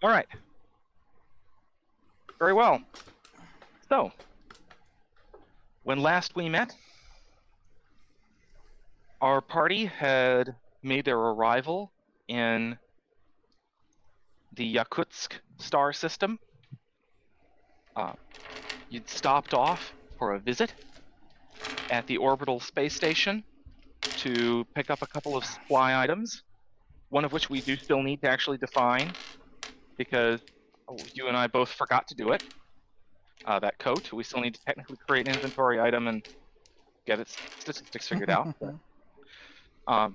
All right. Very well. So, when last we met, our party had made their arrival in the Yakutsk star system. You'd stopped off for a visit at the orbital space station to pick up a couple of supply items, one of which we do still need to actually define because you and I both forgot to do it. That coat, we still need to technically create an inventory item and get its statistics figured out. But,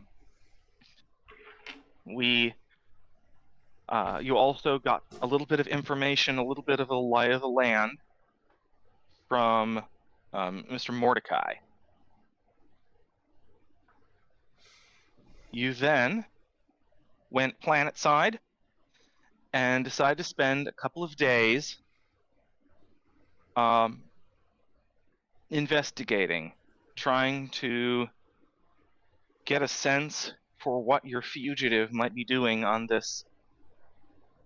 you also got a little bit of information, a little bit of a lie of the land from Mr. Mordecai. You then went planetside and decided to spend a couple of days investigating, trying to get a sense for what your fugitive might be doing on this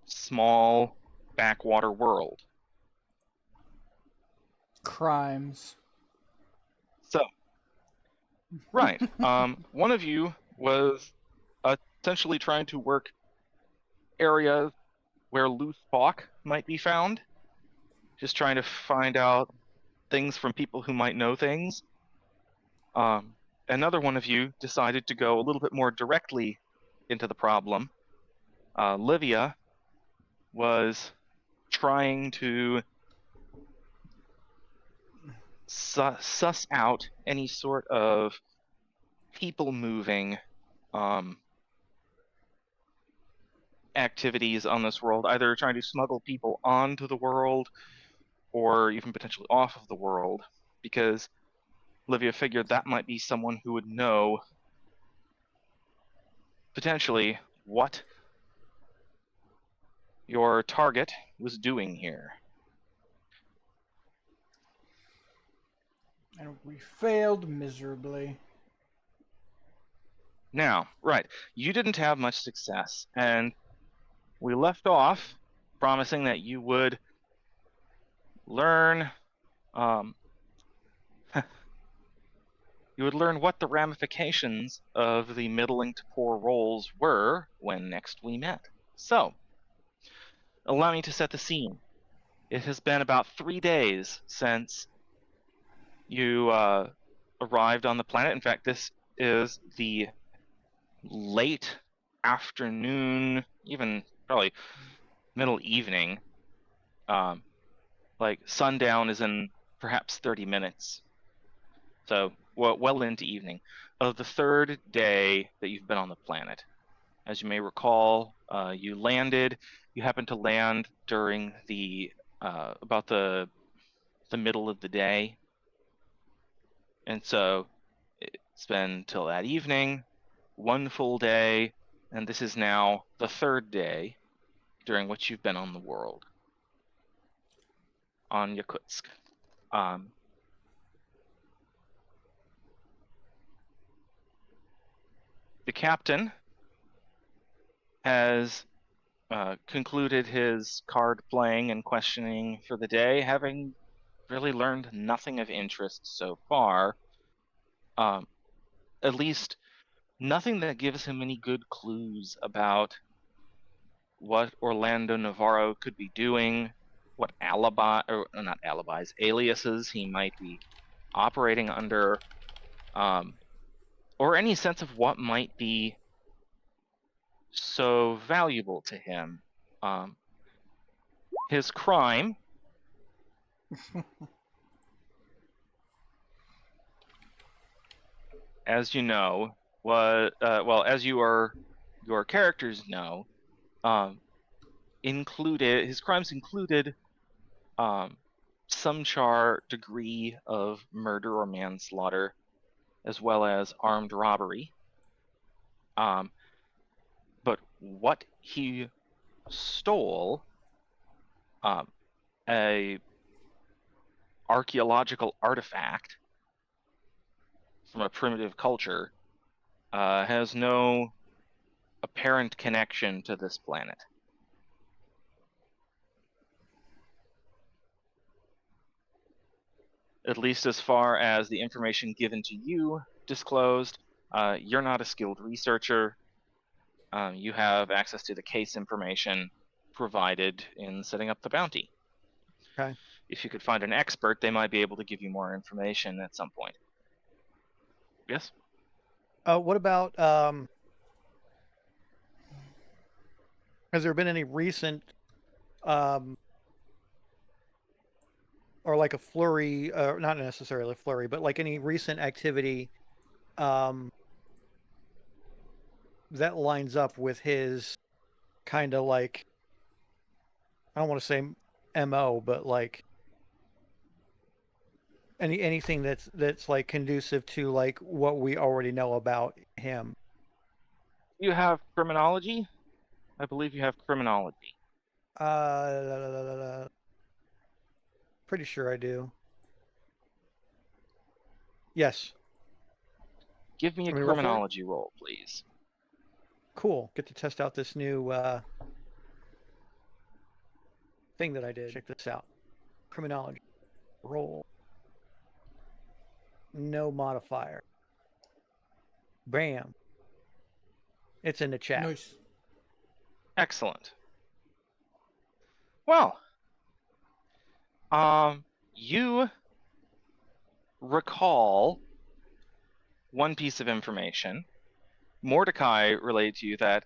small backwater world. Crimes. So, right. One of you was essentially trying to work areas where loose talk might be found, just trying to find out things from people who might know things. Another one of you decided to go a little bit more directly into the problem. Livia was trying to suss out any sort of people moving activities on this world, either trying to smuggle people onto the world or even potentially off of the world, because Livia figured that might be someone who would know potentially what your target was doing here. And we failed miserably. Now, right, you didn't have much success, and we left off promising that you would learn you would learn what the ramifications of the middling to poor roles were when next we met. So, allow me to set the scene. It has been about 3 days since you arrived on the planet. In fact, this is the late afternoon, even probably middle evening. Like sundown is in perhaps 30 minutes. So well into evening of the third day that you've been on the planet. As you may recall, you happened to land during the about the middle of the day. And so it's been till that evening, one full day, and this is now the third day during which you've been on the world, on Yakutsk. The captain has concluded his card playing and questioning for the day, having really learned nothing of interest so far. At least nothing that gives him any good clues about what Orlando Navarro could be doing, what aliases he might be operating under, or any sense of what might be so valuable to him. His crime as you know, as your characters know, his crimes included some degree of murder or manslaughter, as well as armed robbery. But what he stole, a archaeological artifact from a primitive culture, has no apparent connection to this planet. at least as far as the information given to you disclosed. You're not a skilled researcher. You have access to the case information provided in setting up the bounty. Okay. If you could find an expert, they might be able to give you more information at some point. Yes? What about, has there been any recent, or like a flurry, not necessarily a flurry, but like any recent activity that lines up with his kind of like, I don't want to say MO, but like anything that's like conducive to like what we already know about him? You have criminology? I believe you have criminology. Pretty sure I do. Yes. Give me a Let me roll for it. criminology roll, please. Cool. Get to test out this new thing that I did. Check this out. Criminology. Roll. No modifier. Bam. It's in the chat. Nice. Excellent. Well, you recall one piece of information. Mordecai relayed to you that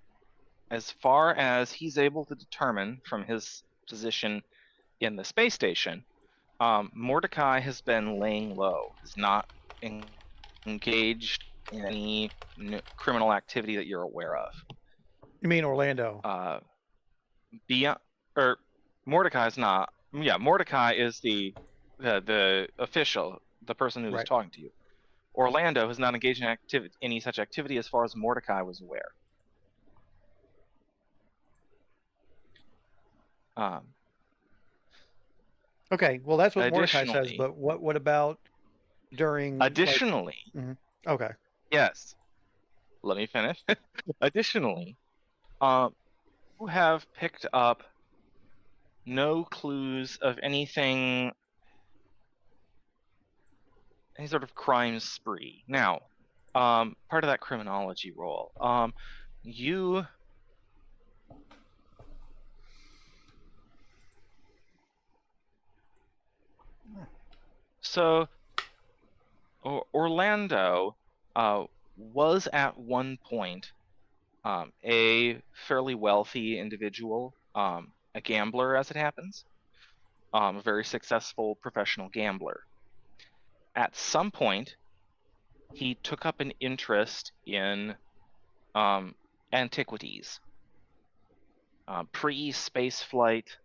as far as he's able to determine from his position in the space station, Mordecai has been laying low, is not engaged in any criminal activity that you're aware of. You mean Orlando? Beyond, or Mordecai is not. Yeah, Mordecai is the official, the person who was Right. talking to you. Orlando has not engaged in any such activity as far as Mordecai was aware. Okay, well that's what Mordecai says, Additionally, but what about during additionally, okay. yes. Let me finish. Additionally, you have picked up no clues of anything, any sort of crime spree. Now, part of that criminology role, you so Orlando was at one point a fairly wealthy individual, a gambler as it happens, a very successful professional gambler. At some point, he took up an interest in antiquities, pre-space flight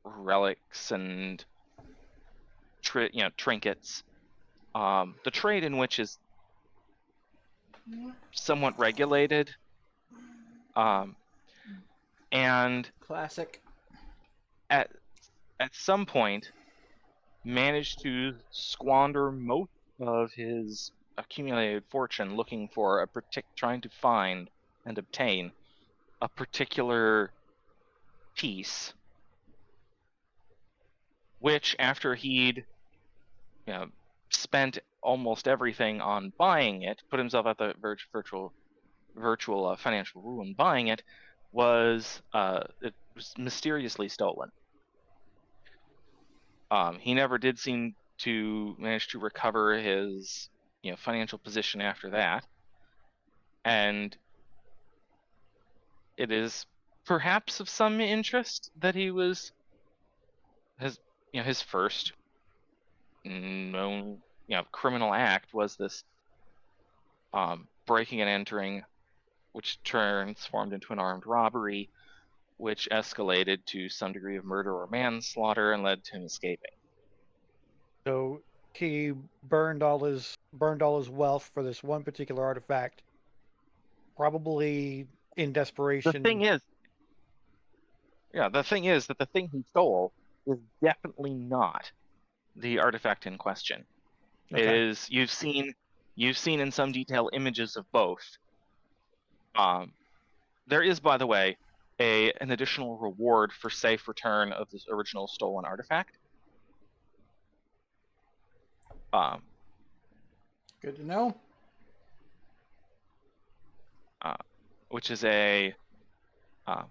relics and trinkets. The trade in which is somewhat regulated, and Classic. at some point managed to squander most of his accumulated fortune looking for trying to find and obtain a particular piece, which after he'd spent almost everything on buying it, put himself at the virtual financial ruin buying it, it was mysteriously stolen. He never did seem to manage to recover his financial position after that, and it is perhaps of some interest that he was his first known criminal act was this breaking and entering, which transformed into an armed robbery, which escalated to some degree of murder or manslaughter and led to him escaping. So he burned all his wealth for this one particular artifact, probably in desperation. The thing is that the thing he stole is definitely not the artifact in question. Okay. It is you've seen in some detail images of both. There is, by the way, an additional reward for safe return of this original stolen artifact. um, Good to know. which is a well,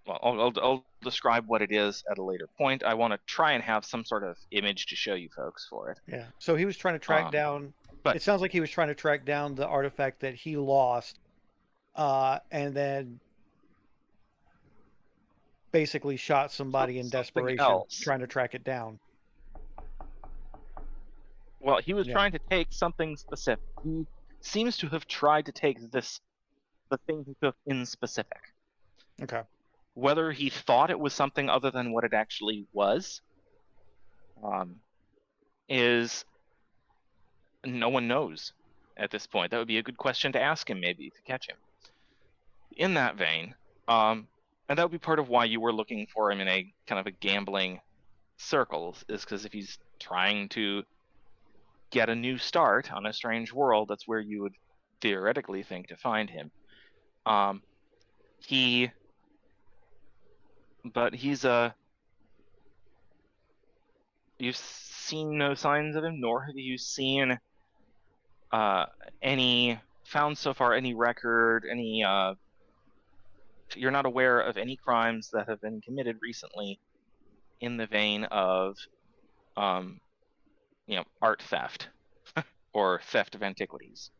I'll describe what it is at a later point. I want to try and have some sort of image to show you folks for it. Yeah. So he was trying to track down. but- It sounds like he was trying to track down the artifact that he lost, and then basically shot somebody in Something desperation else. trying to track it down. Well, he was Yeah. trying to take something specific. He seems to have tried to take the thing he took in specific. Okay. Whether he thought it was something other than what it actually was, is no one knows at this point. That would be a good question to ask him, maybe, to catch him. In that vein, and that would be part of why you were looking for him in a kind of a gambling circle, is because if he's trying to get a new start on a strange world, that's where you would theoretically think to find him. But he's you've seen no signs of him, nor have you seen found so far any record, you're not aware of any crimes that have been committed recently in the vein of art theft or theft of antiquities.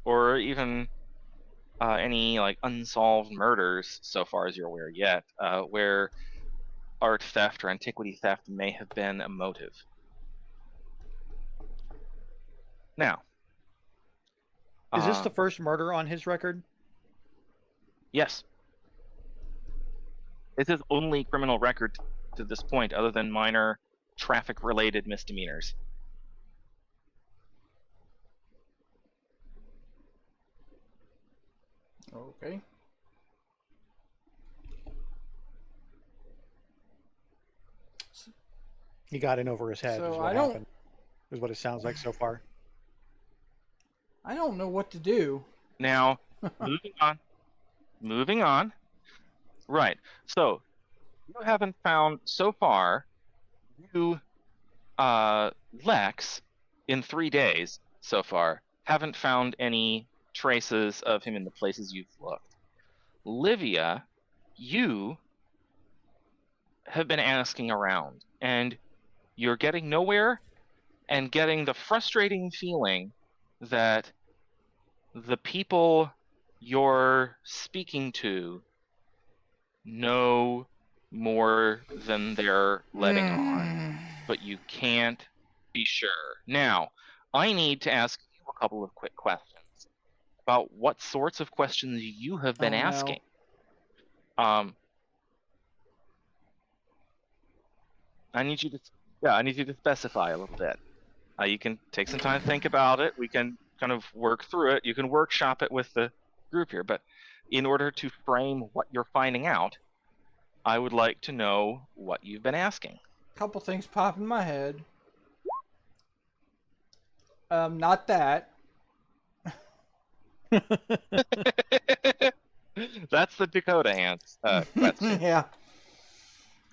Or even any like unsolved murders so far as you're aware yet, where art theft or antiquity theft may have been a motive. Now, Is this the first murder on his record? yes. It's his only criminal record to this point, other than minor traffic-related misdemeanors. Okay. He got in over his head. So is what I don't- happened. Is what it sounds like so far. I don't know what to do. Now, moving on. Right. So, you haven't found so far, Lex, in 3 days so far, haven't found any traces of him in the places you've looked. Livia, you have been asking around, and you're getting nowhere, and getting the frustrating feeling that the people you're speaking to know more than they're letting on, but you can't be sure. Now, I need to ask you a couple of quick questions about what sorts of questions you have been Oh, no. asking. I need you to specify a little bit. You can take some time to think about it. We can kind of work through it. You can workshop it with the group here, but in order to frame what you're finding out, I would like to know what you've been asking. Couple things pop in my head. Not that. That's the Dakota question. Yeah.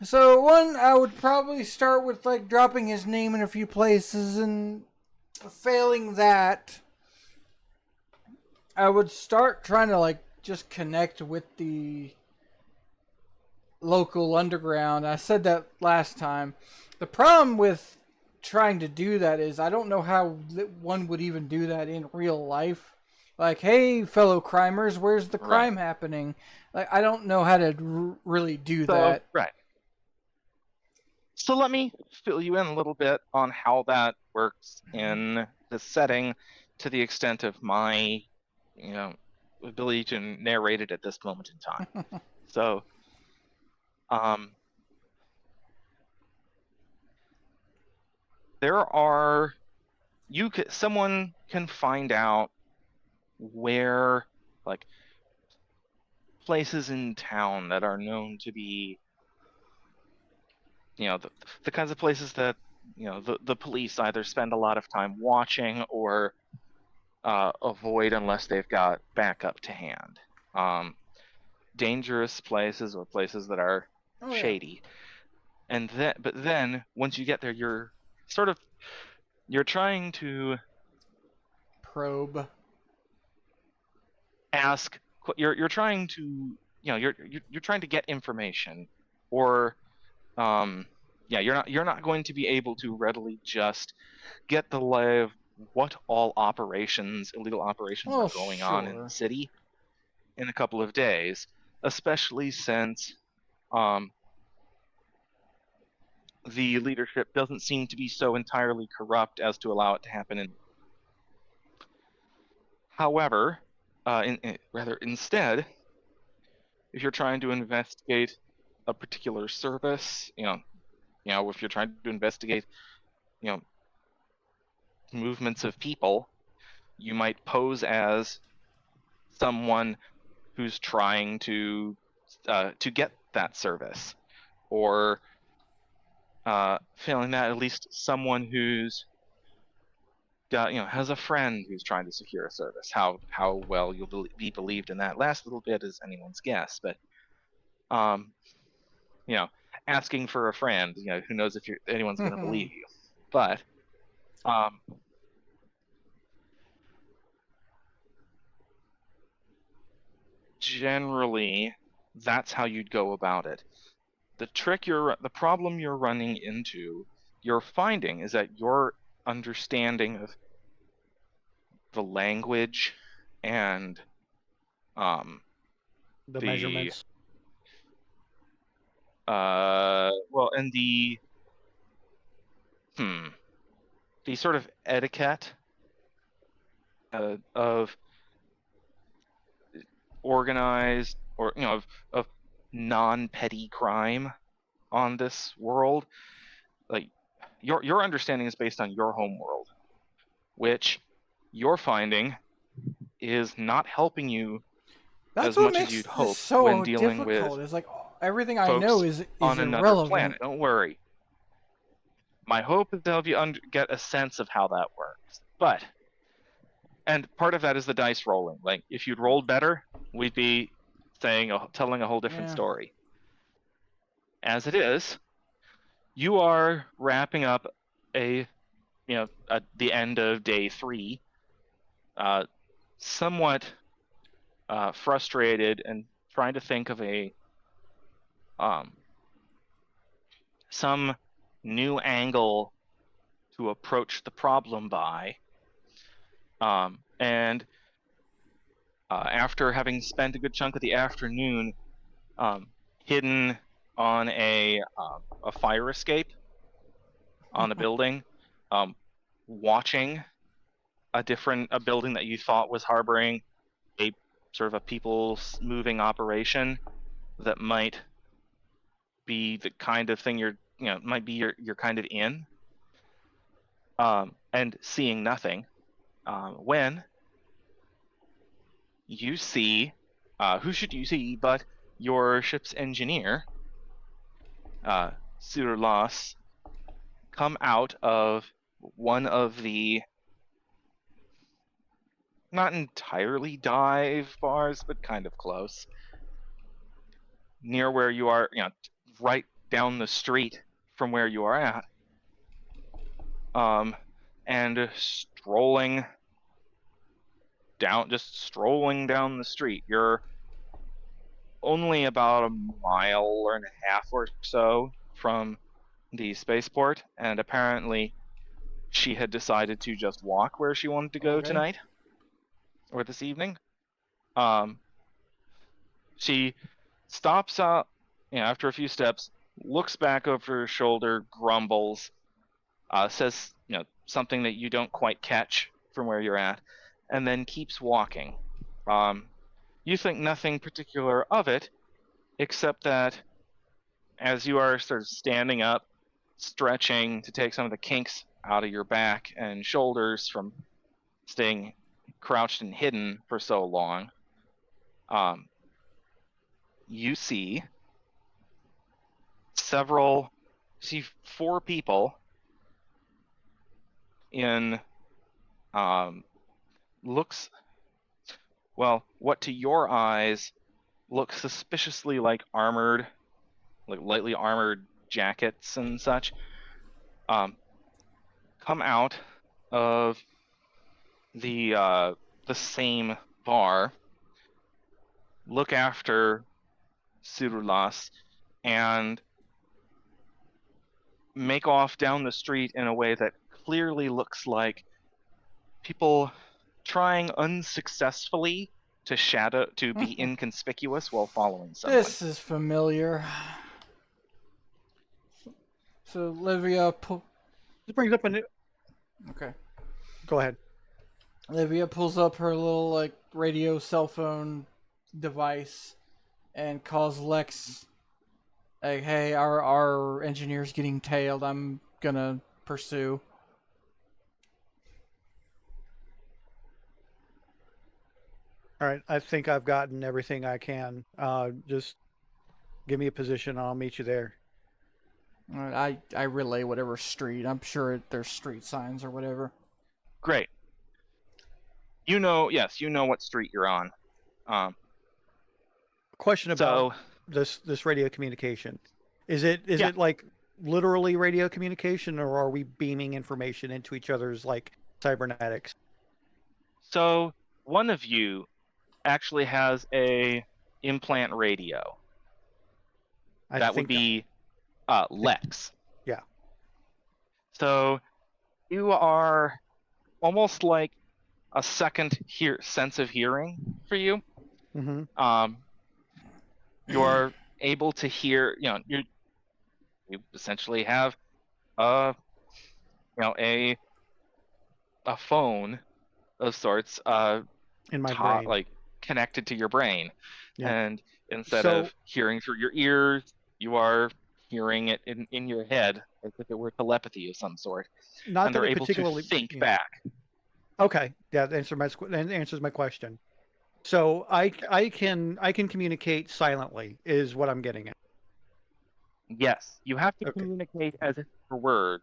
So one, I would probably start with like dropping his name in a few places, and failing that, I would start trying to like just connect with the local underground. I said that last time. The problem with trying to do that is I don't know how one would even do that in real life. Like, hey, fellow crimers, where's the crime happening? Like, I don't know how to really do that. Right. So let me fill you in a little bit on how that works in the setting, to the extent of my, ability to narrate it at this moment in time. So, someone can find out where, like, places in town that are known to be, the kinds of places that, the police either spend a lot of time watching or avoid unless they've got backup to hand. Dangerous places, or places that are Oh yeah. shady. And then once you get there, you're sort of you're trying to Probe. ask. You're trying to you're trying to get information, or yeah, you're not going to be able to readily just get the lay of what all illegal operations are Well, going on in the sure. city in a couple of days, especially since um, the leadership doesn't seem to be so entirely corrupt as to allow it to happen. However, rather instead, if you're trying to investigate a particular service, if you're trying to investigate, you know, movements of people, you might pose as someone who's trying to get that service, or failing that, at least someone who's got has a friend who's trying to secure a service. How well you'll be believed in that last little bit is anyone's guess, but um, you know, asking for a friend, who knows if anyone's going to believe you. But um, generally, that's how you'd go about it. The problem you're running into, you're finding, is that your understanding of the language and The the measurements. well, and hmm the sort of etiquette of organized, or of non-petty crime on this world, like your understanding is based on your home world, which you're finding is not helping you That's as what much as makes you'd this hope when so dealing with difficult. Is like everything I know folks is on another irrelevant. planet. Don't worry. My hope is to help you get a sense of how that works. And part of that is the dice rolling. Like, if you'd rolled better, we'd be telling a whole different Yeah. story. As it is, you are wrapping up at the end of day 3, somewhat frustrated and trying to think of um, some new angle to approach the problem by. And after having spent a good chunk of the afternoon hidden on a fire escape on a building, watching a building that you thought was harboring a sort of a people moving operation that might be the kind of thing might be you're kind of in, and seeing nothing, when you see, who should you see but your ship's engineer, Surlas, come out of one of the not entirely dive bars, but kind of close, near where you are, right down the street from where you are at, and strolling down the street. You're only about a mile and a half or so from the spaceport, and apparently she had decided to just walk where she wanted to go Okay. tonight, or this evening. Um, she stops up, after a few steps, looks back over her shoulder, grumbles, says, something that you don't quite catch from where you're at, and then keeps walking. You think nothing particular of it, except that as you are sort of standing up, stretching to take some of the kinks out of your back and shoulders from staying crouched and hidden for so long, you see see 4 people in looks what to your eyes looks suspiciously like armored like lightly armored jackets and such, come out of the same bar, look after Sirulas, and make off down the street in a way that clearly looks like people trying unsuccessfully to be inconspicuous while following someone. This is familiar. So Livia, This brings up a new. okay. Go ahead. Livia pulls up her little like radio cell phone device and calls Lex. Like, hey, our engineer's getting tailed. I'm gonna pursue. All right, I think I've gotten everything I can. Just give me a position, I'll meet you there. I relay whatever street. I'm sure there's street signs or whatever. Great. You know what street you're on. Question about So this radio communication. Is it Yeah. like literally radio communication, or are we beaming information into each other's like cybernetics? So one of you actually has a implant radio. That would be Lex. Yeah. So you are almost like a second sense of hearing for you. Mm-hmm. You're able to hear. You essentially have a phone of sorts. In my brain. Like connected to your brain, Yeah. and instead So- of hearing through your ears, you are hearing it in your head as if it were telepathy of some sort, Not and that they're it able particularly to think yeah. back. Okay, yeah, that answers my question. So I can communicate silently, is what I'm getting at. Yes, you have to Okay. communicate as if for words,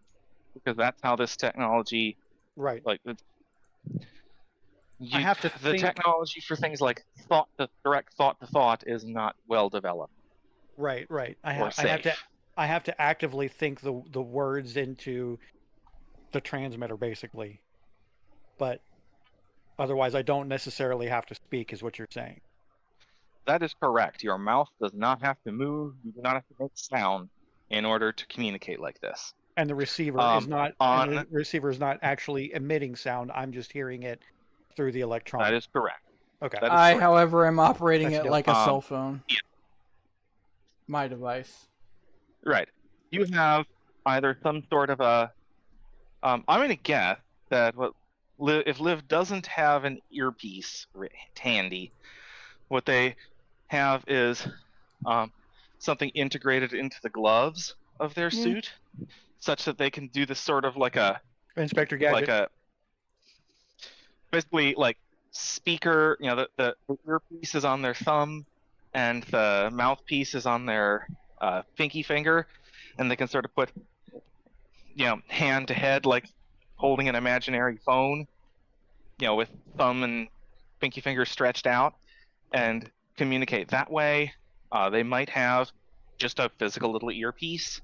because that's how this technology, Right. like I have to the think. technology for things like direct thought to thought is not well developed Right. I or safe. have to actively think the words into the transmitter, basically. But otherwise, I don't necessarily have to speak, is what you're saying. That is correct. Your mouth does not have to move. You do not have to make sound in order to communicate like this. And the receiver is not. And the receiver is not actually emitting sound. I'm just hearing it through the electronic. That is correct. Okay. That is I, correct. however, am operating That's it dope. like a cell phone. Yeah. My device. Right. You have either some sort of a. I'm going to guess that if Liv doesn't have an earpiece handy, what they have is something integrated into the gloves of their suit, such that they can do this sort of like a Inspector Gadget. Basically like speaker. The earpiece is on their thumb, and the mouthpiece is on their pinky finger, and they can sort of put hand to head, like holding an imaginary phone, with thumb and pinky finger stretched out, and communicate that way. They might have just a physical little earpiece.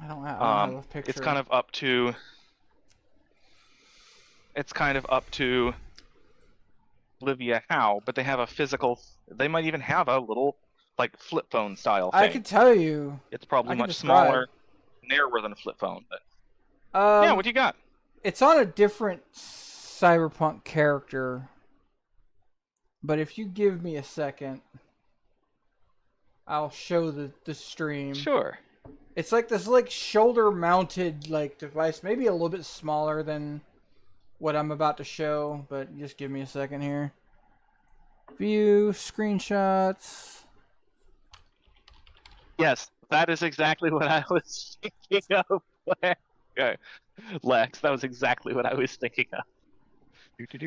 I don't have a picture. It's kind of up to Olivia how, but they have a physical. They might even have a little like flip phone style thing. I can tell you. It's probably I can much describe. smaller, narrower than a flip phone. But yeah, what do you got? It's on a different cyberpunk character, but if you give me a second, I'll show the stream. Sure. It's like this like shoulder mounted like device, maybe a little bit smaller than what I'm about to show, but just give me a second here. View screenshots. Yes, that is exactly what I was thinking of. Okay. Lex, that was exactly what I was thinking of.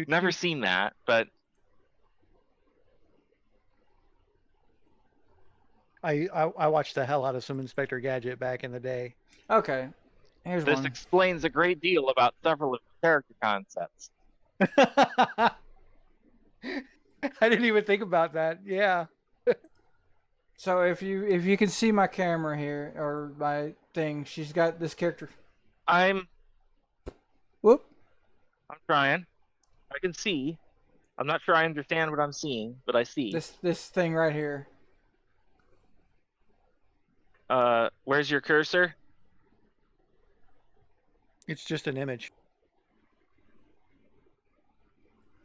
Never seen that, but I watched the hell out of some Inspector Gadget back in the day. Okay, here's this one. explains a great deal about several of the character concepts. I didn't even think about that. Yeah. So if you can see my camera here or my thing, she's got this character. I'm Whoop. trying. I can see. I'm not sure I understand what I'm seeing, but I see. This thing right here. Where's your cursor? It's just an image.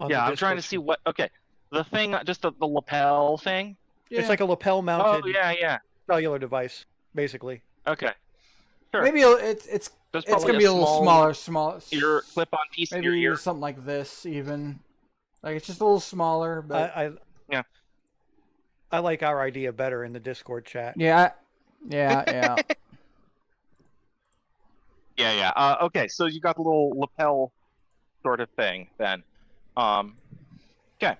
On Yeah, the I'm trying to Discord see stream. what. Okay, the thing, just the lapel thing. Yeah. It's like a lapel-mounted Oh yeah. cellular device, basically. Okay, sure. Maybe it's There's it's probably gonna be a little smaller. ear clip-on piece in your Maybe ear. something like this even. Like it's just a little smaller, but Yeah. I like our idea better in the Discord chat. yeah. Yeah. Okay, so you got the little lapel sort of thing then. Okay.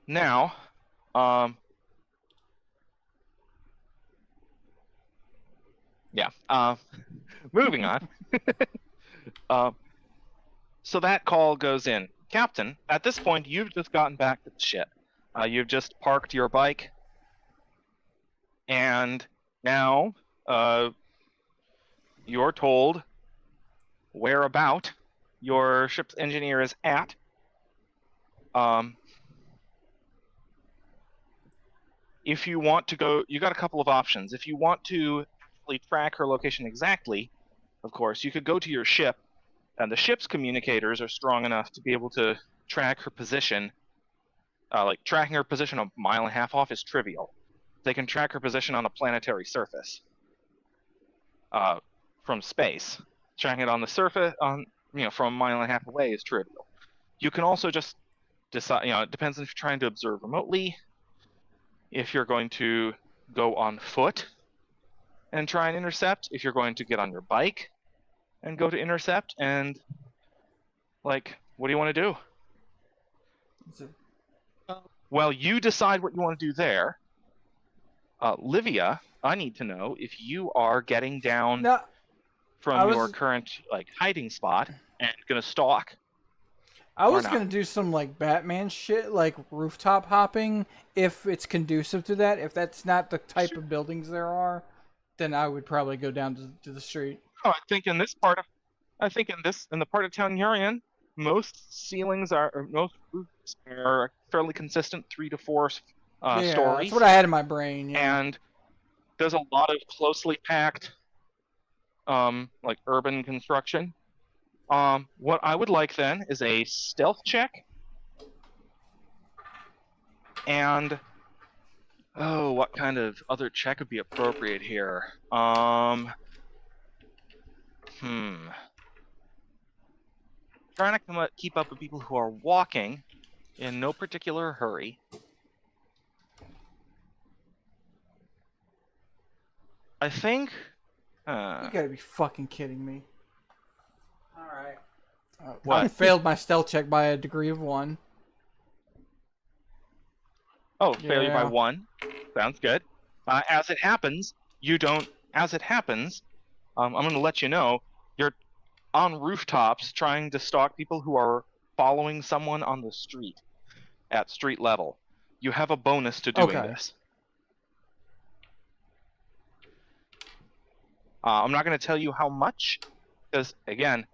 Now, yeah. Moving on. So that call goes in. Captain, at this point, you've just gotten back to the ship. You've just parked your bike, and now you're told whereabout your ship's engineer is at. If you want to go, you got a couple of options. If you want to actually track her location exactly, of course, you could go to your ship, and the ship's communicators are strong enough to be able to track her position. Like tracking her position a mile and a half off is trivial. They can track her position on a planetary surface from space. Tracking it on the surface, from a mile and a half away is trivial. You can also just decide. It depends if you're trying to observe remotely. If you're going to go on foot and try and intercept, if you're going to get on your bike and go to intercept, and what do you want to do? Well, you decide what you want to do there. Livia, I need to know if you are getting down from your current hiding spot and gonna stalk. I was gonna do some Batman shit, like rooftop hopping, if it's conducive to that. If that's not the type of buildings there are, then I would probably go down to the street. Oh, I think in the part of town you're in, most ceilings most roofs are fairly consistent, 3 to 4 stories. That's what I had in my brain. Yeah. And there's a lot of closely packed, urban construction. What I would like then is a stealth check. And what kind of other check would be appropriate here? Trying to keep up with people who are walking in no particular hurry. I think. You gotta be fucking kidding me. Alright. What? I failed my stealth check by a degree of 1. Oh, failure by 1. Sounds good. As it happens, I'm going to let you know, you're on rooftops trying to stalk people who are following someone on the street at street level. You have a bonus to doing this. I'm not going to tell you how much, because again,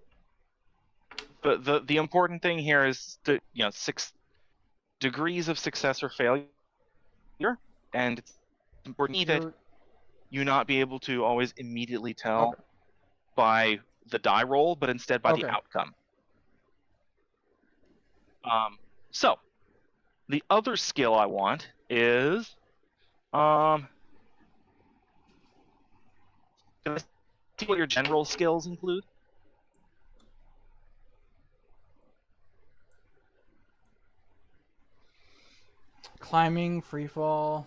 the important thing here is 6 degrees of success or failure, and it's important that you not be able to always immediately tell by the die roll, but instead by the outcome. So the other skill I want is can I see what your general skills include? Climbing, free fall.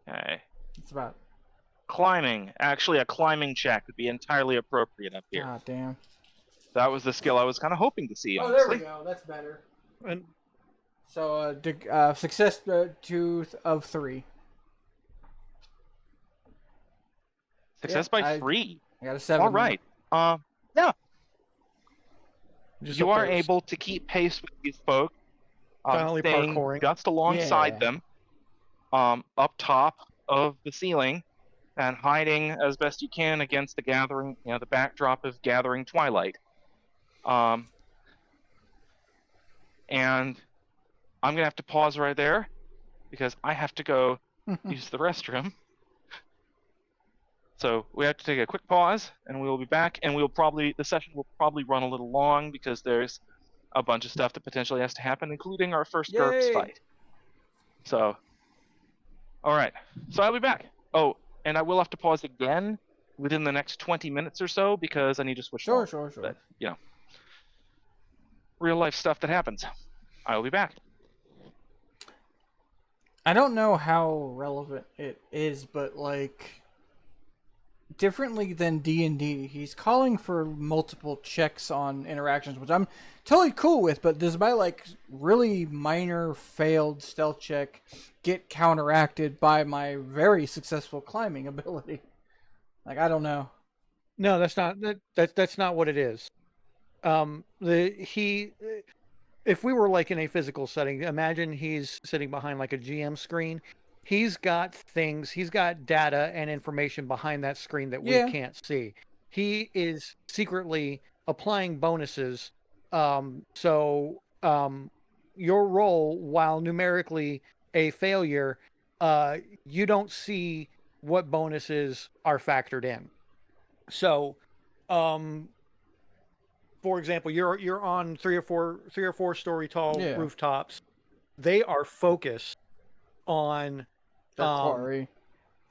Okay. It's about climbing. Actually, a climbing check would be entirely appropriate up here. God damn. That was the skill I was kind of hoping to see. Oh, honestly. there we go. That's better. And so, success 2 of 3. Success by 3. I got a 7. All right. Yeah. just You up are there able to keep pace with these folks, Finally staying parkouring. just alongside them. up top of the ceiling and hiding as best you can against the gathering, the backdrop of gathering twilight. Um, and I'm gonna have to pause right there because I have to go use the restroom. So we have to take a quick pause, and we will be back. And the session will probably run a little long because there's a bunch of stuff that potentially has to happen, including our first GURPS Yay! fight. So, all right. So I'll be back. Oh, and I will have to pause again within the next 20 minutes or so because I need to switch Sure, lines. sure, sure. But, real life stuff that happens. I will be back. I don't know how relevant it is, but like differently than D&D, he's calling for multiple checks on interactions, which I'm totally cool with, but does my like really minor failed stealth check get counteracted by my very successful climbing ability? Like, I don't know. No, that's not what it is. If we were like in a physical setting, imagine he's sitting behind like a GM screen. He's got data and information behind that screen that we Yeah. can't see. He is secretly applying bonuses. Your roll, while numerically a failure, you don't see what bonuses are factored in. So, for example, you're on three or four story tall rooftops. They are focused on their quarry.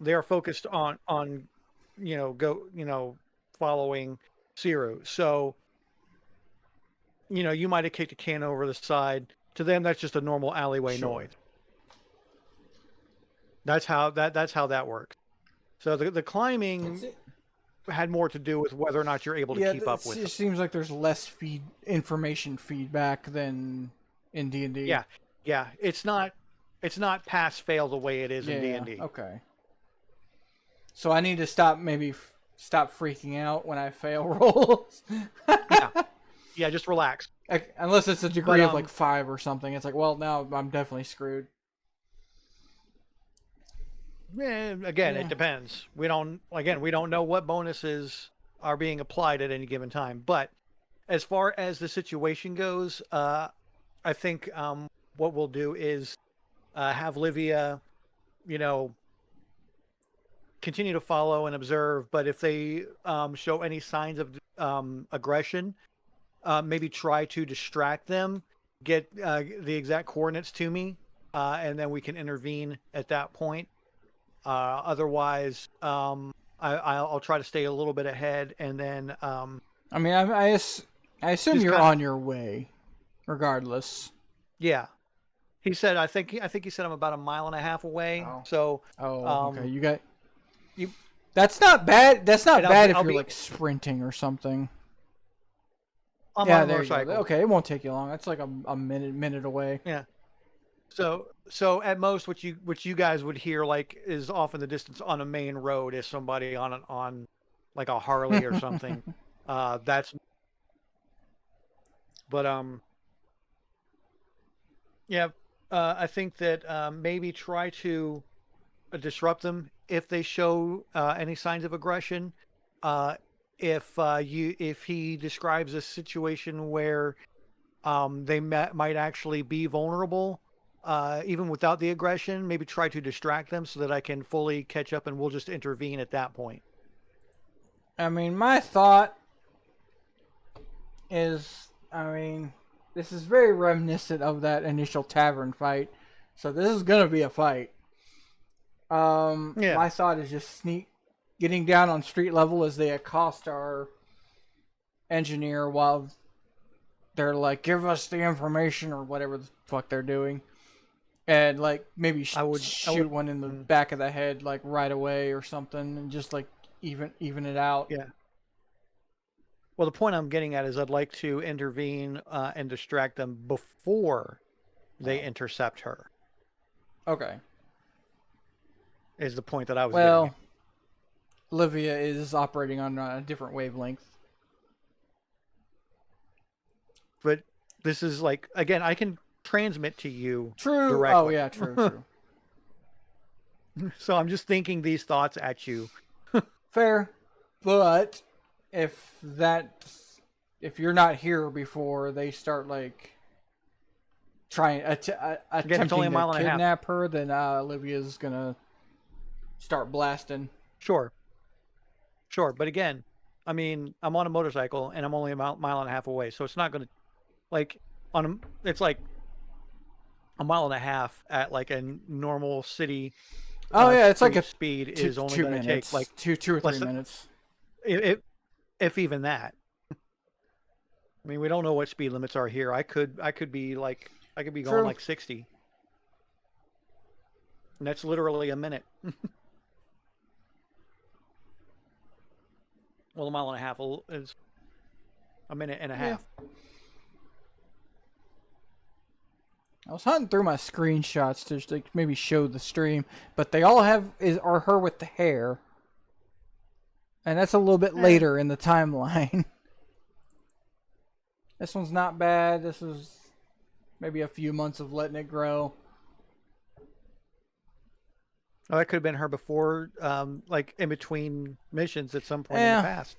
They are focused on following Siru. So you might have kicked a can over the side. To them, that's just a normal alleyway noise. That's how that works. So the climbing had more to do with whether or not you're able to keep up with it. It seems like there's less information feedback than in D&D. Yeah. It's not pass fail the way it is in D&D. Okay. So I need to stop freaking out when I fail rolls. Yeah, just relax. Unless it's a degree of like 5 or something. It's like, well, now I'm definitely screwed. Again, it depends. We don't know what bonuses are being applied at any given time. But as far as the situation goes, I think what we'll do is have Livia, continue to follow and observe. But if they show any signs of aggression, maybe try to distract them, get the exact coordinates to me, and then we can intervene at that point. Otherwise, I'll try to stay a little bit ahead, and then. I mean, I assume you're on your way, regardless. Yeah, he said. I think he said I'm about 1.5 miles away. Oh. So. Okay. You. That's not bad. That's not bad if you're like sprinting or something. I'm on a motorcycle. Okay, it won't take you long. That's like a minute away. Yeah. So at most, what you guys would hear like is off in the distance on a main road is somebody on like a Harley or something. But I think that maybe try to disrupt them if they show any signs of aggression. If he describes a situation where they might actually be vulnerable. Even without the aggression, maybe try to distract them so that I can fully catch up, and we'll just intervene at that point. I mean, my thought is, this is very reminiscent of that initial tavern fight, so this is gonna be a fight. My thought is just getting down on street level as they accost our engineer while they're like, give us the information or whatever the fuck they're doing. And like maybe shoot one in the back of the head like right away or something, and just like even it out. Yeah. Well, the point I'm getting at is I'd like to intervene and distract them before they intercept her. Okay. Is the point that I was getting. Well, Livia is operating on a different wavelength. But this is like, again, I can transmit to you True. directly. Oh yeah, true. So I'm just thinking these thoughts at you. Fair, but if you're not here before they start like Again, it's attempting only a to mile and a half. kidnap her, then Olivia's gonna start blasting. Sure. Sure. But again, I mean, I'm on a motorcycle and I'm only a mile and a half away. So it's not going to, like, it's like a mile and a half at like a normal city. Oh yeah, it's like street a speed two, is only 2 going to minutes, take like two or less 3 than, minutes. if even that. I mean, we don't know what speed limits are here. I could be going True. like 60. And that's literally a minute. Well, a mile and a half is a minute and a half. I was hunting through my screenshots to like maybe show the stream, but they all are her with the hair, and that's a little bit later in the timeline. This one's not bad. This is maybe a few months of letting it grow. Oh, that could have been her before, like in between missions at some point in the past.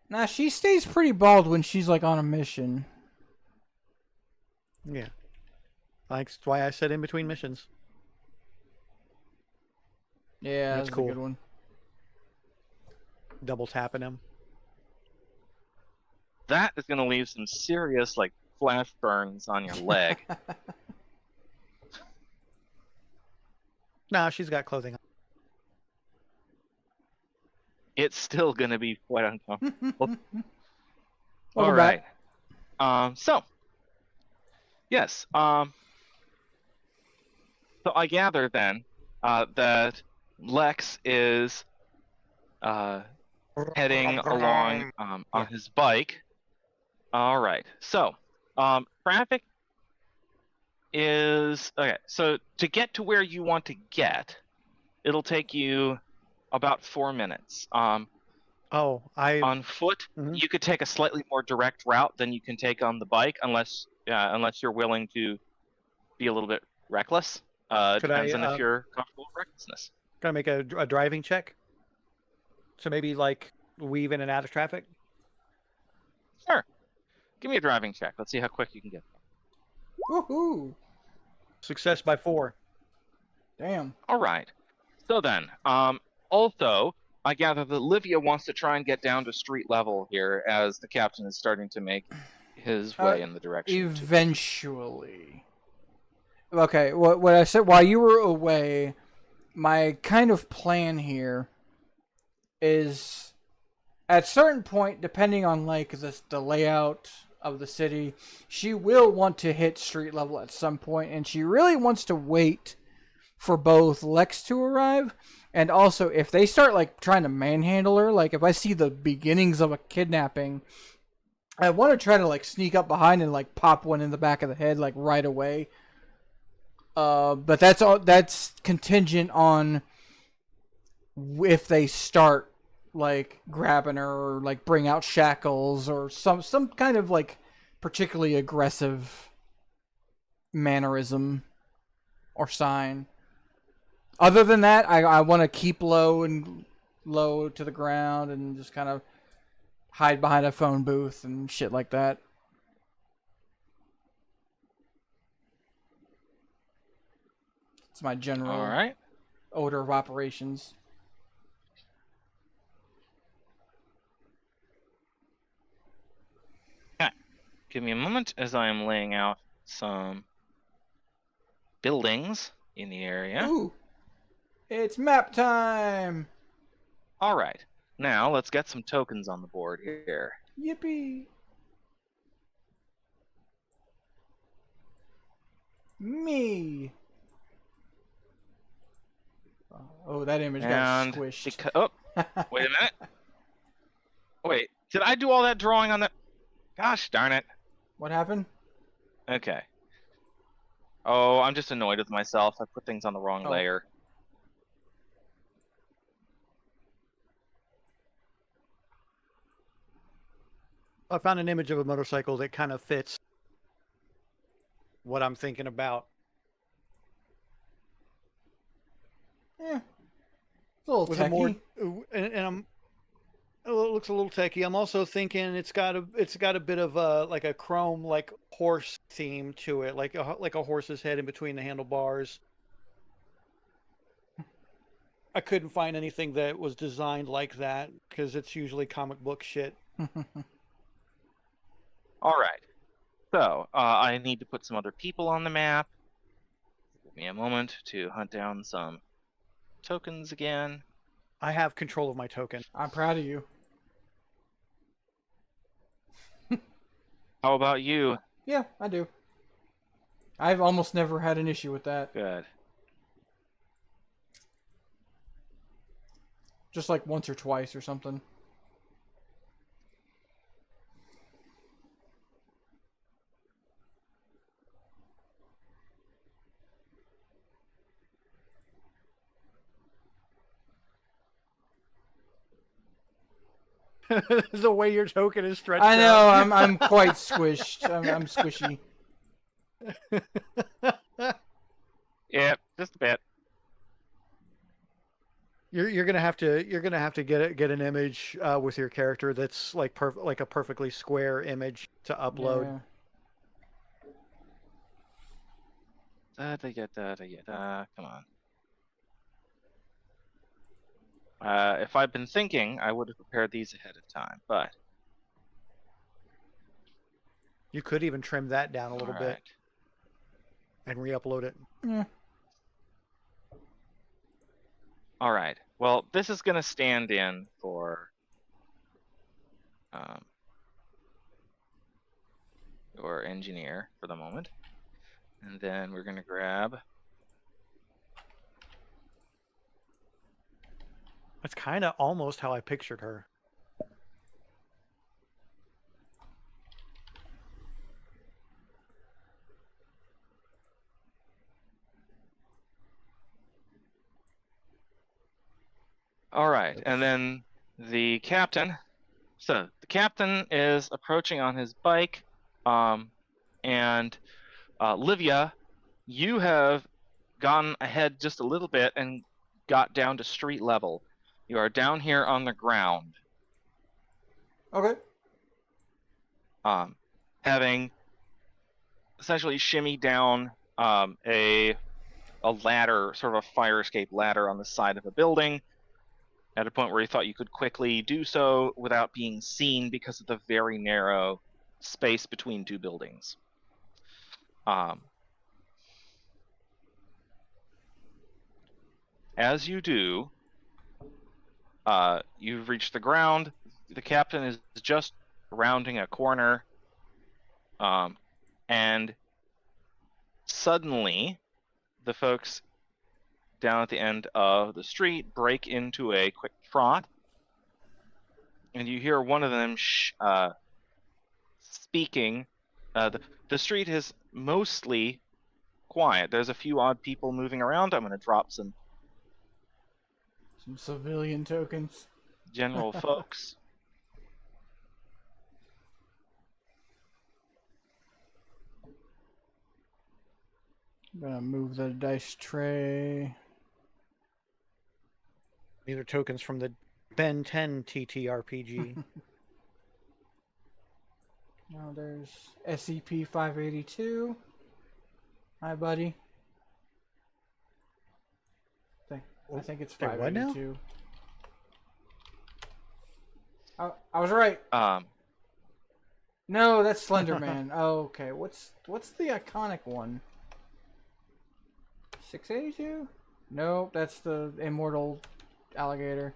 Nah, she stays pretty bald when she's like on a mission. Yeah. That's why I said in between missions. Yeah, that's cool. cool. A good one. Double tapping him. That is going to leave some serious like flash burns on your leg. No, she's got clothing on. It's still going to be quite uncomfortable. All right. So, yes. So I gather then that Lex is heading along on his bike. All right. So, traffic is okay. So to get to where you want to get, it'll take you about 4 minutes. On foot, you could take a slightly more direct route than you can take on the bike, unless you're willing to be a little bit reckless. Depends on if you're comfortable with recklessness. Can I make a driving check? So maybe like weave in and out of traffic? Sure. Give me a driving check. Let's see how quick you can get there. Woohoo! Success by 4. Damn. All right. So then, also, I gather that Livia wants to try and get down to street level here as the captain is starting to make his way in the direction. Eventually. Okay, what I said while you were away, my kind of plan here is at certain point, depending on like the layout of the city, she will want to hit street level at some point, and she really wants to wait for both Lex to arrive, and also if they start like trying to manhandle her, like if I see the beginnings of a kidnapping, I want to try to like sneak up behind and like pop one in the back of the head like right away. But that's contingent on if they start like grabbing her or like bring out shackles or some kind of like particularly aggressive mannerism or sign. Other than that, I want to keep low to the ground and just kind of hide behind a phone booth and shit like that. It's my general order of operations. Okay. Give me a moment as I am laying out some buildings in the area. Ooh. It's map time! All right. Now, let's get some tokens on the board here. Yippee! Me! Oh, that image got squished. Oh, wait a minute. Wait, did I do all that drawing on that? Gosh darn it. What happened? Okay. Oh, I'm just annoyed with myself. I put things on the wrong layer. I found an image of a motorcycle that kind of fits what I'm thinking about. Yeah, it's a little with techy. a more and I'm it looks a little techy. I'm also thinking it's got a bit of like a chrome like horse theme to it, like a horse's head in between the handlebars. I couldn't find anything that was designed like that because it's usually comic book shit. All right. So I need to put some other people on the map. Give me a moment to hunt down some tokens again. I have control of my token. I'm proud of you. How about you? Yeah, I do. I've almost never had an issue with that. Good. Just like once or twice or something. The way your token is stretched I know, out. I'm quite squished. I'm squishy. Yeah, just a bit. You're gonna have to get an image with your character that's like like a perfectly square image to upload. Yeah. Come on. If I'd been thinking, I would have prepared these ahead of time, but You could even trim that down a little all bit right. and re-upload it. Yeah. All right. Well, this is going to stand in for your engineer for the moment. And then we're going to grab. That's kind of almost how I pictured her. All right. And then the captain. So the captain is approaching on his bike. And Livia, you have gone ahead just a little bit and got down to street level. You are down here on the ground. Okay. Having essentially shimmied down a ladder, sort of a fire escape ladder on the side of a building, at a point where you thought you could quickly do so without being seen because of the very narrow space between two buildings. As you do, you've reached the ground. The captain is just rounding a corner, and suddenly the folks down at the end of the street break into a quick trot, and you hear one of them speaking. The street is mostly quiet. There's a few odd people moving around. I'm going to drop some civilian tokens. general folks. I'm gonna move the dice tray. These are tokens from the Ben 10 TTRPG. Now there's SCP-582. Hi, buddy. I think it's Wait, what now? 582. I was right. No, that's Slender Man. Oh, okay. What's the iconic one? 682? Nope, that's the immortal alligator.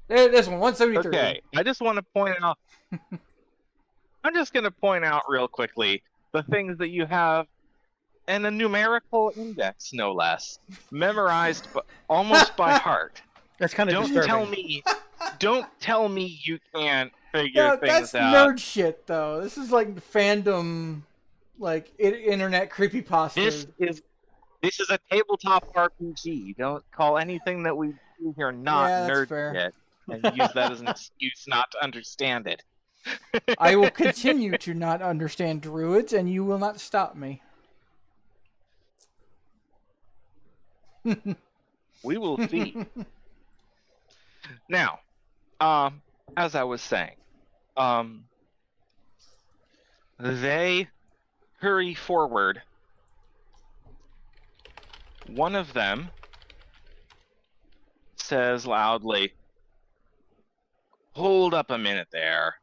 This one, 173. Okay, I just want to point out. I'm just going to point out real quickly the things that you have, and a numerical index, no less, memorized almost by heart. That's kind of disturbing. Don't tell me you can't figure things that's out. nerd shit, though. This is like fandom, like internet creepypasta. This is a tabletop RPG. Don't call anything that we do here not nerd shit, and use that as an excuse not to understand it. I will continue to not understand druids, and you will not stop me. We will see. Now, as I was saying, they hurry forward. One of them says loudly, "Hold up a minute there.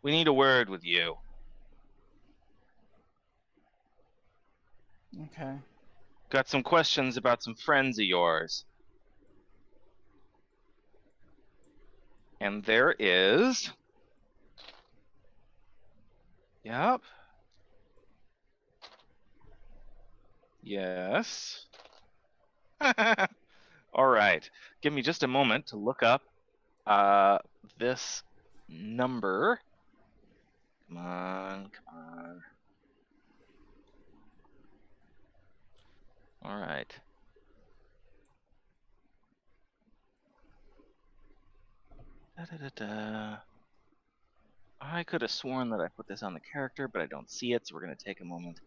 We need a word with you." Okay. Got some questions about some friends of yours. And there is... Yep. Yes. All right. Give me just a moment to look up this number. Come on, come on. All right. Da-da-da-da. I could have sworn that I put this on the character, but I don't see it, so we're going to take a moment.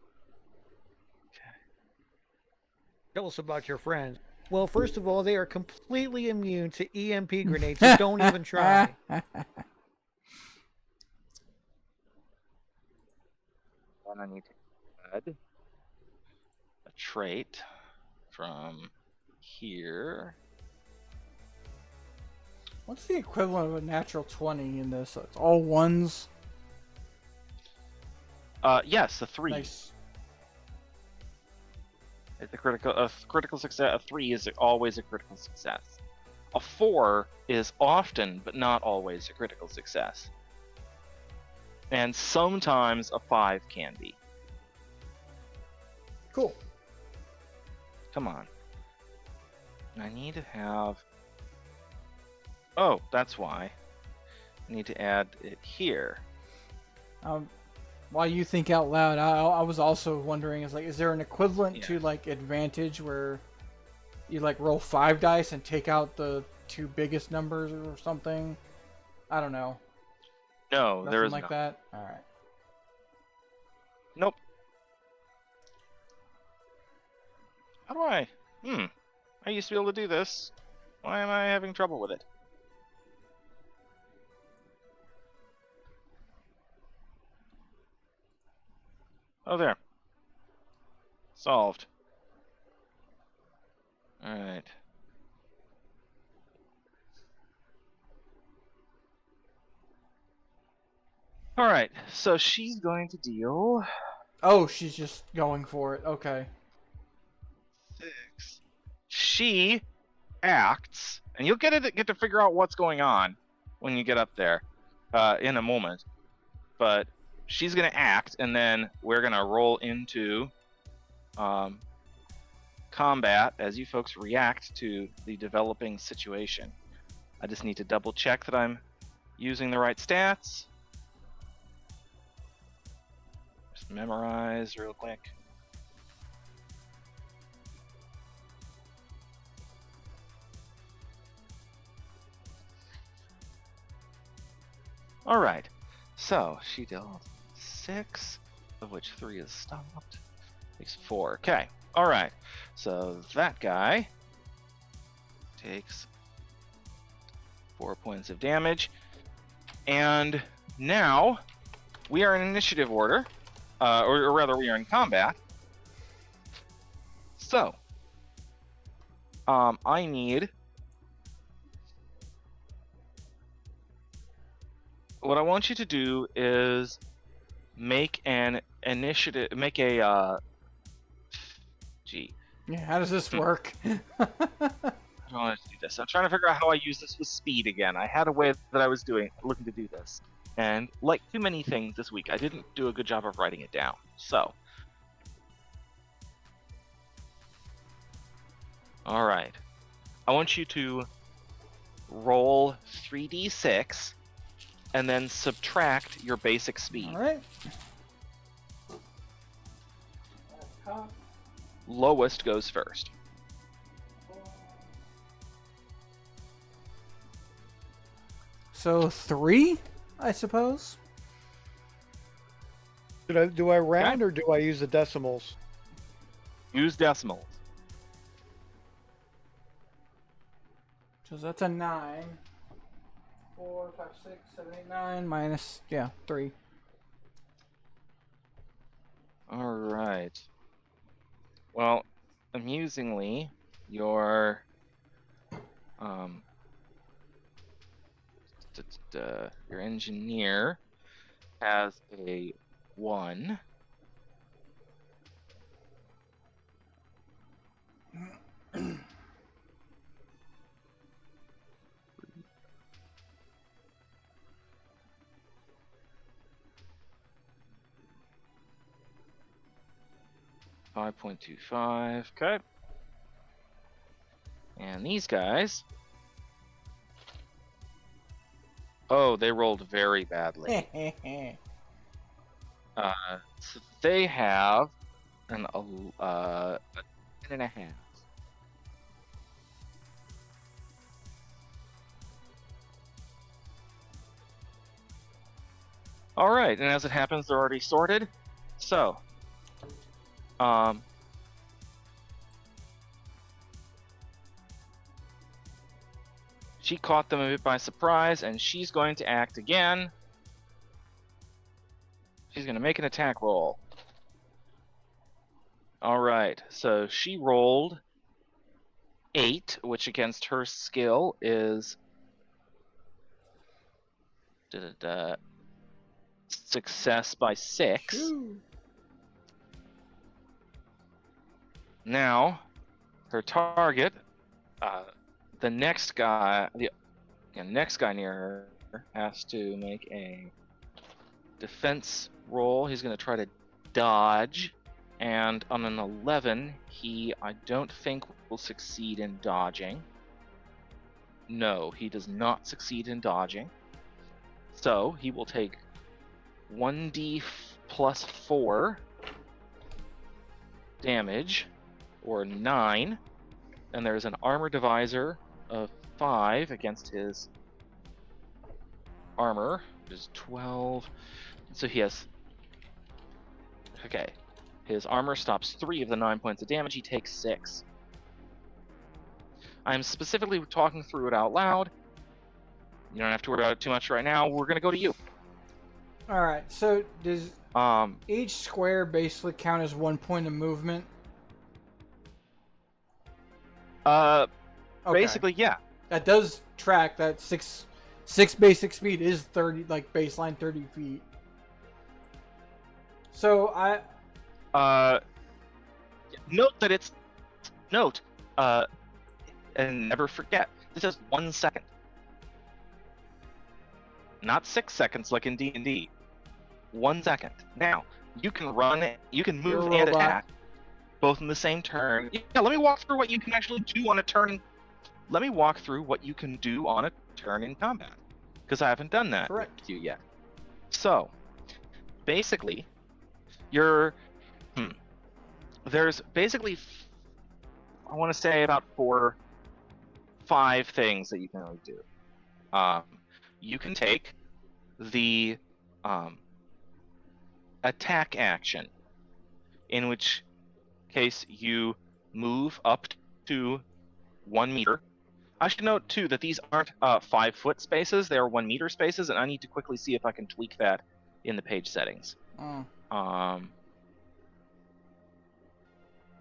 Tell us about your friends. Well, first of all, they are completely immune to EMP grenades, so don't even try. And I need to add a trait from here. What's the equivalent of a natural 20 in this? It's all ones. Yes, a 3. Nice. It's a critical success. A 3 is always a critical success. A 4 is often, but not always, a critical success. And sometimes a 5 can be. Cool. Come on. I need to have... Oh, that's why. I need to add it here. While you think out loud, I was also wondering, is there an equivalent to Yeah. like advantage where you like roll 5 dice and take out the 2 biggest numbers or something? I don't know. No, Nothing there is like no. that. All right. Nope. How do I? I used to be able to do this. Why am I having trouble with it? Oh, there. Solved. Alright. Alright, so she's going to deal... Oh, she's just going for it. Okay. 6. She acts, and you'll get to figure out what's going on when you get up there in a moment. But she's going to act, and then we're going to roll into combat as you folks react to the developing situation. I just need to double check that I'm using the right stats. Just memorize real quick. All right, so she dealt 6, of which 3 is stopped. Takes 4. Okay. All right. So that guy takes 4 points of damage, and now we are in initiative order, or rather, we are in combat. So, I need. What I want you to do is make an initiative, make a, Yeah, how does this work? I don't want to do this. I'm trying to figure out how I use this with speed again. I had a way that I was looking to do this. And like too many things this week, I didn't do a good job of writing it down. So. Alright. I want you to roll 3d6 and then subtract your basic speed. All right. Lowest goes first. So 3, I suppose. Do I round or do I use the decimals? Use decimals. So that's a 9. 4, 5, 6, 7, 8, 9 minus, 3. All right. Well, amusingly, your your engineer has a 1. $5.25. Okay. And these guys. Oh, they rolled very badly. So they have a 10.5. All right, and as it happens, they're already sorted. So, she caught them a bit by surprise, and she's going to act again. She's going to make an attack roll. All right, so she rolled 8, which against her skill is success by 6. Shoo. Now, her target, the next guy near her has to make a defense roll. He's going to try to dodge, and on an 11, I don't think will succeed in dodging. No, he does not succeed in dodging. So he will take 1d plus 4 damage, or 9, and there's an armor divisor of 5 against his armor, which is 12. So he has... Okay. His armor stops 3 of the 9 points of damage. He takes 6. I'm specifically talking through it out loud. You don't have to worry about it too much right now. We're going to go to you. Alright, so does each square basically count as 1 point of movement? Okay. Okay. Basically, yeah. That does track that 6 basic speed is 30, like baseline 30 feet. So note that it's... Note, and never forget, this is 1 second. Not 6 seconds like in D&D. 1 second. Now, you can run, you can move and attack, both in the same turn. Yeah, let me walk through what you can actually do on a turn. Let me walk through what you can do on a turn in combat, because I haven't done that with you yet. So, basically, there's basically, I want to say about 5 things that you can really do. You can take the attack action, in which case you move up to 1 meter. I should note too that these aren't 5-foot spaces; they are 1 meter spaces, and I need to quickly see if I can tweak that in the page settings.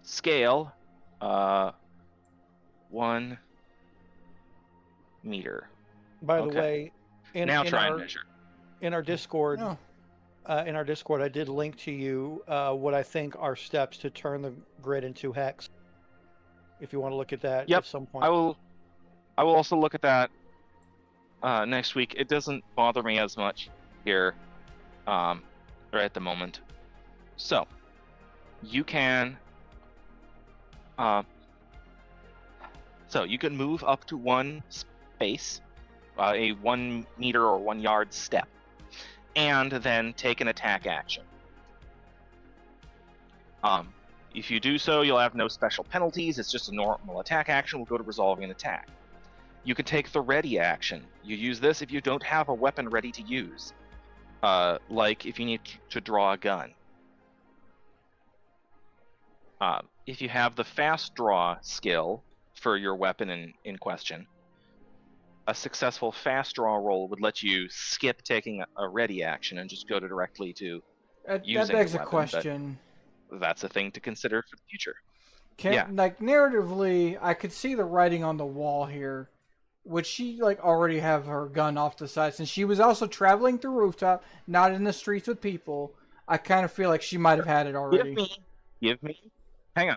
Scale, 1 meter. By the way, and measure. In our Discord, I did link to you what I think are steps to turn the grid into hex. If you want to look at that at some point. I will also look at that next week. It doesn't bother me as much here right at the moment. So you can move up to 1 space, a 1 meter or 1 yard step, and then take an attack action. If you do so, you'll have no special penalties. It's just a normal attack action. We'll go to resolving an attack. You can take the ready action. You use this if you don't have a weapon ready to use, like if you need to draw a gun. If you have the fast draw skill for your weapon in question, a successful fast draw roll would let you skip taking a ready action and just go directly to That using begs the a weapon. question. But that's a thing to consider for the future. Like narratively, I could see the writing on the wall here. Would she like already have her gun off the side since she was also traveling through rooftop, not in the streets with people? I kind of feel like she might have had it already. Give me. Hang on.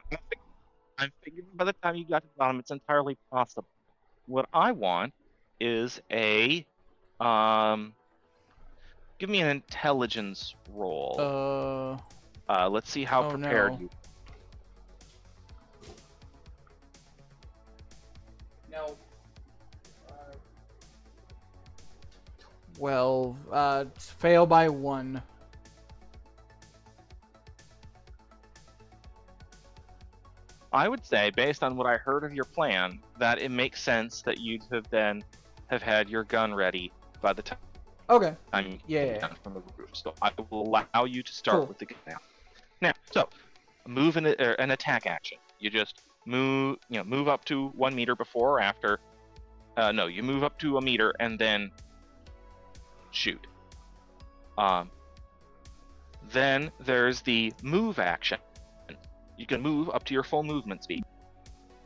I'm figuring by the time you got to the bottom, it's entirely possible. What I want is a give me an intelligence roll. Let's see how prepared you. No. 12. Fail by 1. I would say, based on what I heard of your plan, that it makes sense that you'd have had your gun ready by the time. Okay. I'm Yeah. from the roof. So I will allow you to start with the gun now. So move an attack action. You just move up to 1 meter before or after. No, you move up to 1 meter and then shoot. Then there's the move action. You can move up to your full movement speed,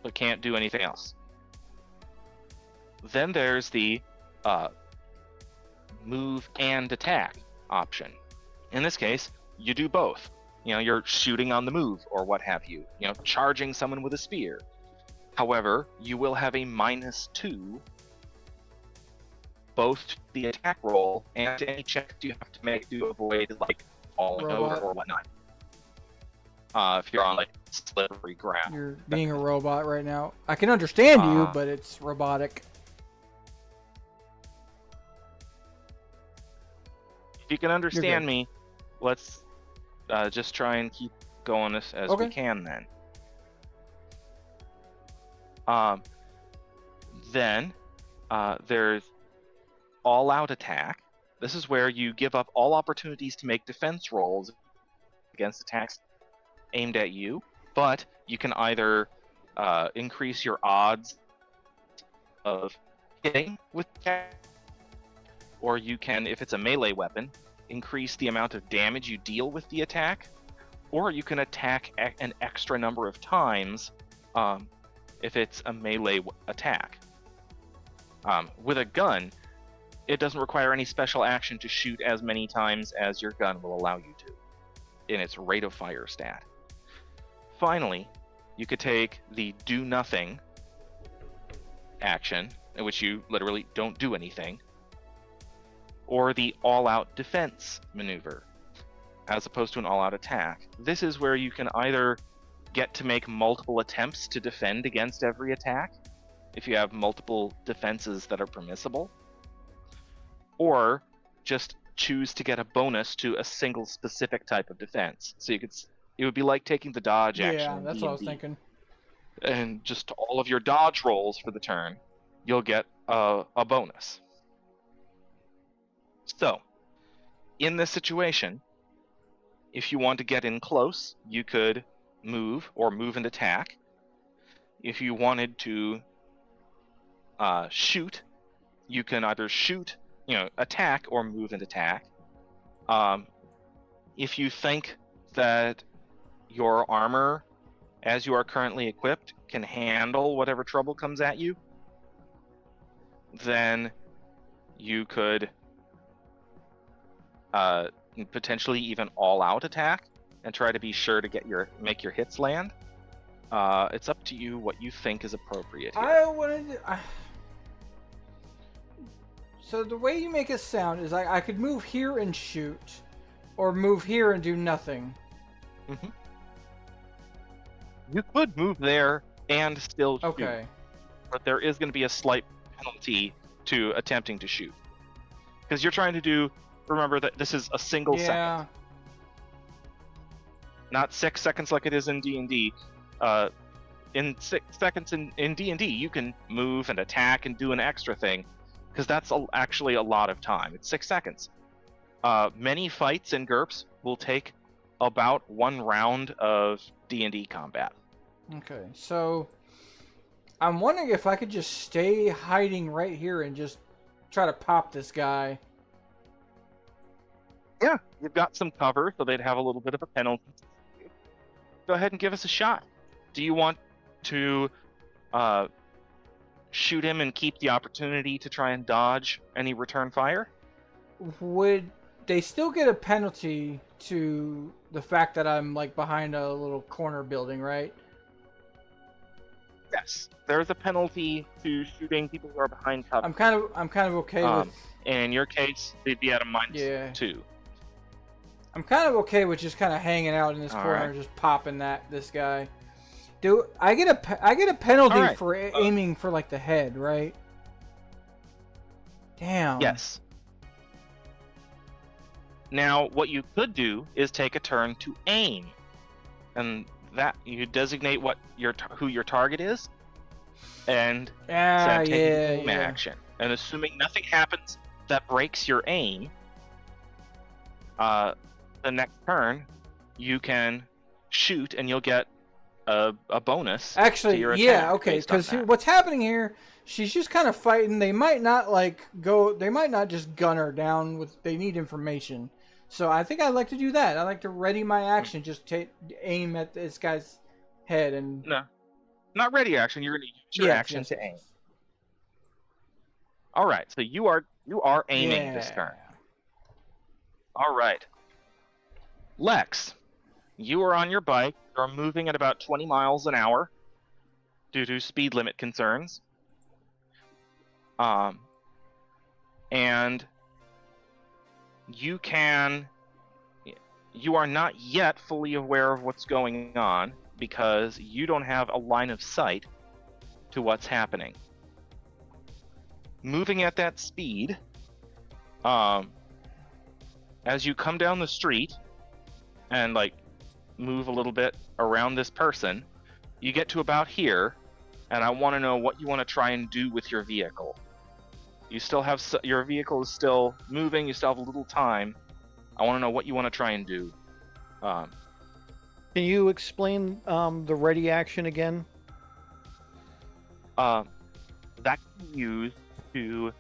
but can't do anything else. Then there's the move and attack option. In this case, you do both. You're shooting on the move or what have you. Charging someone with a spear. However, you will have a -2 both to the attack roll and to any checks you have to make to avoid like falling over or whatnot. If you're on like slippery ground. You're being a robot right now. I can understand you, but it's robotic. If you can understand me, let's just try and keep going as we can then. Then there's all-out attack. This is where you give up all opportunities to make defense rolls against attacks aimed at you, but you can either increase your odds of hitting with attack, or you can, if it's a melee weapon, increase the amount of damage you deal with the attack, or you can attack an extra number of times if it's a melee attack. With a gun, it doesn't require any special action to shoot as many times as your gun will allow you to in its rate of fire stat. Finally, you could take the do nothing action, in which you literally don't do anything, or the all-out defense maneuver, as opposed to an all-out attack. This is where you can either get to make multiple attempts to defend against every attack, if you have multiple defenses that are permissible, or just choose to get a bonus to a single specific type of defense. So it would be like taking the dodge action. Yeah, that's what I was thinking. And just all of your dodge rolls for the turn, you'll get a bonus. So, in this situation, if you want to get in close, you could move and attack. If you wanted to shoot, you can either shoot, attack, or move and attack. If you think that your armor, as you are currently equipped, can handle whatever trouble comes at you, then you could potentially even all-out attack and try to be sure to make your hits land. It's up to you what you think is appropriate here. So the way you make it sound is I could move here and shoot, or move here and do nothing. Mm-hmm. You could move there and still shoot. Okay. But there is going to be a slight penalty to attempting to shoot. Because you're trying to remember that this is a single second. Not 6 seconds like it is in D&D. In 6 seconds in D&D, you can move and attack and do an extra thing, because that's actually a lot of time. It's 6 seconds. Many fights in GURPS will take about 1 round of D&D combat. Okay, so I'm wondering if I could just stay hiding right here and just try to pop this guy. Yeah, you've got some cover, so they'd have a little bit of a penalty. Go ahead and give us a shot. Do you want to shoot him and keep the opportunity to try and dodge any return fire? Would they still get a penalty to the fact that I'm like behind a little corner building, right? Yes, there's a penalty to shooting people who are behind cover. I'm kind of okay with. And in your case, they'd be at a -2. I'm kind of okay with just kind of hanging out in this corner and just popping this guy. Do I get a penalty for aiming for like the head, right? Damn. Yes. Now, what you could do is take a turn to aim, and that you designate who your target is, and take an aim action. And assuming nothing happens that breaks your aim, the next turn you can shoot, and you'll get a bonus. Actually, to your attack okay. based on Because that. what's happening here? She's just kind of fighting. They might not They might not just gun her down. They need information. So I think I'd like to do that. I like to ready my action, just aim at this guy's head and. No, not ready action. You're going to use your action to aim. All right. So you are aiming this turn. All right. Lex, you are on your bike. You're moving at about 20 miles an hour due to speed limit concerns. And you are not yet fully aware of what's going on because you don't have a line of sight to what's happening. Moving at that speed, as you come down the street and move a little bit around this person, you get to about here, and I want to know what you want to try and do with your vehicle. You still have your vehicle is still moving. You still have a little time. I want to know what you want to try and do. Can you explain the ready action again? That can be used to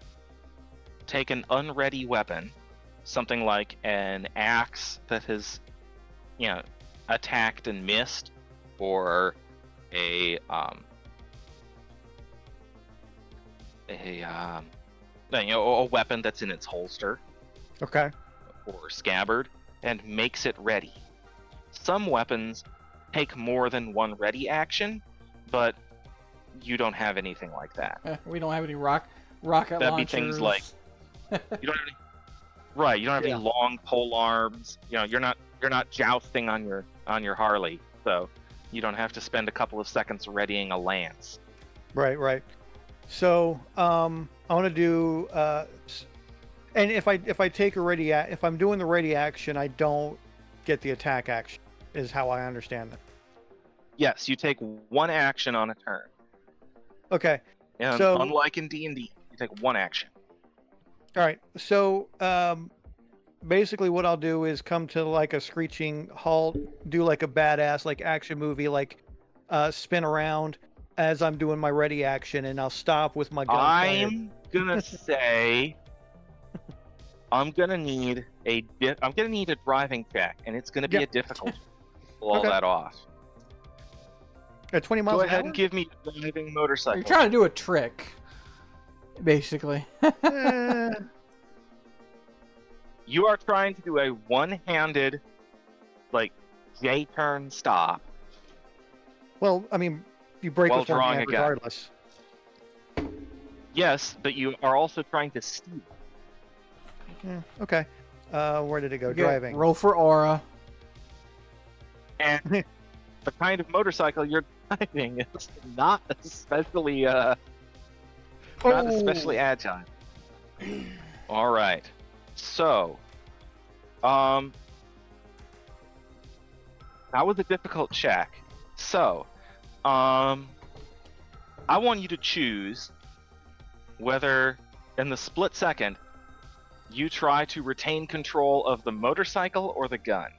take an unready weapon, something like an axe that has, attacked and missed, or a weapon that's in its holster. Okay. Or scabbard, and makes it ready. Some weapons take more than one ready action, but you don't have anything like that. We don't have any rocket That'd launchers. be things like you don't have any. Right, you don't have any long pole arms. You're not jousting on your Harley, so you don't have to spend a couple of seconds readying a lance. Right. So I want to do. And if I take if I'm doing the ready action, I don't get the attack action, is how I understand it. Yes, you take one action on a turn. Okay. And so, unlike in D&D, you take one action. All right. So basically what I'll do is come to a screeching halt, do a badass action movie, spin around as I'm doing my ready action, and I'll stop with my gun. I'm gonna say I'm gonna need a driving check, and it's gonna be a difficult pull all that off. At 20 miles Go an ahead hour? and give me a driving motorcycle. You're trying to do a trick, basically. You are trying to do a one-handed, J-turn stop. Well, I mean, you break while with one drawing hand a gun. regardless. Yes, but you are also trying to steal. Okay. Where did it go? Yeah, Driving. Roll for aura. And the kind of motorcycle you're driving is not especially agile. All right. So, that was a difficult check. So, I want you to choose whether, in the split second, you try to retain control of the motorcycle or the gun.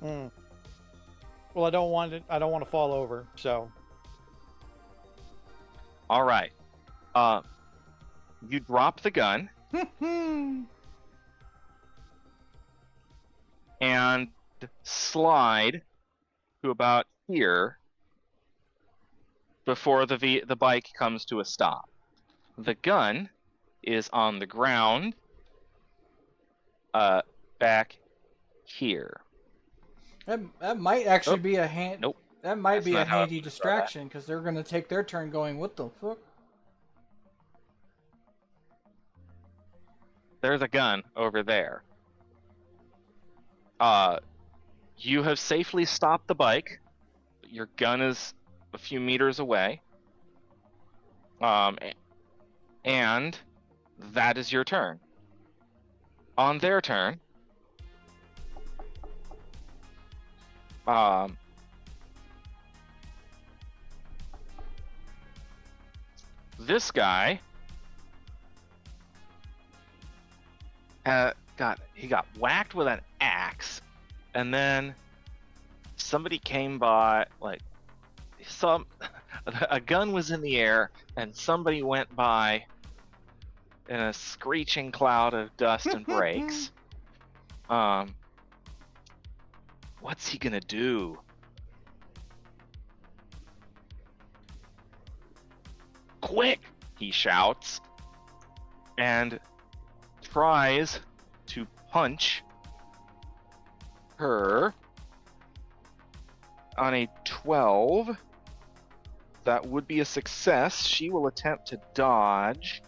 Well, I don't want to fall over, so. All right. You drop the gun and slide to about here before the bike comes to a stop. The gun is on the ground back here. That might actually be a hand. Nope. That might That's be a not how I handy saw that. distraction because they're gonna take their turn going. What the fuck? There's a gun over there. You have safely stopped the bike. Your gun is a few meters away. And that is your turn. On their turn, this guy got whacked with an axe, and then somebody came by, like a gun was in the air, and somebody went by in a screeching cloud of dust and brakes. What's he gonna do? Quick! He shouts, and tries to punch her. On a 12, that would be a success. She will attempt to dodge.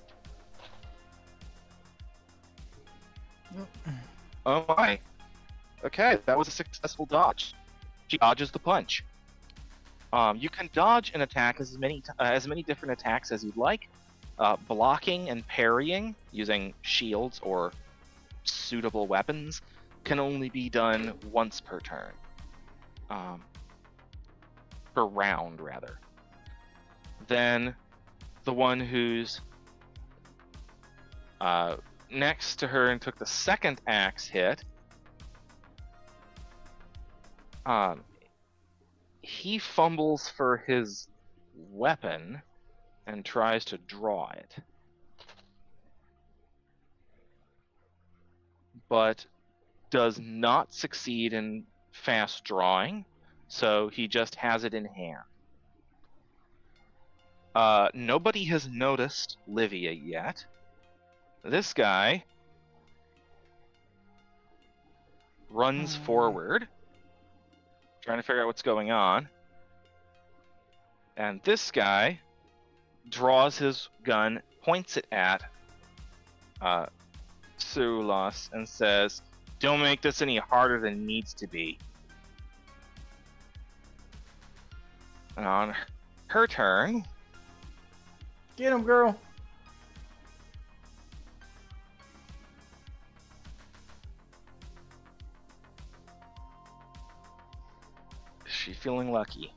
Oh my. Okay, that was a successful dodge. She dodges the punch. You can dodge an attack as many different attacks as you'd like. Blocking and parrying using shields or suitable weapons can only be done once per turn. Per round, rather. Then the one who's next to her and took the second axe hit, he fumbles for his weapon and tries to draw it, but does not succeed in fast drawing, so he just has it in hand. Nobody has noticed Livia yet. This guy runs forward, trying to figure out what's going on. And this guy draws his gun, points it at Sulas, and says, "Don't make this any harder than it needs to be." And on her turn, Get him, girl. is she feeling lucky?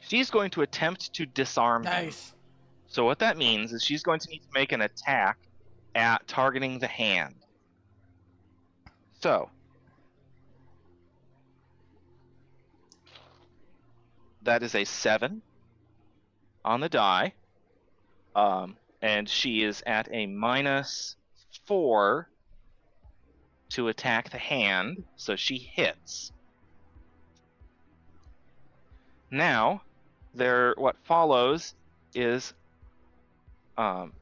She's going to attempt to disarm him. Nice. So what that means is she's going to need to make an attack at targeting the hand. So that is a 7 on the die. And she is at a -4 to attack the hand, so she hits. Now, what follows is then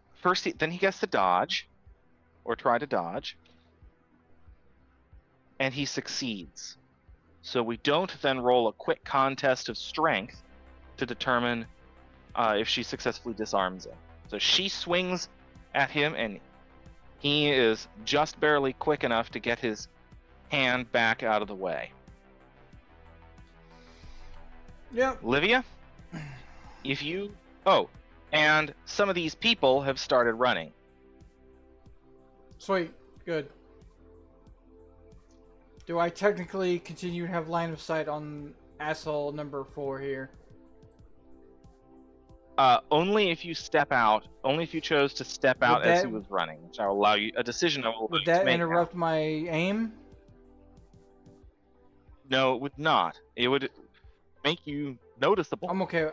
he gets to dodge, or try to dodge, and he succeeds. So we don't then roll a quick contest of strength to determine if she successfully disarms him. So she swings at him, and he is just barely quick enough to get his hand back out of the way. Yep. Livia, if you... Oh, and some of these people have started running. Sweet. Good. Do I technically continue to have line of sight on asshole number 4 here? Only if you step out. Only if you chose to step out as he was running, which I will allow you a decision. I will allow Would you to that make interrupt my aim? No, it would not. It would make you noticeable, I'm okay.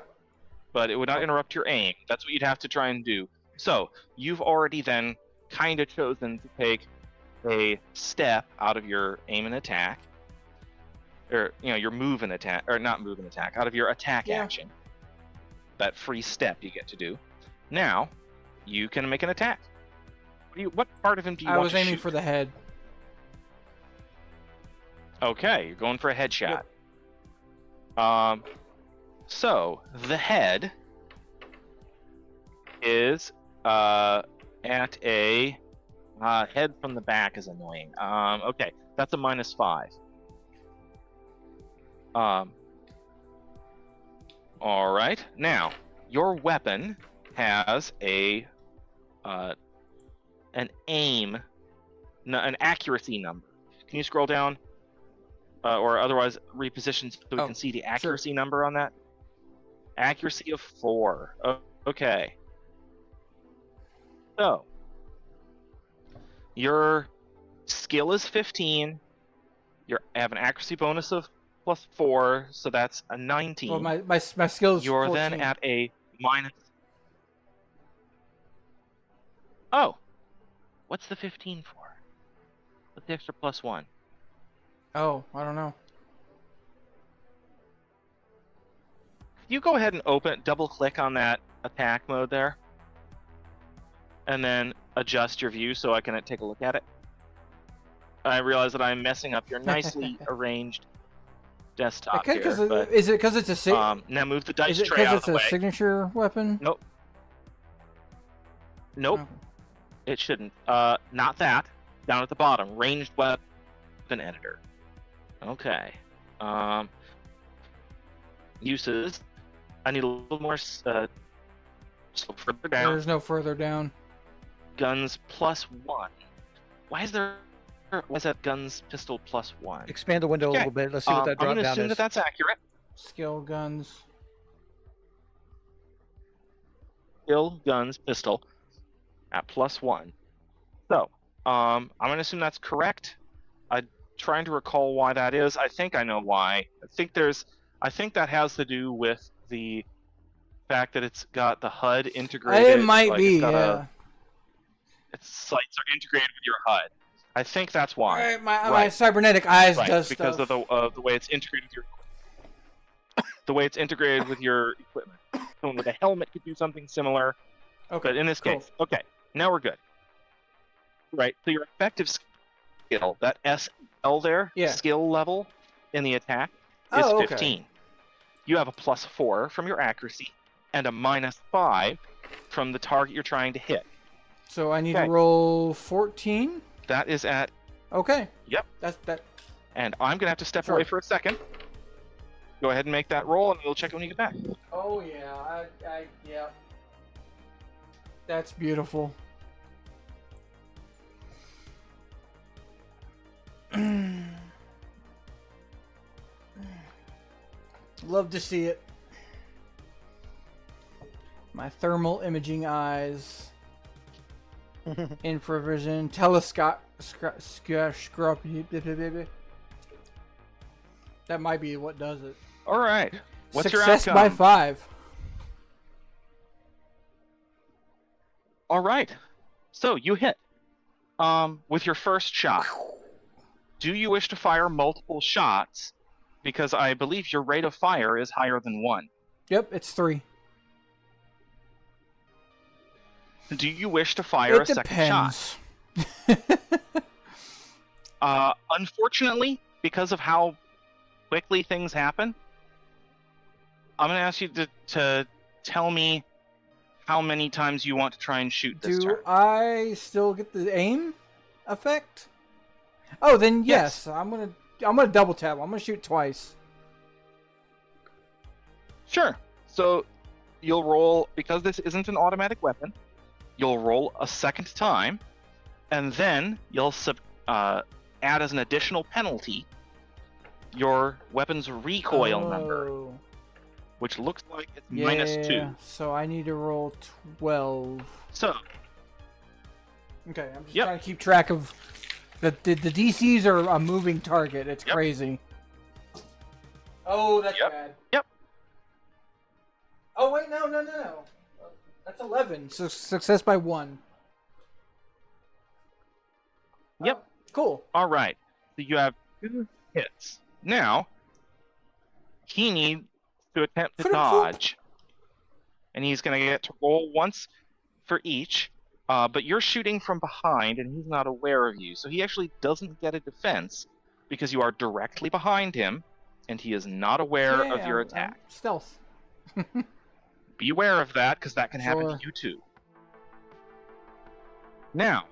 but it would not interrupt your aim. That's what you'd have to try and do. So you've already then kind of chosen to take a step out of your aim and attack, or your move and attack, or not move and attack, out of your attack action. That free step you get to do. Now, you can make an attack. What part of him do you want to shoot? I was aiming for the head. Okay, you're going for a headshot. So the head is at a head from the back is annoying. Okay, that's a -5. All right. Now, your weapon has an aim, an accuracy number. Can you scroll down, or otherwise reposition so we can see the accuracy number on that? Accuracy of 4. Okay. So, your skill is 15. You have an accuracy bonus of +4, so that's a 19. Well, my skill is You're 14. then at a minus. Oh, what's the 15 for? What's the extra +1? Oh, I don't know. You go ahead and double click on that attack mode there, and then adjust your view so I can take a look at it. I realize that I'm messing up your nicely arranged desktop here. But, is it because it's a now move the dice Is it tray out because of it's the a way. signature weapon? Nope. Oh. It shouldn't. Not that. Down at the bottom, ranged weapon editor. Okay. Uses. I need a little more. So further down. There's no further down. Guns +1. Why is that guns pistol +1? Expand the window a little bit. Let's see what that I'm drop going to down assume is. that's accurate. Skill guns. Skill guns pistol at +1. So, I'm going to assume that's correct. I'm trying to recall why that is. I think I know why. I think that has to do with the fact that it's got the HUD integrated. It might be, yeah. Its sights are integrated with your HUD. I think that's why. Right, my cybernetic eyes does because stuff. of the way it's integrated with your the way it's integrated with your equipment. Someone with a helmet could do something similar. Okay. But in this case, okay, now we're good. Right. So your effective skill, that SL there, skill level in the attack is 15. You have a +4 from your accuracy and a -5 from the target you're trying to hit. So I need to roll 14? That is at... Okay. Yep. That's that. And I'm going to have to step away for a second. Go ahead and make that roll, and we'll check it when you get back. Oh, yeah. Yeah. That's beautiful. Love to see it. My thermal imaging eyes. Infravision. Telescope. That might be what does it. All right. What's your Success outcome? by 5. All right. So you hit with your first shot. Do you wish to fire multiple shots? Because I believe your rate of fire is higher than 1. Yep, it's 3. Do you wish to fire a second shot? Unfortunately, because of how quickly things happen, I'm going to ask you to tell me how many times you want to try and shoot this turn. Do I still get the aim effect? Oh, then yes. I'm gonna double tap. I'm gonna shoot twice. Sure. So you'll roll, because this isn't an automatic weapon, you'll roll a second time, and then you'll add as an additional penalty your weapon's recoil number. which looks like it's Yeah, -2. so I need to roll 12. So, Okay, I'm just Yep. trying to keep track of the DCs are a moving target. It's Yep. crazy. Oh, that's Yep. bad. Yep. Oh wait, no. That's 11. So success by 1. Yep. Oh, cool. all right. So you have 2 hits. Now, he needs to attempt to Flip, flip. dodge. And he's going to get to roll once for each. But you're shooting from behind, and he's not aware of you. So he actually doesn't get a defense because you are directly behind him, and he is not aware of your attack. Stealth. Be aware of that, because that can happen Sure. to you too. Now,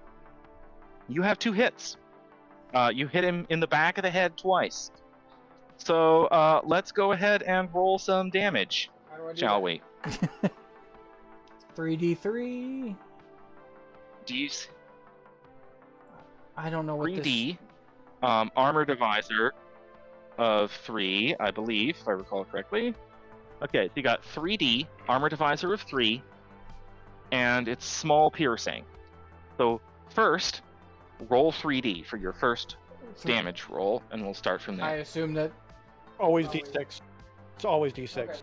you have 2 hits. You hit him in the back of the head twice. So let's go ahead and roll some damage, How do I do shall that? we? 3d3. D's I don't know what 3D, armor divisor of 3, I believe, if I recall correctly. Okay, so you got 3D, armor divisor of 3, and it's small piercing. So first, roll 3D for your first this. damage roll, and we'll start from I there. assume that. Always D6. It's always D6.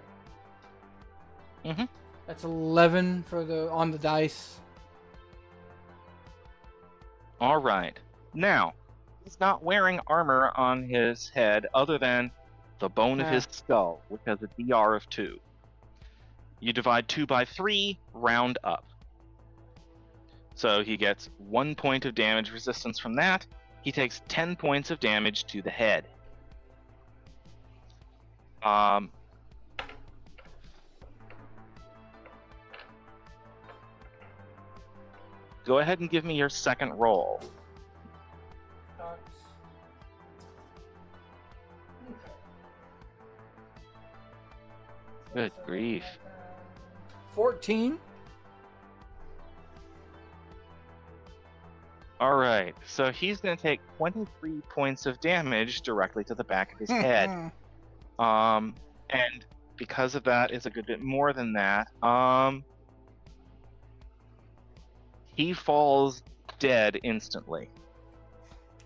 Mhm. That's 11 for on the dice. All right. Now, he's not wearing armor on his head other than the bone of his skull, which has a DR of 2. You divide 2 by 3, round up. So he gets 1 point of damage resistance from that. He takes 10 points of damage to the head. Go ahead and give me your second roll. Good grief. 14. All right, so he's going to take 23 points of damage directly to the back of his head. And because of that, is a good bit more than that. He falls dead instantly.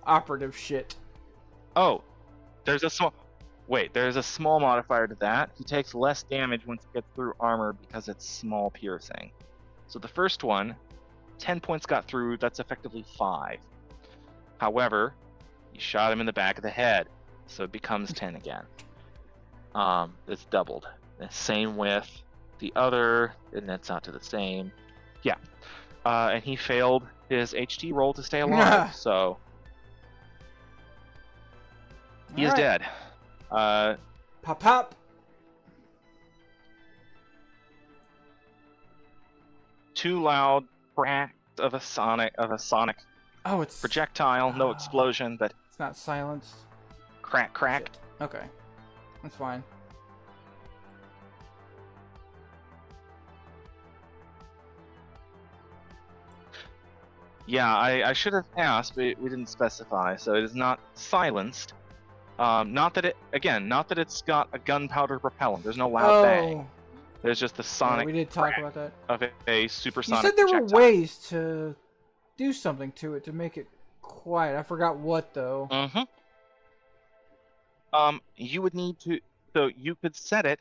Operative shit. Oh, there's a small modifier to that. He takes less damage once he gets through armor because it's small piercing. So the first one, 10 points got through, that's effectively 5. However, you shot him in the back of the head, so it becomes 10 again. It's doubled. The same with the other, it nets out to the same. Yeah. And he failed his HT roll to stay alive, so he is dead. Pop pop. Too loud crack of a sonic Oh, it's projectile, no explosion, but It's not silenced. crack. Shit. Okay, that's fine. Yeah, I should have asked, but we didn't specify, so it is not silenced. Not that it's got a gunpowder propellant. There's no loud bang. There's just the sonic we did talk crack about that. of a supersonic You said there were projectile. ways to do something to it to make it quiet. I forgot what though. You would need to, so you could set it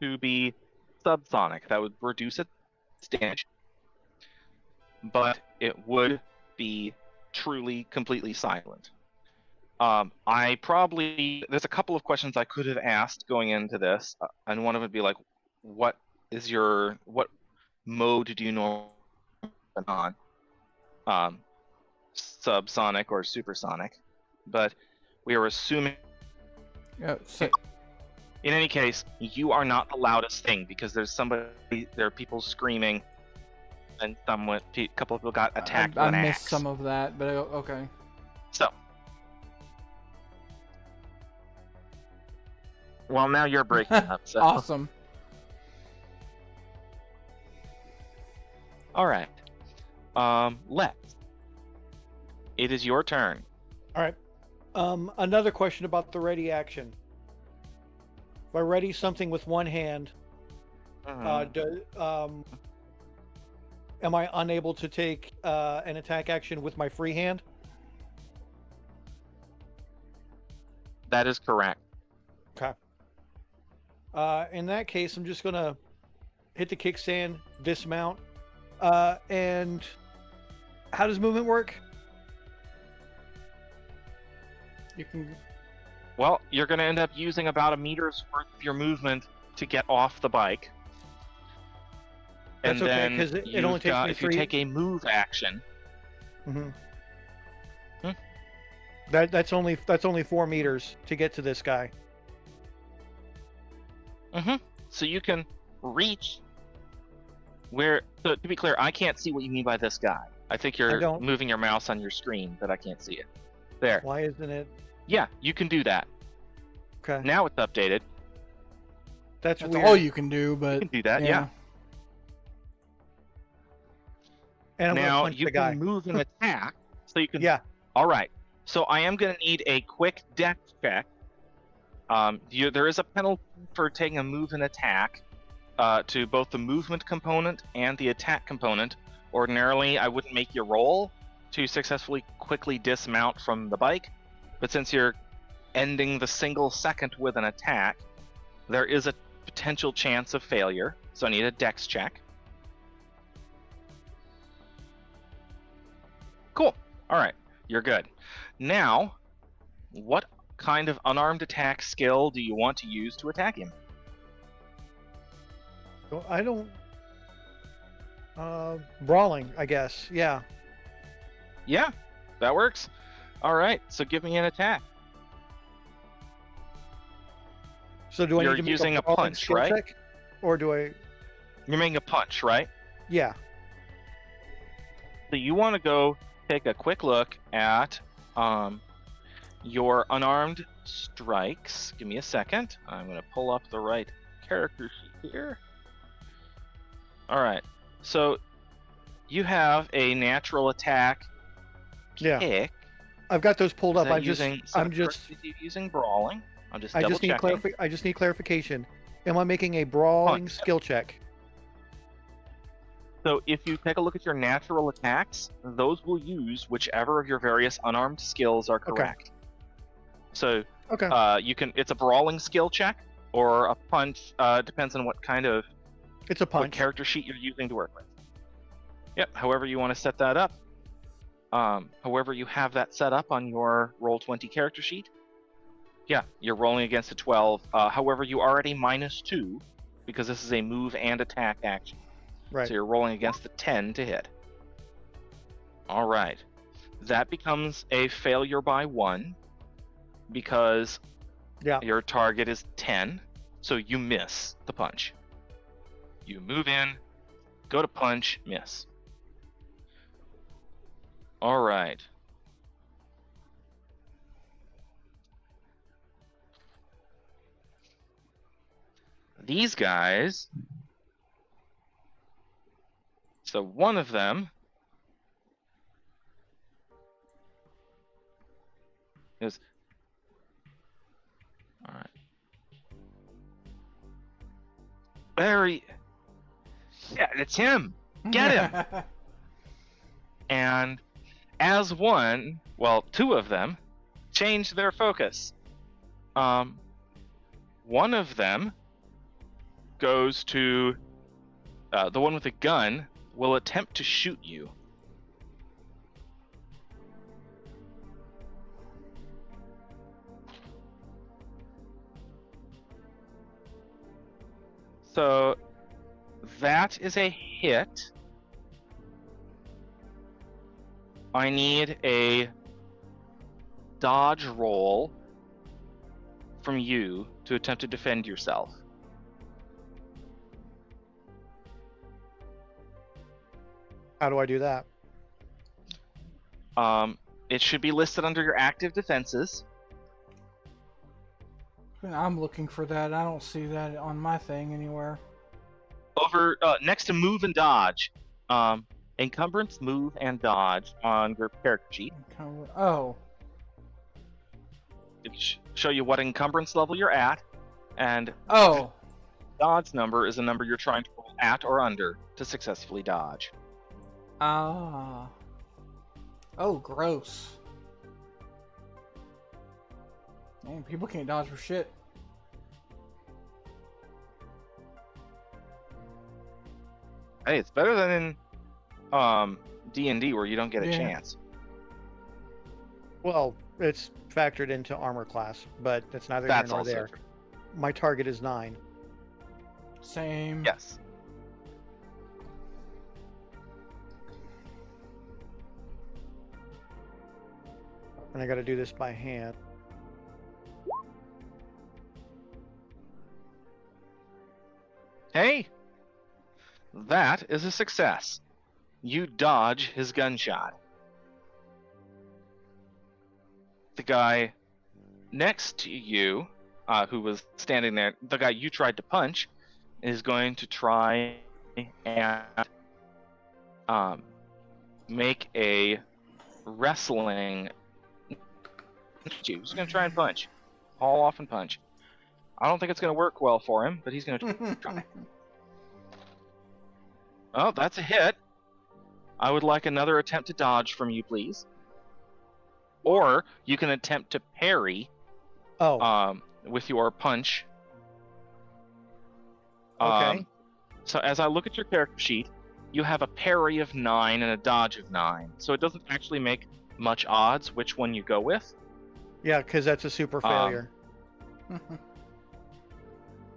to be subsonic. That would reduce its damage, but it would be truly, completely silent. There's a couple of questions I could have asked going into this, and one of it would be like, what mode do you normally on? Subsonic or supersonic? But we are assuming, So, in any case, you are not the loudest thing because there are people screaming, and a couple of people got attacked with I an missed axe. some of that, but okay. So, well, now you're breaking up. So. Awesome. All right. Lex, it is your turn. All right. Another question about the ready action. If I ready something with one hand, Mhm. am I unable to take an attack action with my free hand? That is correct. Okay. In that case, I'm just gonna hit the kickstand, dismount, and how does movement work? You can. Well, you're going to end up using about a meter's worth of your movement to get off the bike. That's And okay then because it only takes me if you 3. take a move action, Hmm. Hmm? That's only 4 meters to get to this guy. so you can reach where. So to be clear, I can't see what you mean by this guy. I think you're don't. moving your mouse on your screen, but I can't see it. There. Why isn't it? Yeah, you can do that. Okay. Now it's updated. That's That's weird. all you can do, You but can do that, yeah. And I'm gonna Now punch you the guy. can move and attack, so you can. Yeah. All right. So I am going to need a quick dex check. There is a penalty for taking a move and attack to both the movement component and the attack component. Ordinarily, I wouldn't make you roll to successfully quickly dismount from the bike, but since you're ending the single second with an attack, there is a potential chance of failure. So I need a dex check. Cool. All right. You're good. Now, what kind of unarmed attack skill do you want to use to attack him? I don't. Brawling, I guess. Yeah. Yeah, that works. All right. So give me an attack. So do I You're need to make using a brawling punch, skill right? check? Or do I? You're making a punch, right? Yeah. So you want to go take a quick look at your unarmed strikes. Give me a second. I'm going to pull up the right character sheet here. All right. So you have a natural attack Yeah. kick. I've got those pulled up. That I'm just. using brawling. I'm just I double just need checking. I just need clarification. Am I making a brawling Punch. skill check? So if you take a look at your natural attacks, those will use whichever of your various unarmed skills are correct. So Okay. you can. It's a brawling skill check or a punch. Depends on what kind of It's a what punch. character sheet you're using to work with. Yep. However you want to set that up. However you have that set up on your Roll20 character sheet. Yeah, you're rolling against a 12. However, you are at a -2 because this is a move and attack action. Right. So you're rolling against the 10 to hit. All right. That becomes a failure by 1 because Yeah. your target is 10. So you miss the punch. You move in, go to punch, miss. All right. These guys. So one of them is. All right. Very. Yeah, it's him. Get him. And as one, well, two of them change their focus. One of them goes to the one with the gun will attempt to shoot you. So that is a hit. I need a dodge roll from you to attempt to defend yourself. How do I do that? It should be listed under your active defenses. I'm looking for that. I don't see that on my thing anywhere. Over next to move and dodge. Encumbrance, move, and dodge on your character sheet. Oh. It show you what encumbrance level you're at, And Oh. dodge number is a number you're trying to roll at or under to successfully dodge. Ah. Oh, gross. Man, people can't dodge for shit. Hey, it's better than in D&D where you don't get a Yeah. chance. Well, it's factored into armor class, but that's neither here That's nor also there. true. My target is 9. Same. Yes. And I got to do this by hand. Hey, that is a success. You dodge his gunshot. The guy next to you, who was standing there, the guy you tried to punch, is going to try and make a wrestling. He's going to try and punch. Haul off and punch. I don't think it's going to work well for him, but he's going to try. Oh, that's a hit. I would like another attempt to dodge from you, please. Or you can attempt to parry with your punch. Okay. So as I look at your character sheet, you have a parry of 9 and a dodge of 9. So it doesn't actually make much odds which one you go with. Yeah, because that's a super failure.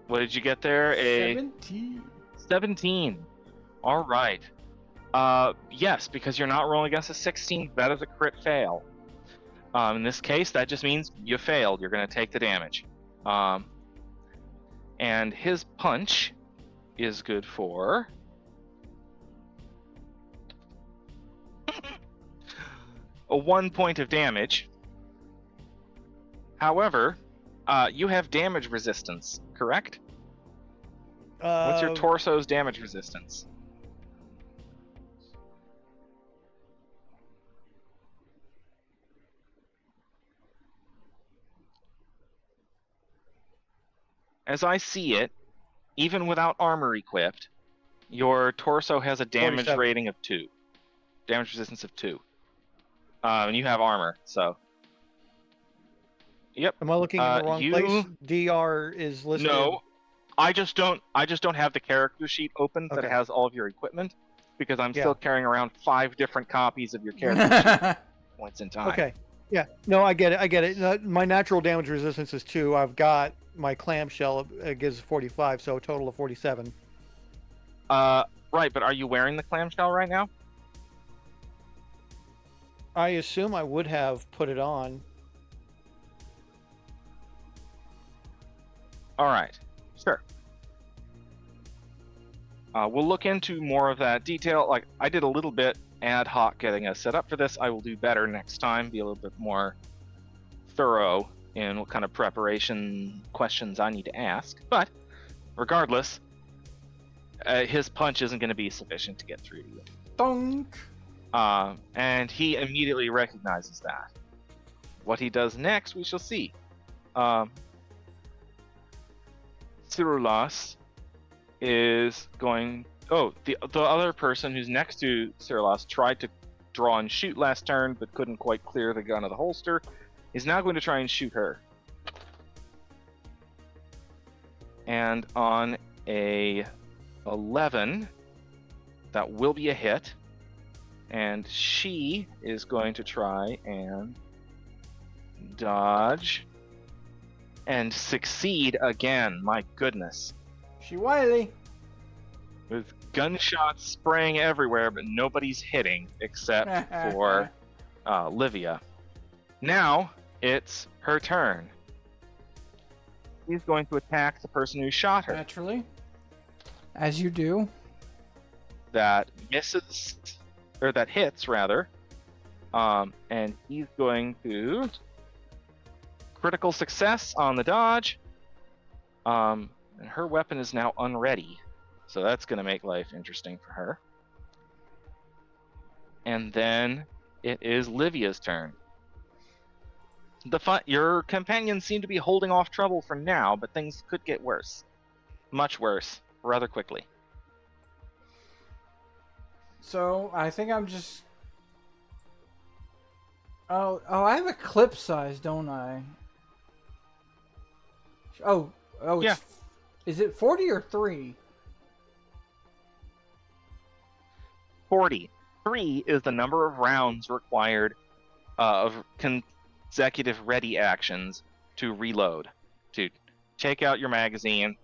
What did you get there? A 17. 17. All right. Yes, because you're not rolling against a 16. That is a crit fail. In this case, that just means you failed. You're going to take the damage. And his punch is good for a 1 point of damage. However, you have damage resistance, correct? What's your torso's damage resistance? As I see it, even without armor equipped, your torso has a damage 47. rating of 2. Damage resistance of 2. And you have armor, so. Yep. Am I looking in the wrong place? DR is listed. No, I just don't have the character sheet open that Okay. has all of your equipment because I'm still carrying around 5 different copies of your character sheet at points in time. Okay. Yeah. No, I get it. My natural damage resistance is 2. I've got my clamshell. It gives 45, so a total of 47. Right, but are you wearing the clamshell right now? I assume I would have put it on. All right, sure. We'll look into more of that detail. Like, I did a little bit ad hoc getting us set up for this. I will do better next time, be a little bit more thorough in what kind of preparation questions I need to ask. But regardless, his punch isn't going to be sufficient to get through to you. Donk. And he immediately recognizes that. What he does next, we shall see. Cyrulas is going. Oh, the other person who's next to Cyrulas tried to draw and shoot last turn, but couldn't quite clear the gun of the holster. Is now going to try and shoot her. And on a 11, that will be a hit. And she is going to try and dodge and succeed again. My goodness. She wily. With gunshots spraying everywhere, but nobody's hitting except for Livia. Now it's her turn. She's going to attack the person who shot her. Naturally. As you do. That misses, or that hits rather. And he's going to critical success on the dodge. And her weapon is now unready. So that's going to make life interesting for her. And then it is Livia's turn. Your companions seem to be holding off trouble for now, but things could get worse. Much worse, rather quickly. So I think I'm just. Oh, I have a clip size, don't I? Oh, it's... Yeah. Is it 40 or 3? 40. 3 is the number of rounds required of consecutive ready actions to reload. To take out your magazine,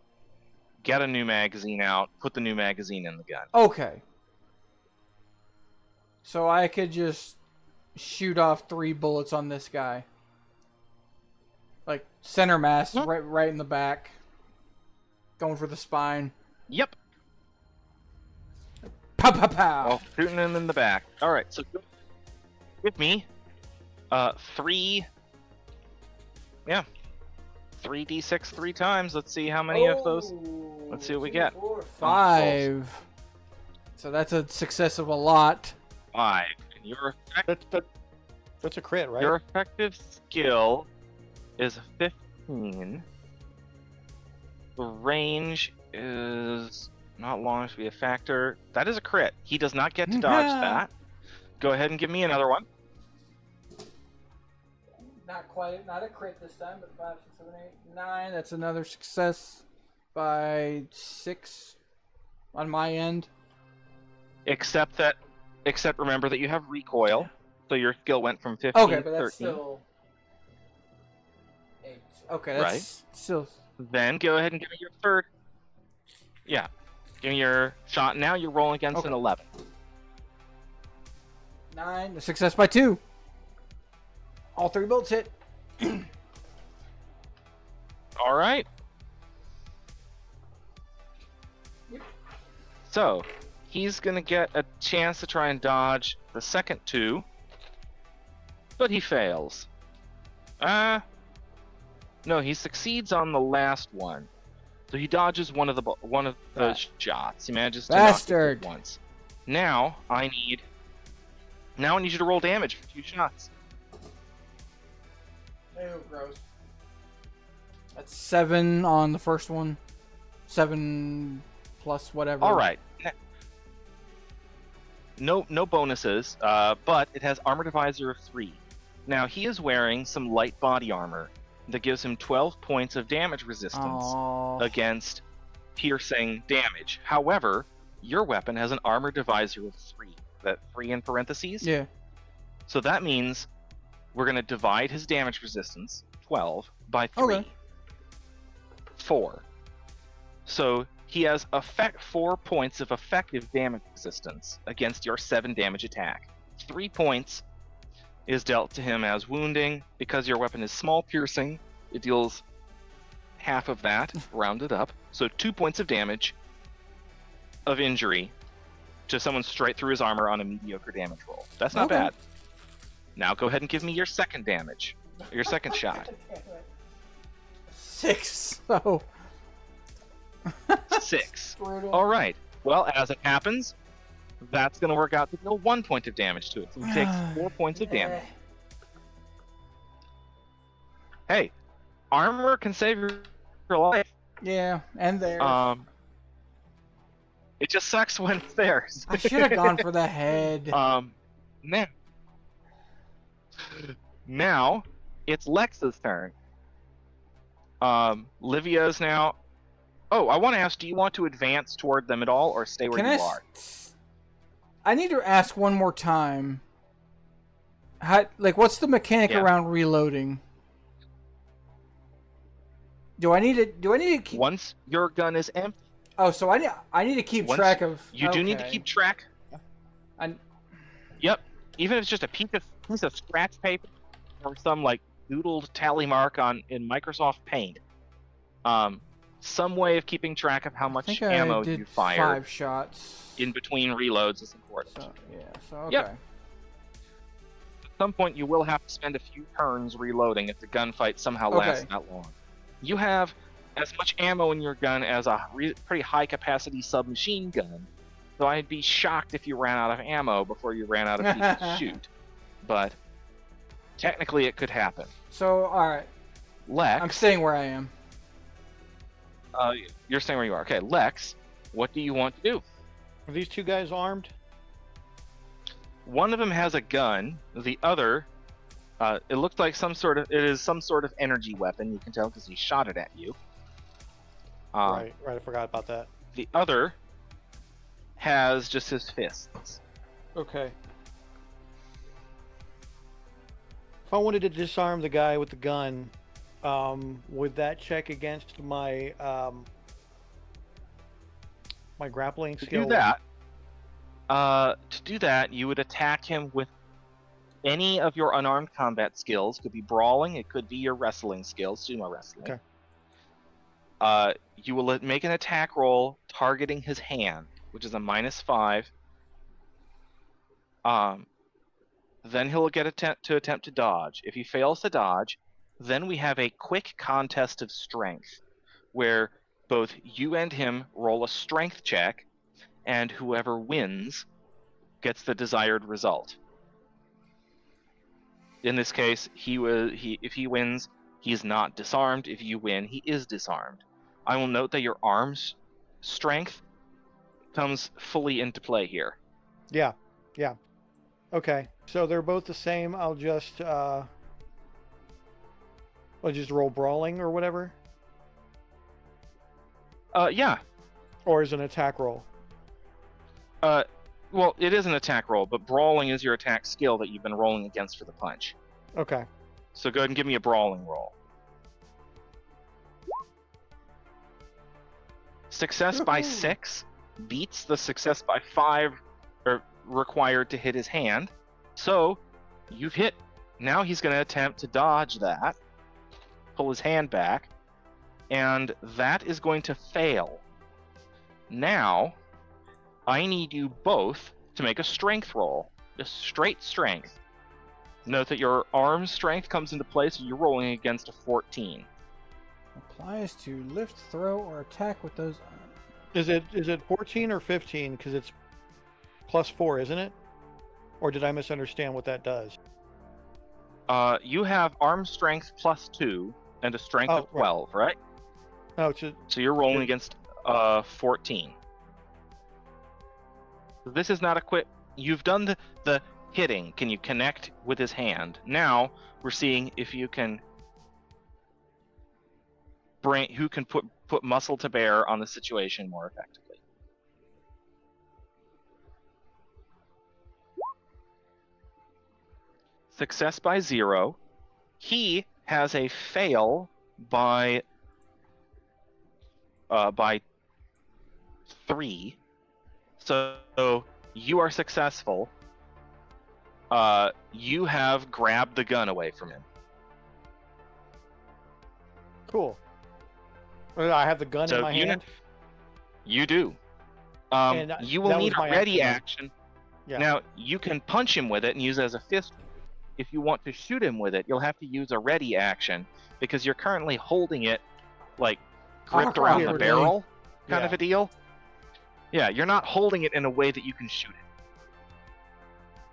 get a new magazine out, put the new magazine in the gun. Okay. So I could just shoot off 3 bullets on this guy. Like center mass, right in the back. Going for the spine. Yep. Pow, pow, pow. Oh, shooting him in the back. All right, so give me 3. Yeah. 3d6 3 times. Let's see how many of those. Let's see what we get. 5. So that's a success of a lot. 5. And your That's a crit, right? Your effective skill is 15. The range is not long enough to be a factor. That is a crit. He does not get to dodge that. Go ahead and give me another one. Not quite, not a crit this time, but 5, 6, 7, 8, 9. That's another success by 6 on my end. Except remember that you have recoil, so your skill went from 15 Okay, to but that's 13. still 8. Okay, that's still. Then go ahead and give me your third. Yeah, give me your shot. Now you're rolling against an 11. 9, a success by 2. All 3 bolts hit. All right. Yep. So he's gonna get a chance to try and dodge the second 2, but he fails. No, he succeeds on the last one. So he dodges one of the shots. He manages to Bastard. knock it once. Now I need you to roll damage for 2 shots. Ew, gross. That's 7 on the first one. 7 plus whatever. All right. No bonuses, but it has armor divisor of 3. Now he is wearing some light body armor that gives him 12 points of damage resistance against piercing damage. However, your weapon has an armor divisor of 3. That 3 in parentheses? Yeah. So that means we're going to divide his damage resistance, 12, by 3. Okay. 4. So he has 4 points of effective damage resistance against your 7 damage attack. 3 points is dealt to him as wounding. Because your weapon is small piercing, it deals half of that, rounded up. So 2 points of damage of injury to someone straight through his armor on a mediocre damage roll. That's not bad. Now go ahead and give me your second damage. Your second shot. 6. So 6. brutal. All right. Well, as it happens, that's going to work out to deal 1 point of damage to it. So he takes 4 points of damage. Hey, armor can save your life. Yeah, and there. It just sucks when it's theirs. I should have gone for the head. Now it's Lex's turn. Livia's now. Oh, I want to ask, do you want to advance toward them at all, or stay where you are? I need to ask one more time. What's the mechanic around reloading? Do I need to keep... Once your gun is empty. Oh, so I need to keep track of... You do need to keep track. Yep. Even if it's just a piece of scratch paper or some doodled tally mark in Microsoft Paint. Some way of keeping track of how much ammo you fire 5 shots in between reloads is important. So okay. Yep. At some point, you will have to spend a few turns reloading if the gunfight somehow lasts that long. You have as much ammo in your gun as a pretty high-capacity submachine gun, so I'd be shocked if you ran out of ammo before you ran out of people to shoot. But technically, it could happen. So, alright. Lex. I'm staying where I am. You're staying where you are. Okay, Lex, what do you want to do? Are these two guys armed? One of them has a gun. The other, it looks like it is some sort of energy weapon. You can tell because he shot it at you. Right. I forgot about that. The other has just his fists. Okay. If I wanted to disarm the guy with the gun, would that check against my my grappling skill? To do that, you would attack him with any of your unarmed combat skills. Could be brawling, it could be your wrestling skills, sumo wrestling. Okay. You will make an attack roll targeting his hand, which is a -5. Then he'll get attempt to dodge. If he fails to dodge, then we have a quick contest of strength, where both you and him roll a strength check, and whoever wins gets the desired result. In this case, if he wins, he's not disarmed. If you win, he is disarmed. I will note that your arm's strength comes fully into play here. Yeah. Okay. So they're both the same. I'll just roll brawling or whatever. Yeah. Or is an attack roll? Well, it is an attack roll, but brawling is your attack skill that you've been rolling against for the punch. Okay. So go ahead and give me a brawling roll. Success by 6 beats the success by 5 required to hit his hand. So you've hit. Now he's going to attempt to dodge that, pull his hand back, and that is going to fail. Now, I need you both to make a strength roll, just straight strength. Note that your arm strength comes into play, so you're rolling against a 14. Applies to lift, throw, or attack with those. Is it 14 or 15? Because it's +4, isn't it? Or did I misunderstand what that does? You have arm strength +2 and a strength of 12, right? Oh, so you're rolling against 14. So this is not a quick. You've done the hitting. Can you connect with his hand? Now we're seeing if you can who can put muscle to bear on the situation more effectively. Success by 0. He has a fail by 3. So you are successful. You have grabbed the gun away from him. Cool. I have the gun in my hand? You do. You will need a ready action. Yeah. Now, you can punch him with it and use it as a fist. If you want to shoot him with it, you'll have to use a ready action, because you're currently holding it, like, gripped around the barrel, kind of a deal. Yeah, you're not holding it in a way that you can shoot it.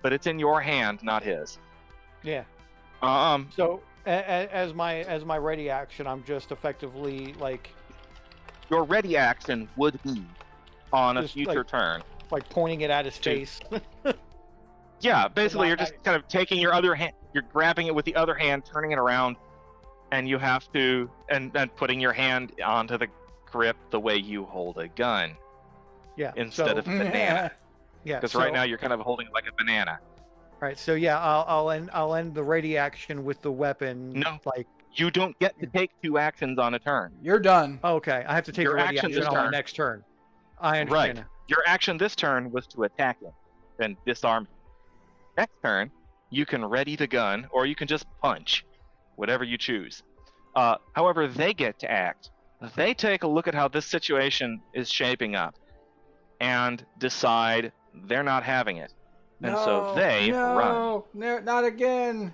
But it's in your hand, not his. Yeah. So as my ready action, I'm just effectively like. Your ready action would be on a future turn. Like pointing it at his face. Yeah, basically you're just kind of taking your other hand, you're grabbing it with the other hand, turning it around, and you have to, and putting your hand onto the grip the way you hold a gun. Yeah. Instead of a banana. Yeah. Because right now you're kind of holding it like a banana. Right. So yeah, I'll end the ready action with the weapon. No. Like you don't get to take 2 actions on a turn. You're done. Oh, okay. I have to take your a ready action on my next turn. I understand. Right. Your action this turn was to attack him, then disarm him. Next turn, you can ready the gun, or you can just punch, whatever you choose. However, they get to act. They take a look at how this situation is shaping up and decide they're not having it. And so they run. No, not again.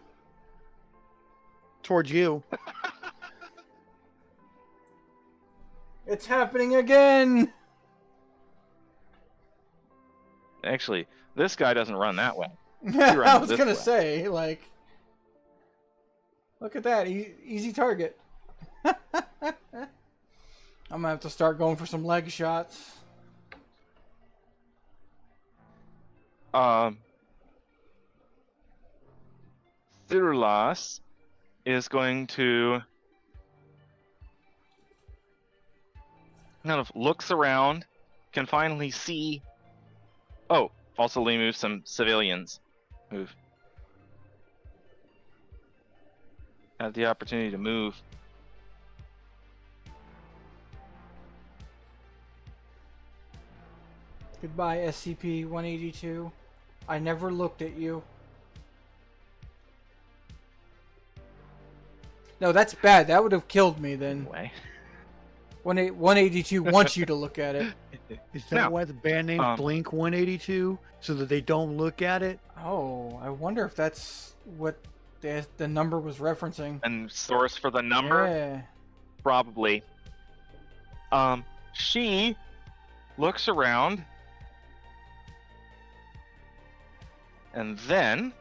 Towards you. It's happening again. Actually, this guy doesn't run that way. I was gonna say, like. Look at that. Easy target. I'm gonna have to start going for some leg shots. Thyrlas is going to kind of looks around, can finally see. Oh, also let me move some civilians. Move. Have the opportunity to move. Goodbye, SCP-182. I never looked at you. No, that's bad. That would have killed me then. Anyway. 182 wants you to look at it. Is that No. why the band name's Blink 182? So that they don't look at it? Oh, I wonder if that's what the number was referencing. And source for the number? Yeah. Probably. She looks around. And then,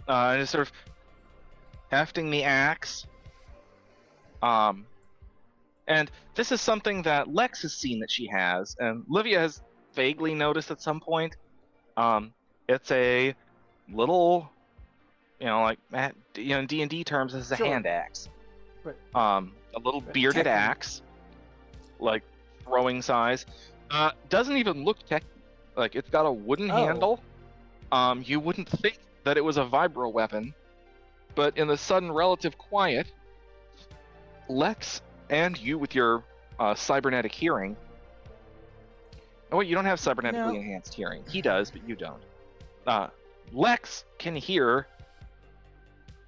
just sort of hefting the axe. And this is something that Lex has seen that she has, and Livia has vaguely noticed at some point. It's a little, like in D&D terms, this is a Sure. hand axe. But, a little bearded technically- axe, like throwing size. Doesn't even look like it's got a wooden handle. You wouldn't think that it was a vibro weapon, but in the sudden relative quiet, Lex and you with your cybernetic hearing. Oh wait, you don't have cybernetically enhanced hearing. He does, but you don't. Lex can hear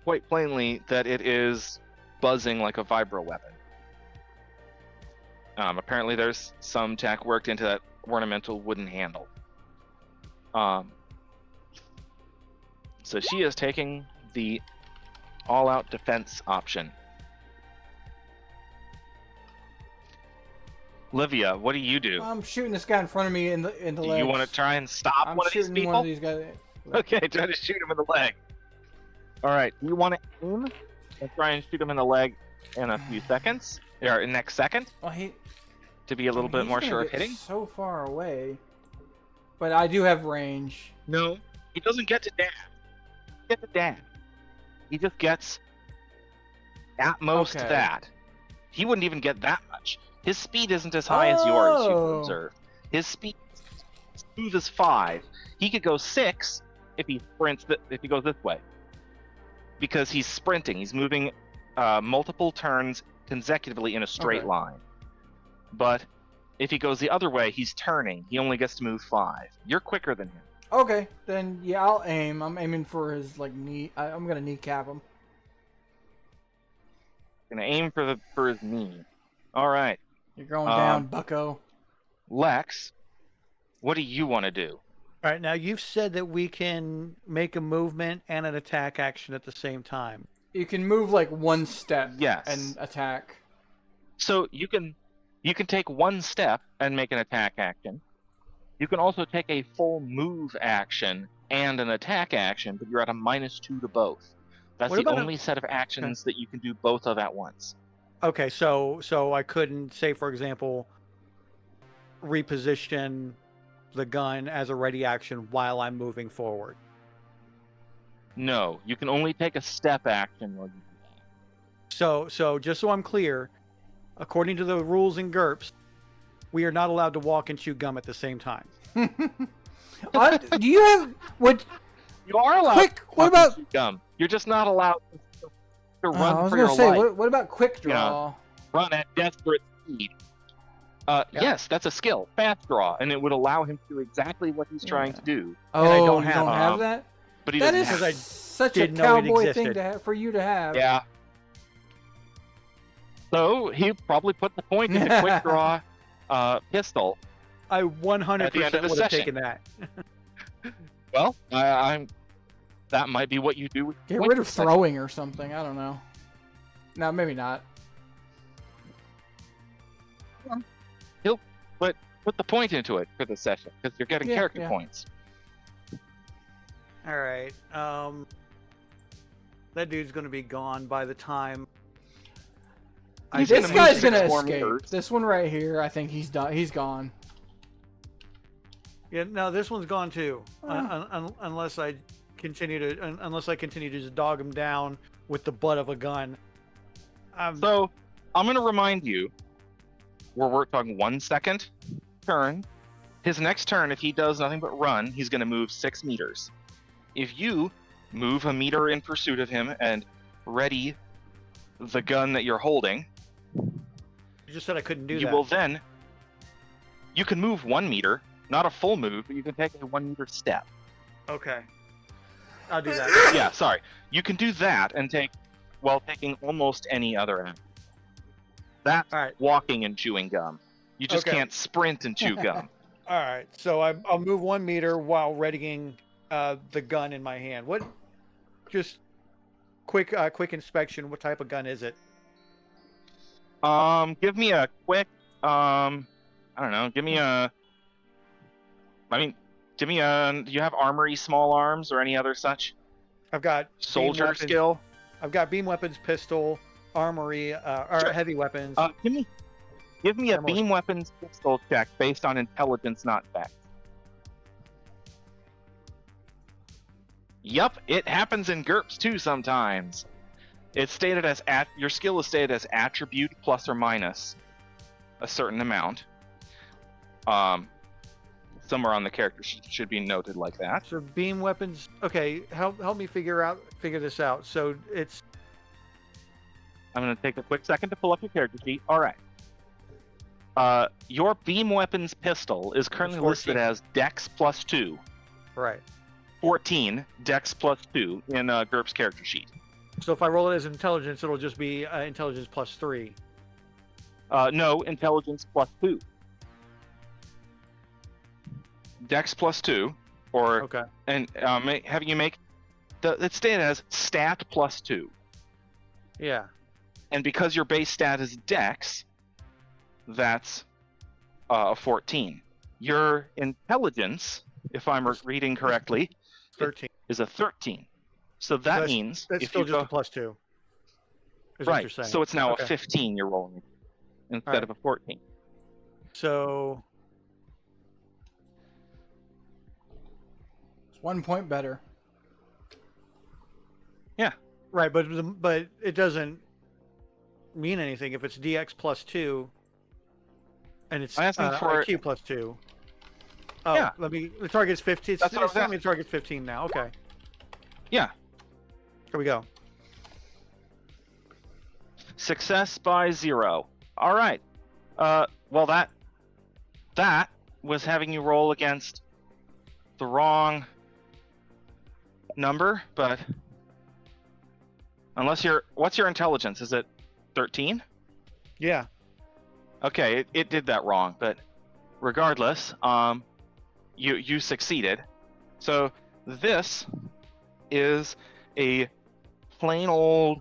quite plainly that it is buzzing like a vibro weapon. Apparently there's some tech worked into that ornamental wooden handle. So she is taking the all-out defense option. Livia, what do you do? I'm shooting this guy in front of me in the Do legs. you want to try and stop I'm one of these shooting people? one of these guys. Okay, try to shoot him in the leg. All right, do you want to aim and try and shoot him in the leg in a few seconds, or in next second, Well, to be a little bit he's more gonna sure of get hitting? So far away, but I do have range. No, he doesn't get to dab. Get to dab. He just gets at most Okay. that. He wouldn't even get that much. His speed isn't as high as yours, you can Oh. observe. His speed is smooth as 5. He could go 6 if he sprints. If he goes this way, because he's sprinting. He's moving multiple turns consecutively in a straight Okay. line. But if he goes the other way, he's turning. He only gets to move 5. You're quicker than him. Okay, then yeah, I'll aim. I'm aiming for his knee. I'm gonna kneecap him. Gonna aim for his knee. All right, You're going down, Bucko. Lex, what do you want to do? All right, now you've said that we can make a movement and an attack action at the same time. You can move like one step. Yes. And attack. So you can take one step and make an attack action. You can also take a full move action and an attack action, but you're at a -2 to both. That's What the about only set of actions that you can do both of at once. Okay, so I couldn't, say for example, reposition the gun as a ready action while I'm moving forward. No, you can only take a step action. When you do that. So just so I'm clear, according to the rules in GURPS, we are not allowed to walk and chew gum at the same time. Do you have what? You are allowed. Quick, to what fucking about- chew gum? You're just not allowed to run I was for gonna your say, life. what about quick draw? Run at desperate speed. Yes, that's a skill, fast draw, and it would allow him to do exactly what he's trying to do. Oh, I don't you have don't it. have that? But he That doesn't is have Because I such a didn't know it cowboy thing existed. to have for you to have. Yeah. So he probably put the point in the quick draw pistol. I At the end 100% of the would have session. taken that. Well, I'm. That might be what you do with. Get point rid of percent. throwing or something. I don't know. No, maybe not. He'll put the point into it for the session because you're getting Yeah, character yeah. points. All right. That dude's going to be gone by the time. He's This gonna move guy's 6 gonna more escape. meters. This one right here, I think he's done. He's gone. Yeah, no, this one's gone too. Unless I continue to just dog him down with the butt of a gun. So, I'm going to remind you, we're talking 1 second turn. His next turn, if he does nothing but run, he's going to move 6 meters. If you move a meter in pursuit of him and ready the gun that you're holding, You just said I couldn't do you that. will then, you can move 1 meter, not a full move, but you can take a 1 meter step. Okay. I'll do that. Yeah, sorry. You can do that and while taking almost any other action. That's All right. walking and chewing gum. You just Okay. can't sprint and chew gum. All right. So I'll move 1 meter while readying the gun in my hand. What? Just quick inspection. What type of gun is it? Give me a quick, I don't know, do you have armory, small arms, or any other such? I've got Soldier weapons. skill? I've got beam weapons, pistol, armory, or Sure. heavy weapons. Give me a Ammo. beam weapons pistol check based on intelligence, not dex. Yup, it happens in GURPS too sometimes. It's stated as your skill is stated as attribute plus or minus a certain amount. Somewhere on the character should be noted like that. So beam weapons. Okay, help me figure this out. So it's I'm going to take a quick second to pull up your character sheet. All right. Your beam weapons pistol is currently listed as Dex plus 2. right. 14 Dex plus 2 in GURPS character sheet. So if I roll it as intelligence, it'll just be intelligence plus 3. No, intelligence plus 2. Dex plus 2, or Okay. and have you make it's stated as stat plus 2. Yeah. And because your base stat is Dex, that's a 14. Your intelligence, if I'm reading correctly, 13. is a 13. So that means That's if still you just go, a plus 2. Is what right, you're saying. so it's now Okay. a 15 you're rolling instead Alright. of a 14. So It's 1 point better. right, but it doesn't mean anything if it's DX plus 2 and it's I'm asking for IQ plus 2. Oh, Yeah. the target's 15. That's what I was It's telling me the target's 15 now. Okay. Yeah. Here we go. Success by 0. All right. Well, that was having you roll against the wrong number, but what's your intelligence? Is it 13? Yeah. Okay, it did that wrong, but regardless, you succeeded. So this is a plain old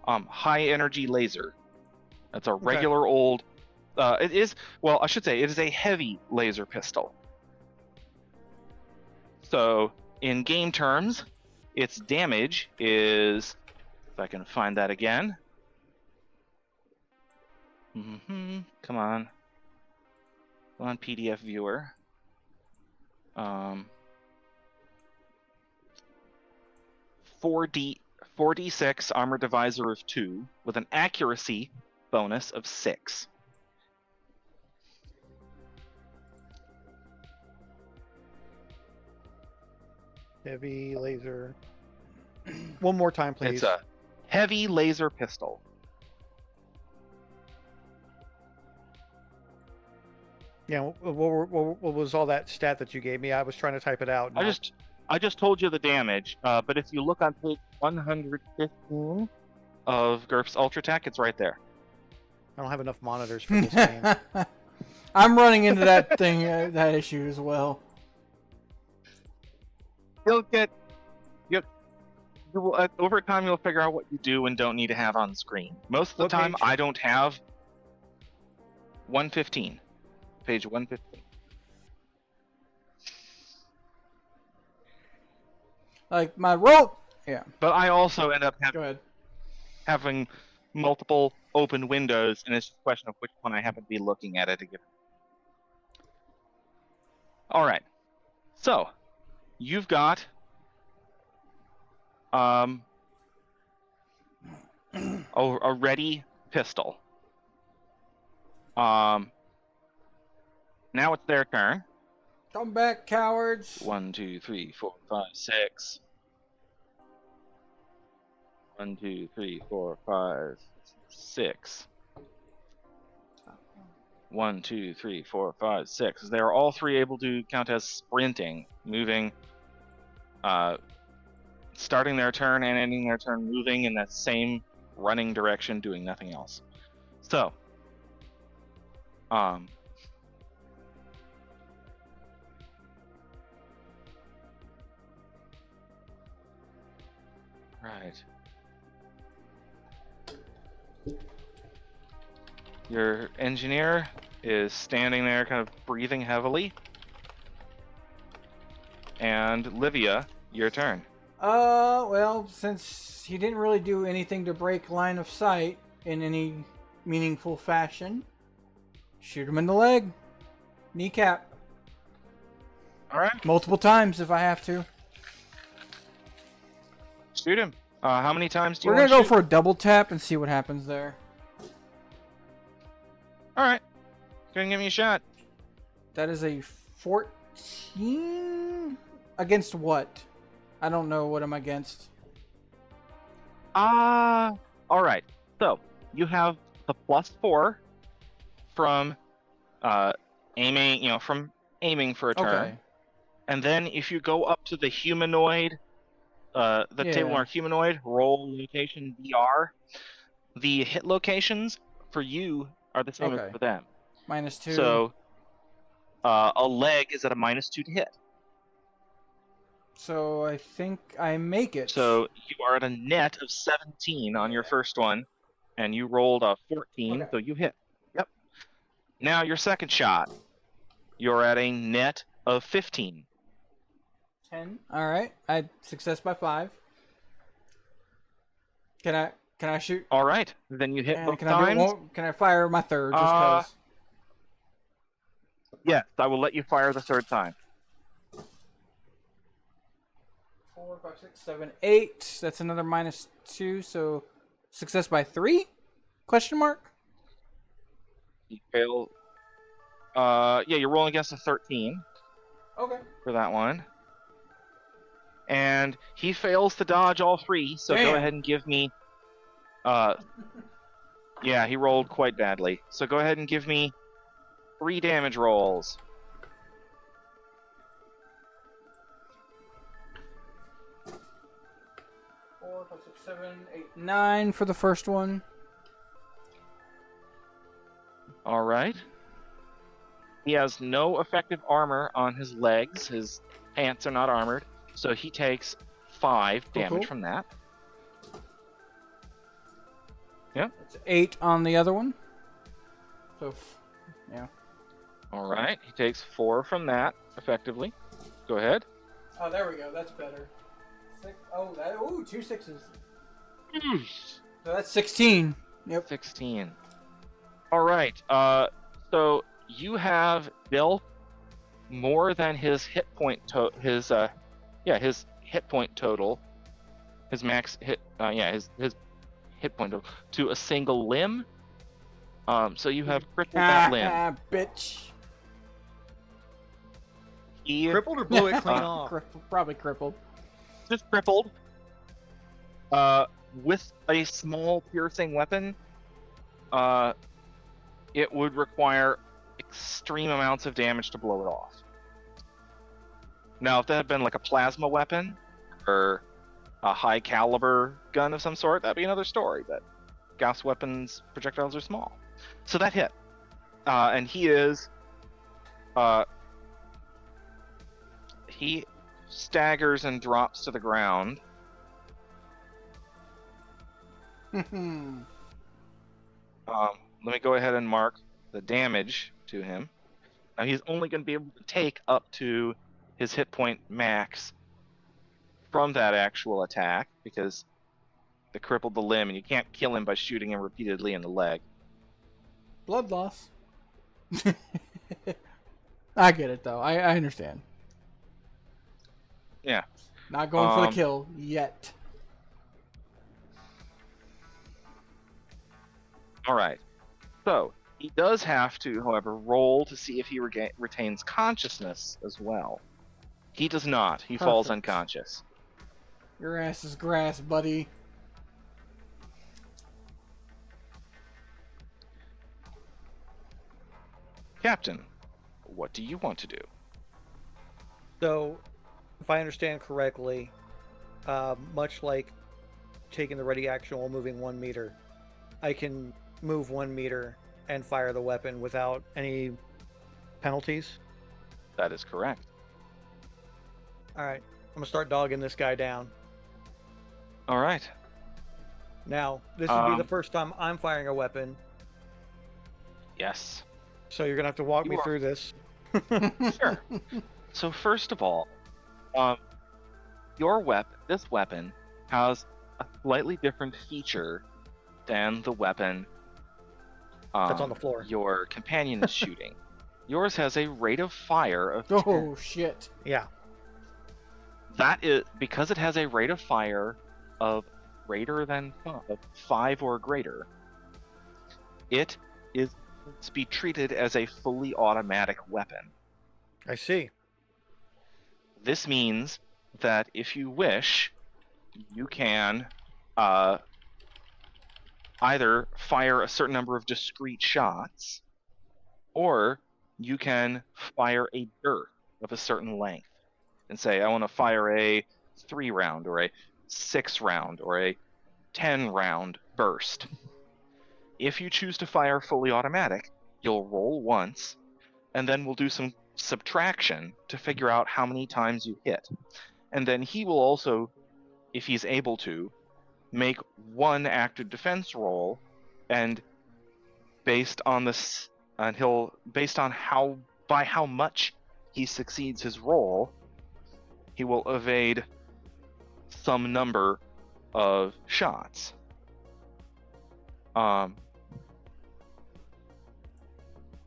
high energy laser. That's a regular old. It is a heavy laser pistol. So in game terms, its damage is, if I can find that again. Come on, PDF viewer. 4d6 armor divisor of 2 with an accuracy bonus of 6. Heavy laser. One more time, please. It's a heavy laser pistol. Yeah. What was all that stat that you gave me? I was trying to type it out. I just told you the damage, but if you look on page 115 of GURPS Ultra Tech, it's right there. I don't have enough monitors for this game. I'm running into that thing, that issue as well. Over time you'll figure out what you do and don't need to have on screen. Most of the What time page? I don't have 115. Page 115. Like, my rope Yeah. But I also end up Go ahead. having multiple open windows, and it's just a question of which one I happen to be looking at a given. All right. So you've got a ready pistol. Now it's their turn. Come back, cowards. 1, 2, 3, 4, 5, 6. 1, 2, 3, 4, 5, 6. 1, 2, 3, 4, 5, 6. They are all three able to count as sprinting, moving, starting their turn and ending their turn, moving in that same running direction, doing nothing else. So, right. Your engineer is standing there, kind of breathing heavily. And Livia, your turn. Well, since he didn't really do anything to break line of sight in any meaningful fashion, shoot him in the leg. Kneecap. All right. Multiple times if I have to. Shoot him. How many times do you We're want gonna to go shoot? for a double tap and see what happens there. All right. Go ahead and give me a shot. That is a 14 against what? I don't know what I'm against. All right. So you have the +4 from aiming, from aiming for a turn. Okay. And then if you go up to the humanoid, the table mark humanoid, roll location DR, the hit locations for you are the same as for them. -2. So a leg is at a -2 to hit. So I think I make it. So you are at a net of 17 on your first one, and you rolled a 14, so you hit. Yep. Now your second shot, you're at a net of 15. 10. All right. I success by 5. Can I shoot? All right. Then you hit both Can times. Can I fire my third just because? Yes, I will let you fire the third time. 4, 5, 6, 7, 8. That's another -2. So success by 3? Question mark. You fail. Yeah, you're rolling against a 13 Okay. for that one. And he fails to dodge all 3, so Damn. go ahead and give me. Yeah, he rolled quite badly. So go ahead and give me 3 damage rolls. 4, 5, 6, 7, 8, 9 for the first one. All right. He has no effective armor on his legs. His pants are not armored, so he takes 5 damage from that. Yep. It's 8 on the other one. So, yeah. All right. He takes 4 from that, effectively. Go ahead. Oh, there we go. That's better. 6. Oh, 2 6s. So that's 16. Yep. 16. All right. So you have built more than his hit point his hit point total. His max hit his hit point total to a single limb. So you have crippled that limb. Bitch. He Crippled or blew it clean off? Probably crippled. just crippled. With a small piercing weapon, it would require extreme amounts of damage to blow it off. Now, if that had been like a plasma weapon or a high caliber gun of some sort, that'd be another story. But gas weapons projectiles are small, so that hit, and he staggers and drops to the ground. Let me go ahead and mark the damage to him. Now he's only going to be able to take up to his hit point max from that actual attack because they crippled the limb, and you can't kill him by shooting him repeatedly in the leg. Blood loss. I get it, though. I understand. Yeah. Not going for the kill yet. All right. So he does have to, however, roll to see if he retains consciousness as well. He does not. He falls Perfect. unconscious. Your ass is grass, buddy. Captain, what do you want to do? So, if I understand correctly, much like taking the ready action while moving 1 meter, I can move 1 meter and fire the weapon without any penalties. That is correct. All right, I'm gonna start dogging this guy down. All right. Now, this would be the first time I'm firing a weapon, Yes. so you're gonna have to walk You me are- through this. Sure. So first of all, this weapon has a slightly different feature than the weapon That's on the floor. your companion is shooting. Yours has a rate of fire of 10. Oh, shit. Yeah. That is because it has a rate of fire of greater than 5 or greater. It is to be treated as a fully automatic weapon. I see. This means that if you wish, you can either fire a certain number of discrete shots, or you can fire a burst of a certain length and say, I want to fire a 3-round or a 6-round or a 10-round burst. If you choose to fire fully automatic, you'll roll once, and then we'll do some subtraction to figure out how many times you hit. And then he will also, if he's able to, make one active defense roll, and based on this, and based on by how much he succeeds his roll, he will evade some number of shots.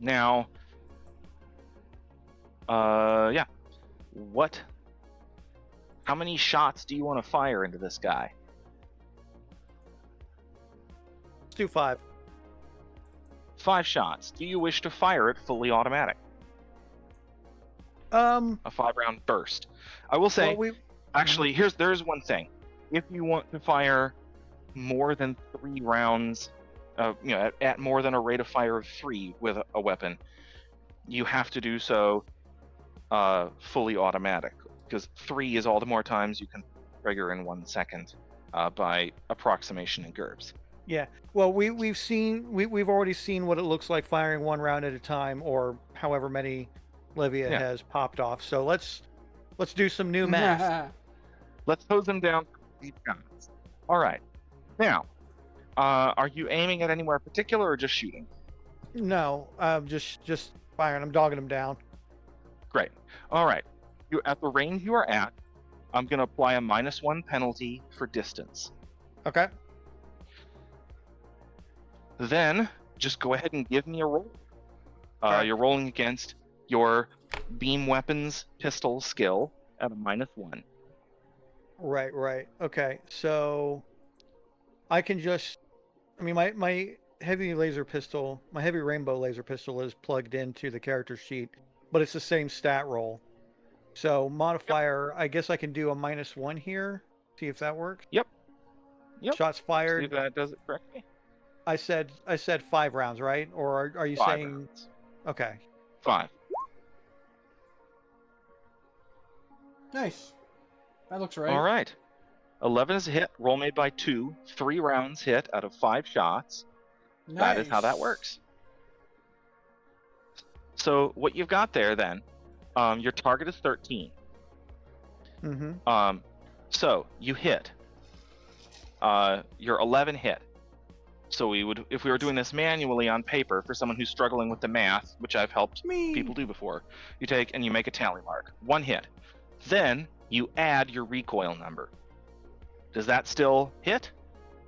Now, yeah. How many shots do you want to fire into this guy? Let's do 5. 5 shots. Do you wish to fire it fully automatic? A 5-round burst. I will say, actually, there's one thing. If you want to fire more than 3 rounds, at more than a rate of fire of 3 with a weapon, you have to do so fully automatic, because 3 is all the more times you can trigger in 1 second by approximation in GURPS. Yeah. Well, we've already seen what it looks like firing 1 round at a time, or however many Livia has popped off. So let's do some new math. Let's hose them down for these guys. All right. Now, are you aiming at anywhere particular or just shooting? No, just firing. I'm dogging them down. Great. All right. You at the range you are at, I'm going to apply a -1 penalty for distance. Okay. Then just go ahead and give me a roll. Right. You're rolling against your beam weapons pistol skill at a -1. Right. Okay. So I can my heavy laser pistol, my heavy rainbow laser pistol is plugged into the character sheet, but it's the same stat roll. So modifier, I guess I can do a -1 here. See if that works. Yep. Shots fired. See if that does it correctly. I said 5 rounds, right? Or are you 5 saying rounds. Okay. 5. Nice. That looks right. All right. 11 is a hit. Roll made by 2. 3 rounds hit out of 5 shots. Nice. That is how that works. So what you've got there then, your target is 13. Mm-hmm. So you hit. Your 11 hit. So if we were doing this manually on paper for someone who's struggling with the math, which I've helped people do before, you take and you make a tally mark. 1 hit. Then you add your recoil number. Does that still hit?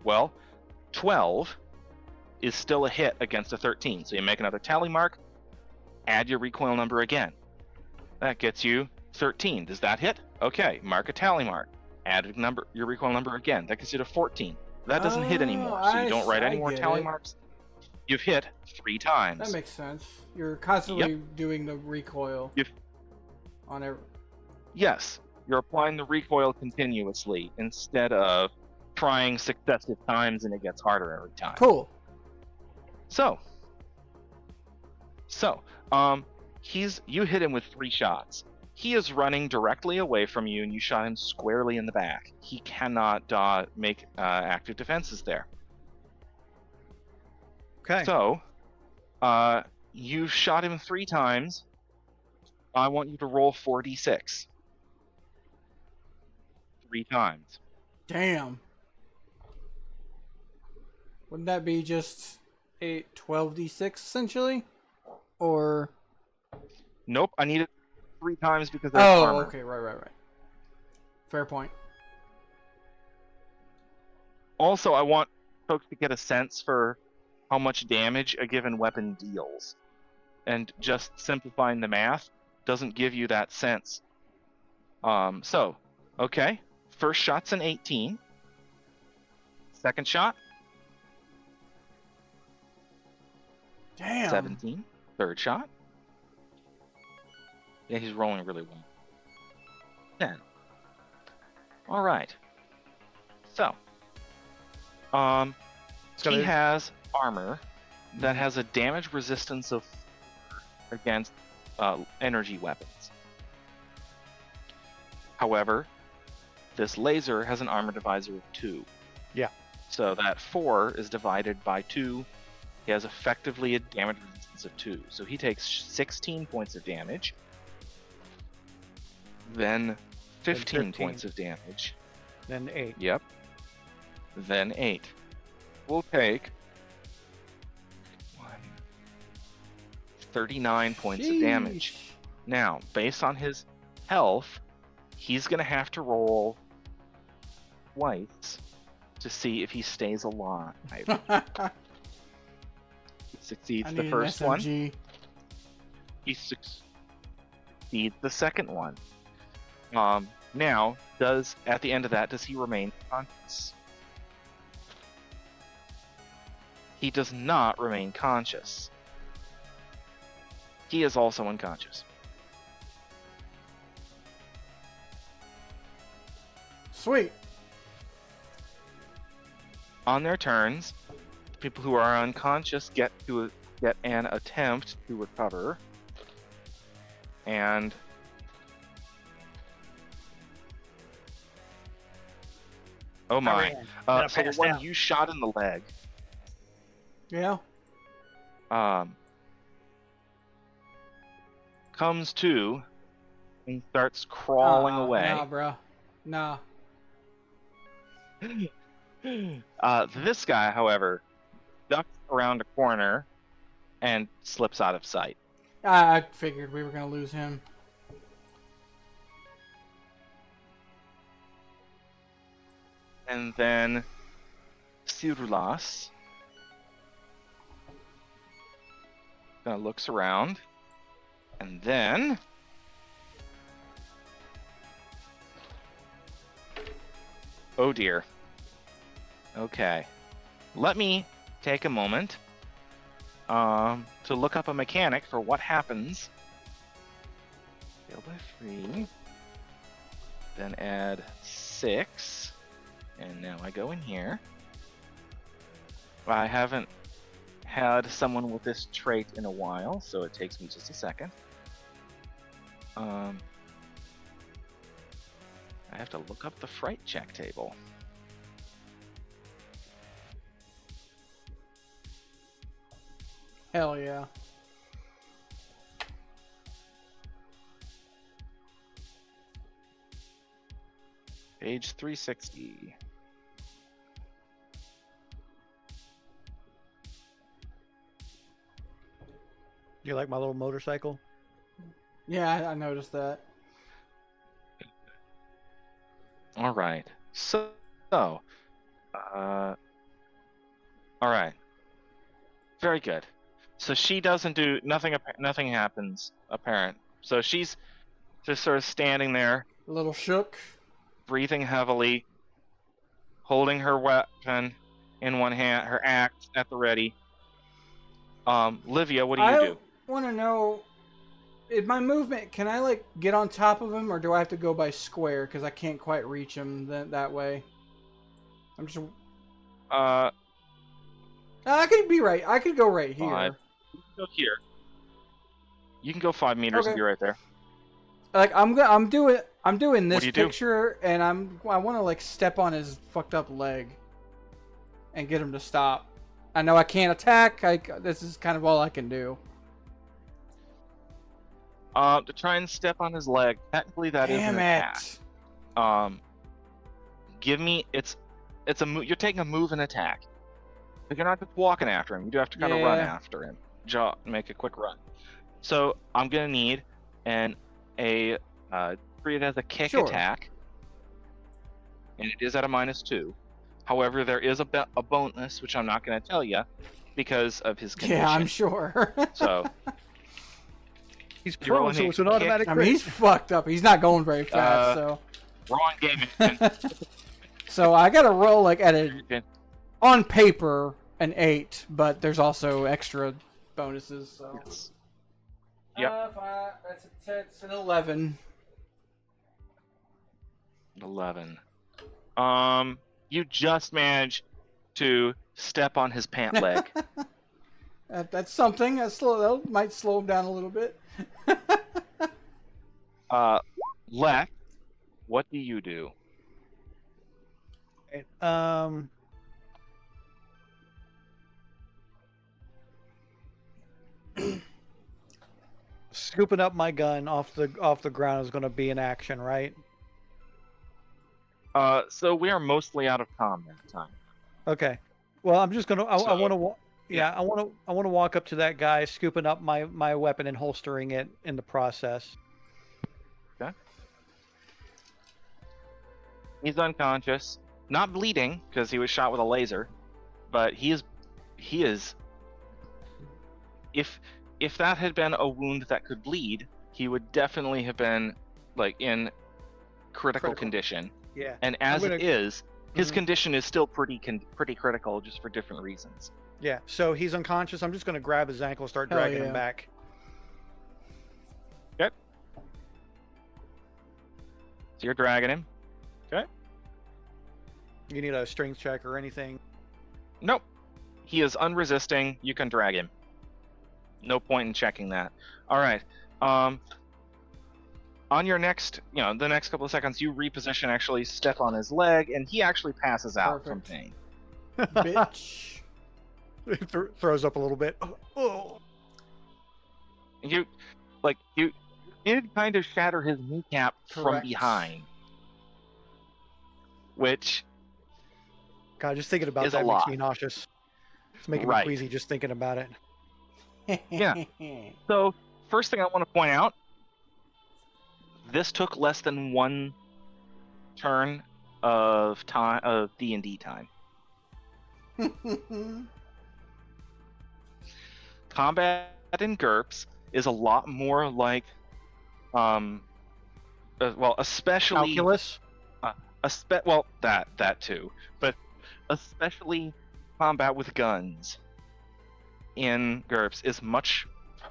Well, 12 is still a hit against a 13. So you make another tally mark, add your recoil number again. That gets you 13. Does that hit? Okay, mark a tally mark. Add your recoil number again. That gets you to 14. That doesn't hit anymore, so you don't write any more tally marks. You've hit 3 times. That makes sense. You're constantly doing the recoil on every... Yes, you're applying the recoil continuously instead of trying successive times and it gets harder every time. Cool. So, you hit him with 3 shots. He is running directly away from you, and you shot him squarely in the back. He cannot make active defenses there. Okay. So, you shot him 3 times. I want you to roll 4d6. 3 times. Damn. Wouldn't that be just a 12d6 essentially? Or... Nope, I need it 3 times because there's armor. Okay, right. Fair point. Also, I want folks to get a sense for how much damage a given weapon deals. And just simplifying the math doesn't give you that sense. Okay. First shot's an 18. Second shot? Damn. 17. Third shot? Yeah, he's rolling really well. 10. All right. So, he has armor that has a damage resistance of 4 against energy weapons. However, this laser has an armor divisor of 2. Yeah. So that 4 is divided by 2. He has effectively a damage resistance of 2. So he takes 16 points of damage. Then 15 points of damage. Then 8. Yep. Then 8. We'll take 39 points of damage. Now, based on his health, he's going to have to roll twice to see if he stays alive. He succeeds the first one. He succeeds the second one. Now, at the end of that, does he remain conscious? He does not remain conscious. He is also unconscious. Sweet. On their turns, people who are unconscious get an attempt to recover. And oh my. So the one you shot in the leg. Yeah. Comes to and starts crawling away. Nah, bro. Nah. This guy, however, ducks around a corner and slips out of sight. I figured we were going to lose him. And then Cyrulas kind of looks around. And then oh dear. Okay. Let me take a moment to look up a mechanic for what happens. Scale by 3. Then add 6. And now I go in here. I haven't had someone with this trait in a while, so it takes me just a second. I have to look up the fright check table. Hell yeah. Page 360. You like my little motorcycle? Yeah, I noticed that. All right. So, all right. Very good. So she doesn't do nothing. Nothing happens apparent. So she's just sort of standing there, A little shook. breathing heavily, holding her weapon in one hand, her axe at the ready. Livia, what do you I do? want to know, in my movement, can I like get on top of him, or do I have to go by square because I can't quite reach him that way? I'm just. Uh, I could be right. I could go right here. 5. You can go here. You can go 5 meters and Okay. be right there. Like I'm doing What this do you do? picture, and I want to like step on his fucked up leg and get him to stop. I know I can't attack. This is kind of all I can do. To try and step on his leg. Technically, that is an Damn attack. it! Give me it's a move. You're taking a move and attack. But you're not just walking after him. You do have to kind of run Yeah. after him. Make a quick run. So I'm gonna need a treat it as a kick Sure. attack, and it is at a -2. However, there is a bonus which I'm not gonna tell you because of his condition. Yeah, I'm sure. So He's You're prone, rolling so a it's an kick. automatic I crit. mean, he's fucked up. He's not going very fast, so. wrong game. Man. So I gotta roll like on paper an 8, but there's also extra bonuses. So. Yes. Yep. That's an 11. 11. You just managed to step on his pant leg. That's something. That might slow him down a little bit. Left, what do you do? Right, scooping up my gun off the ground is going to be an action, right? So we are mostly out of combat time. Okay. Well, I'm just gonna. I So, want to. Yeah, I want to walk up to that guy, scooping up my weapon and holstering it in the process. Okay. He's unconscious, not bleeding because he was shot with a laser, but he is. If that had been a wound that could bleed, he would definitely have been like in critical condition. Yeah. And as gonna- it is, his Mhm. condition is still pretty critical, just for different reasons. Yeah. So he's unconscious. I'm just gonna grab his ankle, and start Hell dragging yeah. him back. Okay. So you're dragging him. You need a strength check or anything. Nope. He is unresisting. You can drag him. No point in checking that. All right. On your next, the next couple of seconds, you reposition, actually step on his leg, and he actually passes out from Perfect. pain. Bitch. Throws up a little bit. Oh. You did kind of shatter his kneecap from Correct. behind, which God, just thinking about Is a that lot. makes me nauseous. It's making Right. me queasy just thinking about it. Yeah. So, first thing I want to point out, this took less than one turn of D&D time. Combat in GURPS is a lot more like, especially Calculus. that too, but especially combat with guns in GURPS is much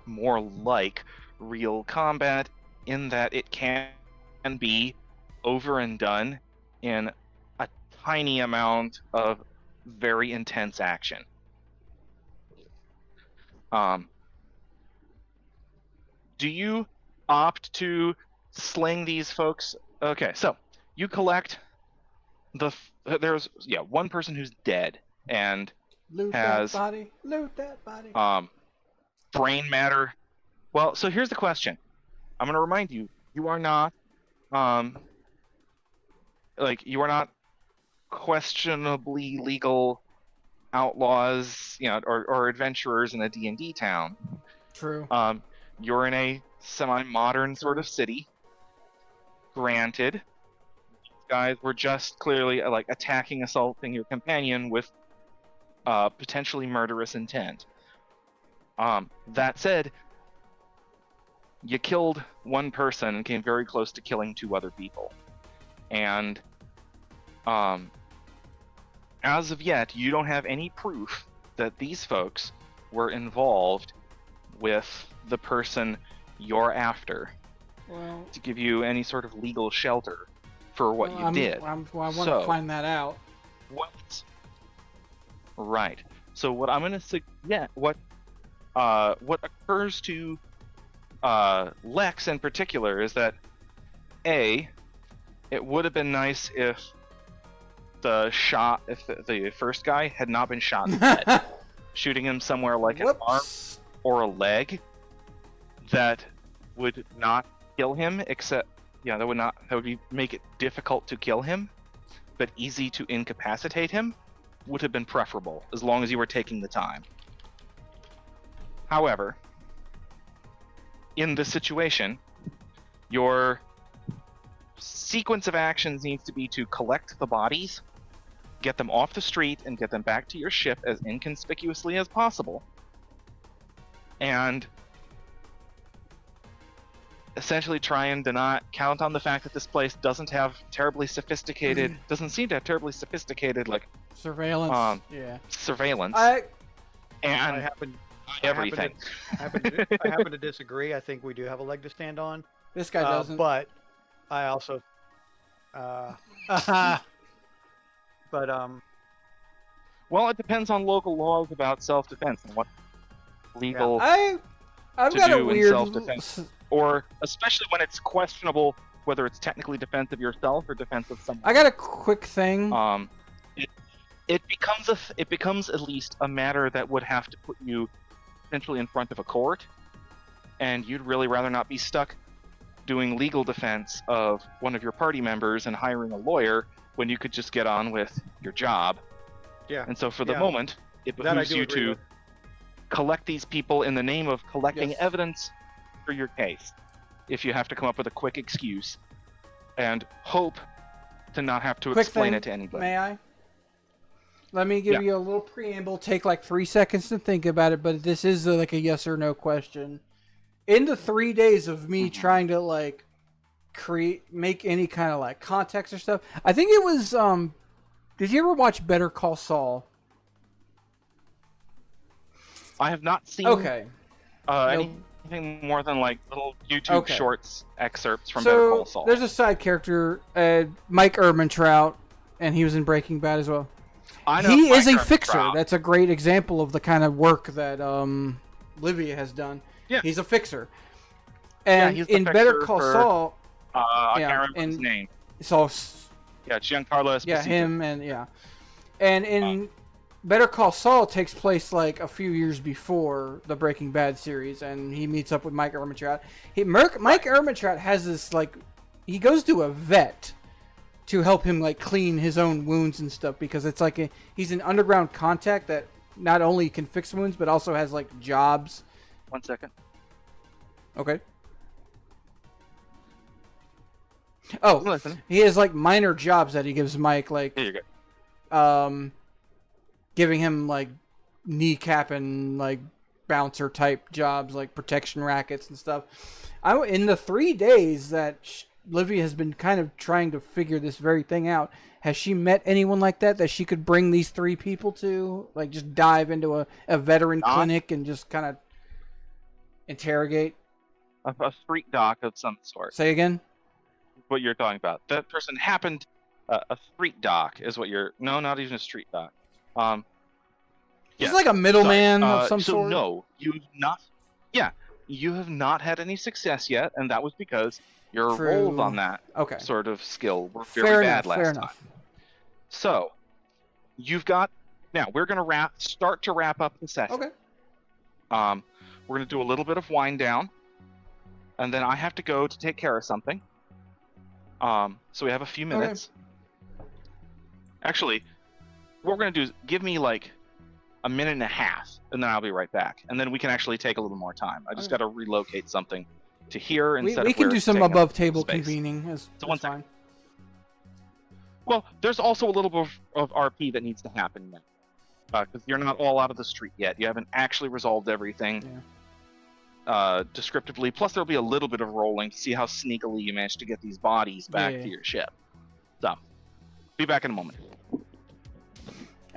more like real combat in that it can be over and done in a tiny amount of very intense action. Do you opt to sling these folks? Okay, so you collect there's one person who's dead and Loot has that body. Loot that body. brain matter. Well, so here's the question. I'm going to remind you, you are not you are not questionably legal outlaws, or adventurers in a D&D town. True. You're in a semi-modern sort of city. Granted, guys were just clearly like attacking, assaulting your companion with potentially murderous intent. That said, you killed one person and came very close to killing 2 other people. And as of yet, you don't have any proof that these folks were involved with the person you're after Well, to give you any sort of legal shelter for what you did. I want to find that out. What? Right. So what I'm going to suggest, what occurs to Lex in particular is that A, it would have been nice if the first guy had not been shot in the head, shooting him somewhere like an arm or a leg that would not kill him, except that would make it difficult to kill him, but easy to incapacitate him would have been preferable as long as you were taking the time. However, in this situation, your sequence of actions needs to be to collect the bodies, get them off the street, and get them back to your ship as inconspicuously as possible, and essentially try and not count on the fact that this place doesn't seem to have terribly sophisticated like surveillance. surveillance I everything. I happen to disagree. I think we do have a leg to stand on. This guy doesn't. But I also, well, it depends on local laws about self-defense and what legal I've to got a do in weird self-defense, or especially when it's questionable whether it's technically defense of yourself or defense of someone. I got a quick thing. It becomes at least a matter that would have to put you essentially in front of a court, and you'd really rather not be stuck doing legal defense of one of your party members and hiring a lawyer when you could just get on with your job. Yeah. And so for the moment, it That I behooves do you agree to with. collect these people in the name of collecting Yes. evidence for your case, if you have to come up with a quick excuse, and hope to not have to Quick explain thing, it to anybody. May I? Let me give you a little preamble. Take like 3 seconds to think about it, but this is like a yes or no question. In the 3 days of me trying to like make any kind of like context or stuff, I think it was. Did you ever watch Better Call Saul? I have not seen anything more than like little YouTube shorts excerpts from Better Call Saul. There's a side character, Mike Ehrmantraut, and he was in Breaking Bad as well. I know He Mike is a Ehrmantraut. fixer. That's a great example of the kind of work that Livia has done. Yeah. He's a fixer. And he's the in Better fixer Call for- Saul, I can't remember his name. so Yeah, Giancarlo Esposito. yeah, him and in Better Call Saul takes place like a few years before the Breaking Bad series, and he meets up with Mike Ehrmantraut. Mike Ehrmantraut has this like, he goes to a vet to help him like clean his own wounds and stuff, because it's like he's an underground contact that not only can fix wounds but also has like jobs. 1 second. Okay. Oh, Listen. he has like minor jobs that he gives Mike, like Here you go. giving him like kneecap and like bouncer type jobs, like protection rackets and stuff. In the 3 days that Livia has been kind of trying to figure this very thing out, has she met anyone like that she could bring these 3 people to, like just dive into a veteran clinic and just kind of interrogate? A street doc of some sort. Say again? What you're talking about. That person happened. A street doc is what you're. No, not even a street doc. Just like a middleman of some so sort. No, you've not. Yeah, you have not had any success yet, and that was because your True. rolls on that sort of skill were very bad last time. So you've got. Now we're gonna start to wrap up the session. Okay. We're gonna do a little bit of wind down, and then I have to go to take care of something. So we have a few minutes. Actually, what we're gonna do is give me like a minute and a half, and then I'll be right back. And then we can actually take a little more time. I just got to relocate something to here instead of we can where do it's some taking up above table space. convening. So one second. Fine. Well, there's also a little bit of RP that needs to happen now. Because you're not all out of the street yet. You haven't actually resolved everything descriptively. Plus, there'll be a little bit of rolling to see how sneakily you manage to get these bodies back to your ship. So, be back in a moment.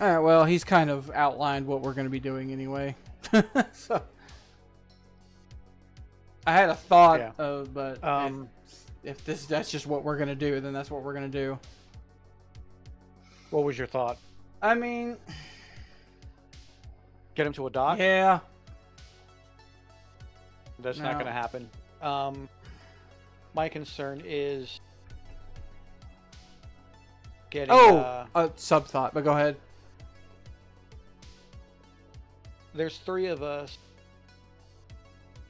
All right, well, he's kind of outlined what we're going to be doing anyway. So, I had a thought, but if that's just what we're going to do, then that's what we're going to do. What was your thought? I mean... Get him to a dock? Yeah. That's not going to happen. My concern is getting... a sub-thought, but go ahead. There's 3 of us.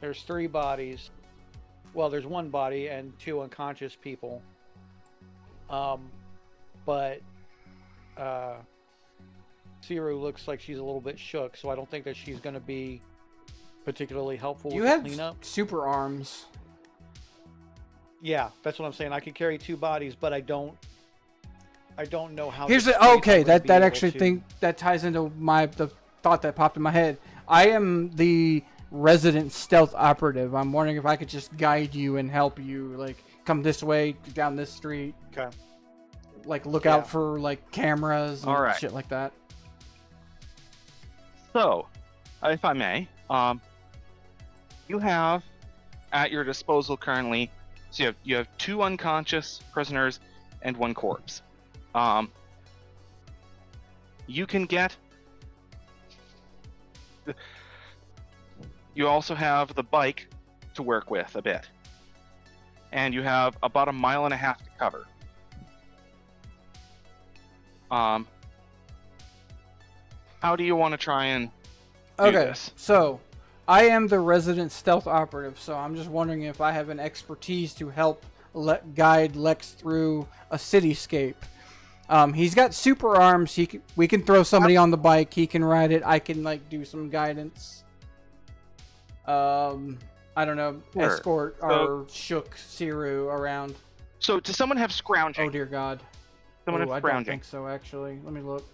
There's 3 bodies. Well, there's 1 body and 2 unconscious people. But Siru looks like she's a little bit shook, so I don't think that she's going to be particularly helpful with the cleanup. You have super arms. Yeah, that's what I'm saying. I could carry 2 bodies, but I don't know how. Here's the that ties into the thought that popped in my head. I am the resident stealth operative. I'm wondering if I could just guide you and help you, like come this way, down this street. Okay. Like look out for like cameras and shit like that. So, if I may, you have at your disposal currently. So you have 2 unconscious prisoners and 1 corpse. You can get. You also have the bike to work with a bit, and you have about 1.5 miles to cover. How do you want to try and do this? So I am the resident stealth operative, so I'm just wondering if I have an expertise to help guide Lex through a cityscape. He's got super arms. We can throw somebody on the bike. He can ride it. I can like do some guidance. I don't know. Sure. Escort our shook Siru around. So does someone have scrounging? Oh dear God. Someone have I scrounging? don't think so. Actually, let me look.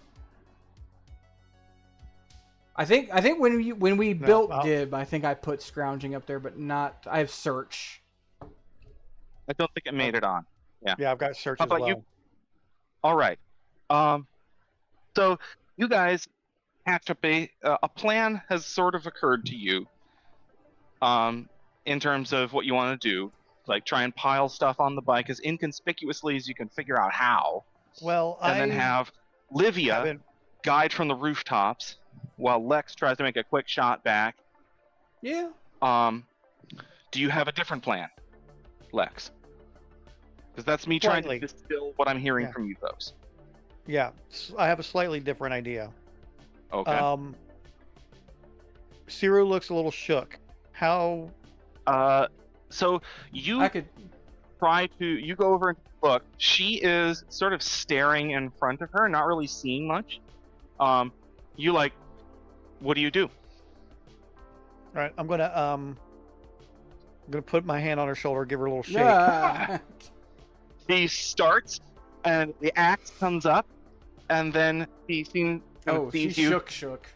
I think when we built Dib, I think I put scrounging up there, but not. I have search. I don't think it made it on. Yeah. Yeah, I've got search How as about well. you? All right. So you guys hatched up a plan has sort of occurred to you. In terms of what you want to do, like try and pile stuff on the bike as inconspicuously as you can figure out how. Well, and then have Livia guide from the rooftops while Lex tries to make a quick shot back. Yeah. Do you have a different plan, Lex? Because that's me trying to distill what I'm hearing from you folks. Yeah, I have a slightly different idea. Okay. Siru looks a little shook. How? So you you go over and look. She is sort of staring in front of her, not really seeing much. You like, what do you do? All right, I'm gonna put my hand on her shoulder, give her a little shake. Yeah. He starts, and the axe comes up, and then he sees she you. shook.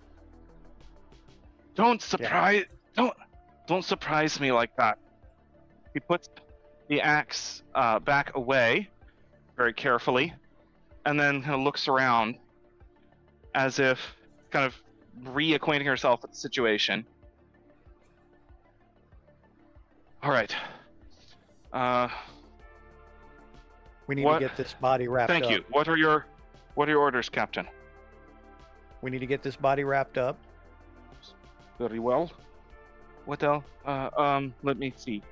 Don't surprise me like that. He puts the axe back away very carefully, and then kind of looks around as if kind of reacquainting herself with the situation. All right. We need to get this body wrapped up. Thank you. What are your orders, Captain? We need to get this body wrapped up. Very well. What else? Let me see.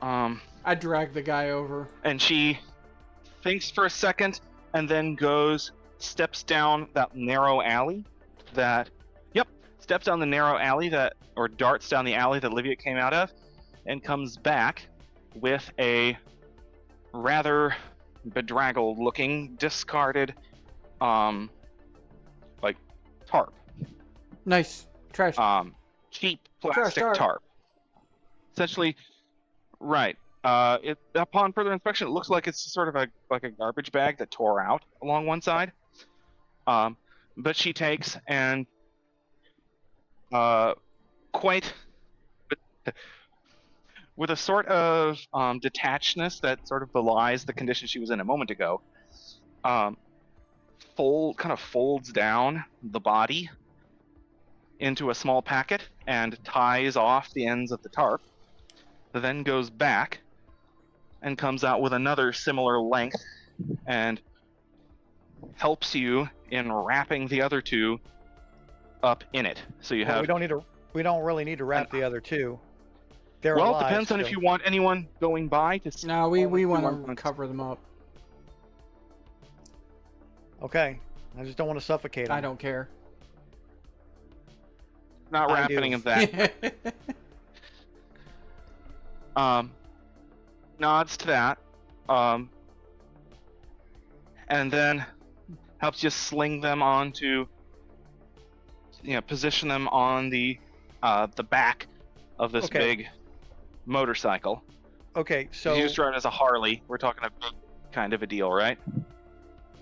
I dragged the guy over. And she thinks for a second and then steps down that narrow alley or darts down the alley that Livia came out of and comes back with a rather bedraggled looking, discarded, like tarp. Nice. Trash. Cheap plastic tarp. Essentially, right. Upon further inspection, it looks like it's sort of like a garbage bag that tore out along one side. But she takes and quite with a sort of detachedness that sort of belies the condition she was in a moment ago, folds down the body into a small packet and ties off the ends of the tarp, then goes back and comes out with another similar length and helps you in wrapping the other two up in it. So you have. We don't really need to wrap the other two. They're well, it alive, depends on if you want anyone going by to see. No, we want to cover them up. Okay. I just don't want to suffocate them. I don't care. Not wrapping any of that. Nods to that. And then helps you sling them onto, position them on the back of this big motorcycle. Okay, so you just ride as a Harley. We're talking a big kind of a deal, right?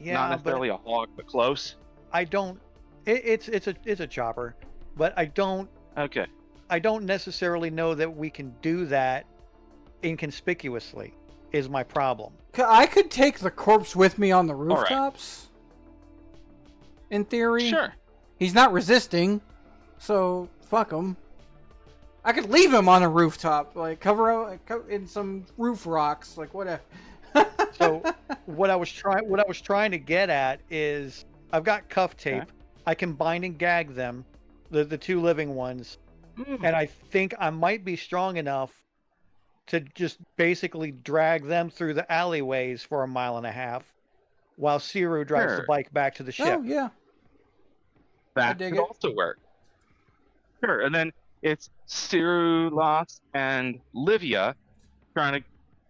Yeah, not necessarily a hog, but close. I don't. It's a chopper, but I don't. Okay. I don't necessarily know that we can do that inconspicuously. Is my problem. I could take the corpse with me on the rooftops. Right. In theory. Sure. He's not resisting, so fuck him. I could leave him on a rooftop, like cover in some roof rocks, like whatever. So what I was trying to get at is I've got cuff tape. Okay. I can bind and gag them, the two living ones, and I think I might be strong enough to just basically drag them through the alleyways for 1.5 miles, while Siru drives the bike back to the ship. Oh yeah, that could also work. Sure, and then it's Siru, Lost, and Livia trying to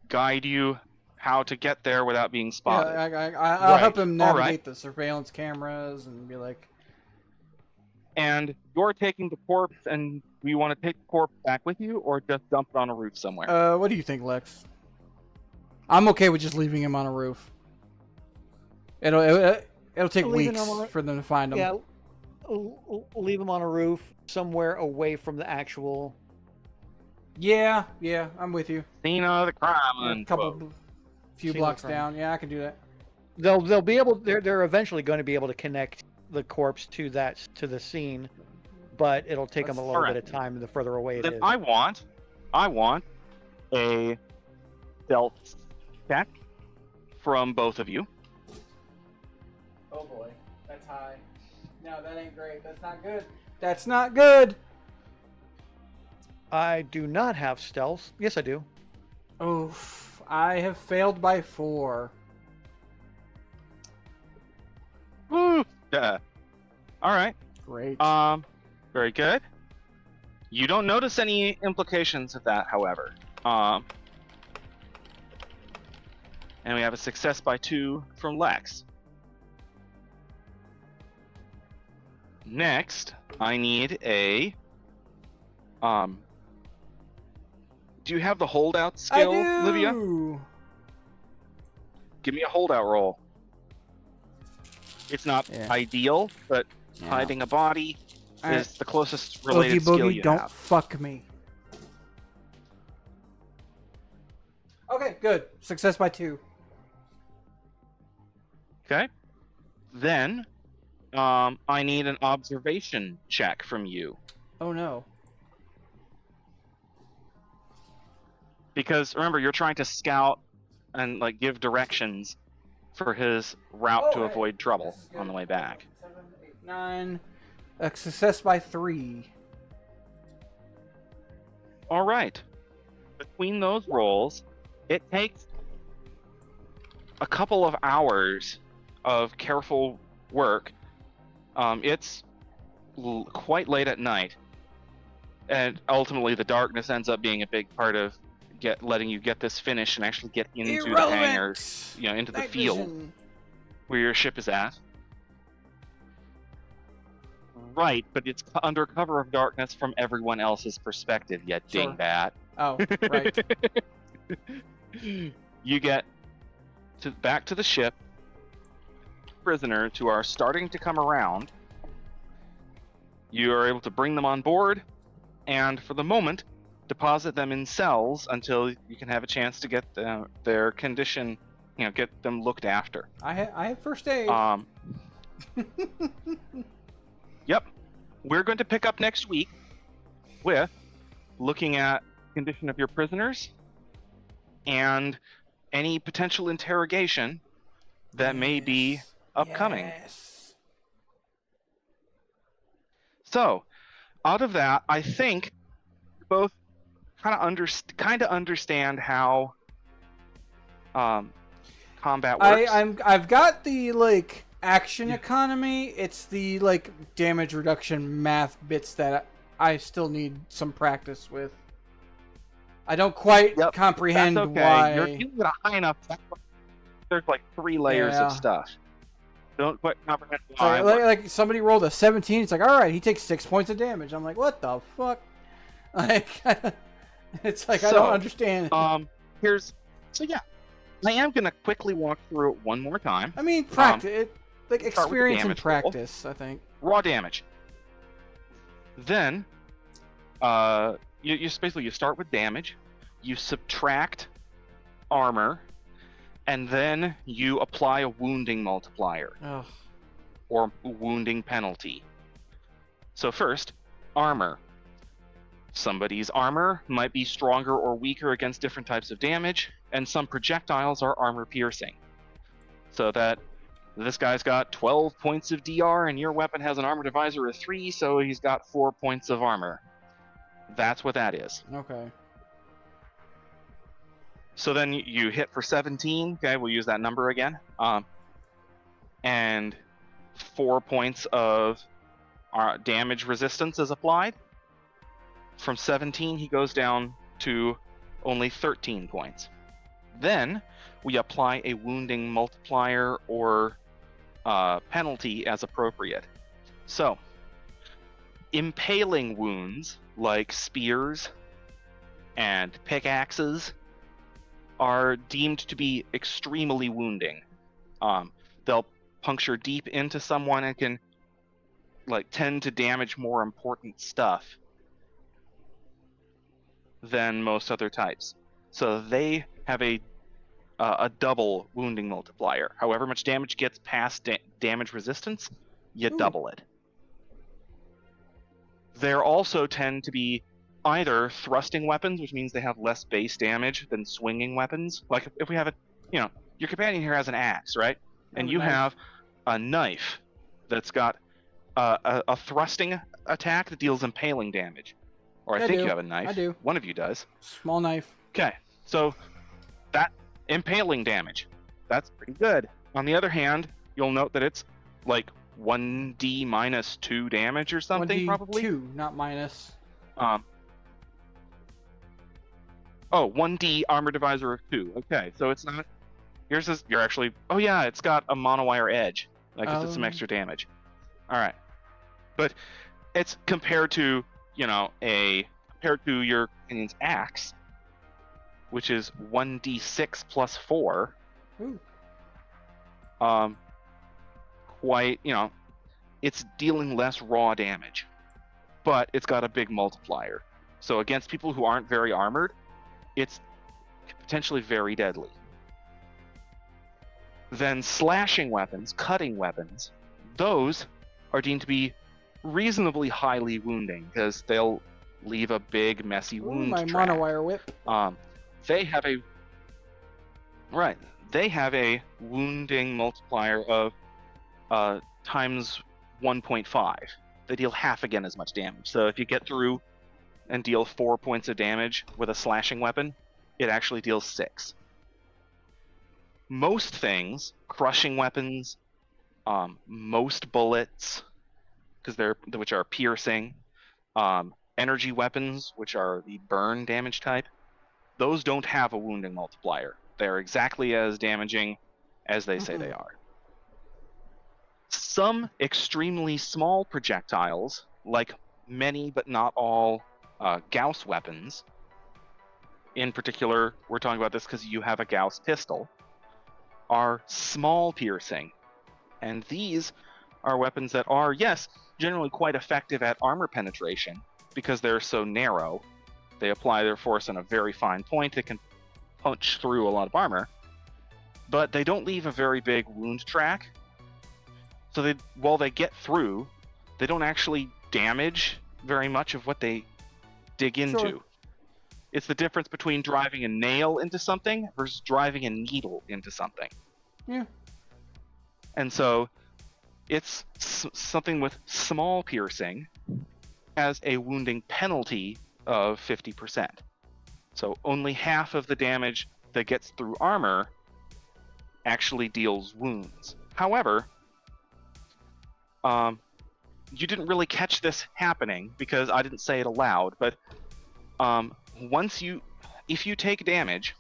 guide you how to get there without being spotted. Yeah, I'll help him navigate the surveillance cameras and be like. And you're taking the corpse, and do you want to take the corpse back with you, or just dump it on a roof somewhere? What do you think, Lex? I'm okay with just leaving him on a roof. It'll take weeks for them to find him. Yeah, leave him on a roof somewhere away from the actual. Yeah, I'm with you. Scene of the crime. Few blocks down. Yeah, I can do that. They'll be able. They're eventually going to be able to connect the corpse to the scene, but it'll take them a little bit of time the further away it is. I want a stealth check from both of you. Oh boy, that's high. No, that ain't great. That's not good. That's not good. I do not have stealth. Yes, I do. Oof, I have failed by 4. Woo! All right. Great. Very good. You don't notice any implications of that, however. And we have a success by 2 from Lex. Next, I need a. Do you have the holdout skill, Livia? Give me a holdout roll. It's not ideal, but hiding a body is the closest related skill you don't have. Fuck me. Okay, good. Success by 2. Okay. Then, I need an observation check from you. Oh no. Because remember, you're trying to scout and give directions for his route to avoid trouble on the way back. 7, 8, 9. A success by 3. All right. Between those rolls, it takes a couple of hours of careful work. It's quite late at night, and ultimately the darkness ends up being a big part of letting you get this finished and actually get into the hangar, into the field where your ship is at. Right, but it's under cover of darkness from everyone else's perspective, you dingbat. Oh, right. You get back to the ship. Prisoners who are starting to come around. You are able to bring them on board, and for the moment, deposit them in cells until you can have a chance to get their condition, get them looked after. I have first aid. Yep. We're going to pick up next week with looking at condition of your prisoners and any potential interrogation that may be upcoming. Yes. So, out of that, I think both kind of understand how combat works. I've got the action economy. It's the damage reduction math bits that I still need some practice with. I don't quite comprehend That's okay. why. You're dealing with a high enough. There's 3 layers of stuff. Don't quite comprehend why. Like somebody rolled a 17. It's like, all right, he takes 6 points of damage. I'm like, what the fuck? It's like I don't understand. I am gonna quickly walk through it one more time. I mean, practice, experience and practice. Roll. I think Raw damage. Then, you start with damage, you subtract armor, and then you apply a wounding multiplier or wounding penalty. So first, armor. Somebody's armor might be stronger or weaker against different types of damage, and some projectiles are armor piercing. So that this guy's got 12 points of DR, and your weapon has an armor divisor of 3, so he's got 4 points of armor. That's what that is. Okay. So then you hit for 17. Okay, we'll use that number again. And 4 points of damage resistance is applied. From 17, he goes down to only 13 points. Then we apply a wounding multiplier or penalty as appropriate. So, impaling wounds like spears and pickaxes are deemed to be extremely wounding. They'll puncture deep into someone and can tend to damage more important stuff than most other types. So they have a double wounding multiplier. However much damage gets past damage resistance, you double it. There also tend to be either thrusting weapons, which means they have less base damage than swinging weapons. Like if we have your companion here has an axe, right? And you have a knife that's got a thrusting attack that deals impaling damage. Or I think you have a knife. I do. One of you does. Small knife. Okay, so that impaling damage, that's pretty good. On the other hand, you'll note that it's 1d minus 2 damage or something, 1d probably. 2, not minus. 1d armor divisor of 2. Okay, so it's not. Yours is. You're actually. Oh yeah, it's got a monowire edge. That gives it some extra damage. All right, but it's compared to your companion's axe, which is 1d6 plus 4. Ooh. Quite, it's dealing less raw damage, but it's got a big multiplier. So against people who aren't very armored, it's potentially very deadly. Then slashing weapons, cutting weapons, those are deemed to be reasonably highly wounding because they'll leave a big messy wound my track. monowire whip. They have a wounding multiplier of times 1.5. They deal half again as much damage. So if you get through and deal 4 points of damage with a slashing weapon, it actually deals 6. Most things, crushing weapons, most bullets, which are piercing, energy weapons, which are the burn damage type, those don't have a wounding multiplier. They're exactly as damaging as they say they are. Some extremely small projectiles, like many but not all Gauss weapons, in particular, we're talking about this because you have a Gauss pistol, are small piercing. And these are weapons that are, yes, generally quite effective at armor penetration because they're so narrow. They apply their force on a very fine point that can punch through a lot of armor, but they don't leave a very big wound track. So while they get through, they don't actually damage very much of what they dig into. Sure. It's the difference between driving a nail into something versus driving a needle into something. Yeah. And so it's something with small piercing has a wounding penalty of 50%. So only half of the damage that gets through armor actually deals wounds. However, you didn't really catch this happening because I didn't say it aloud, but if you take damage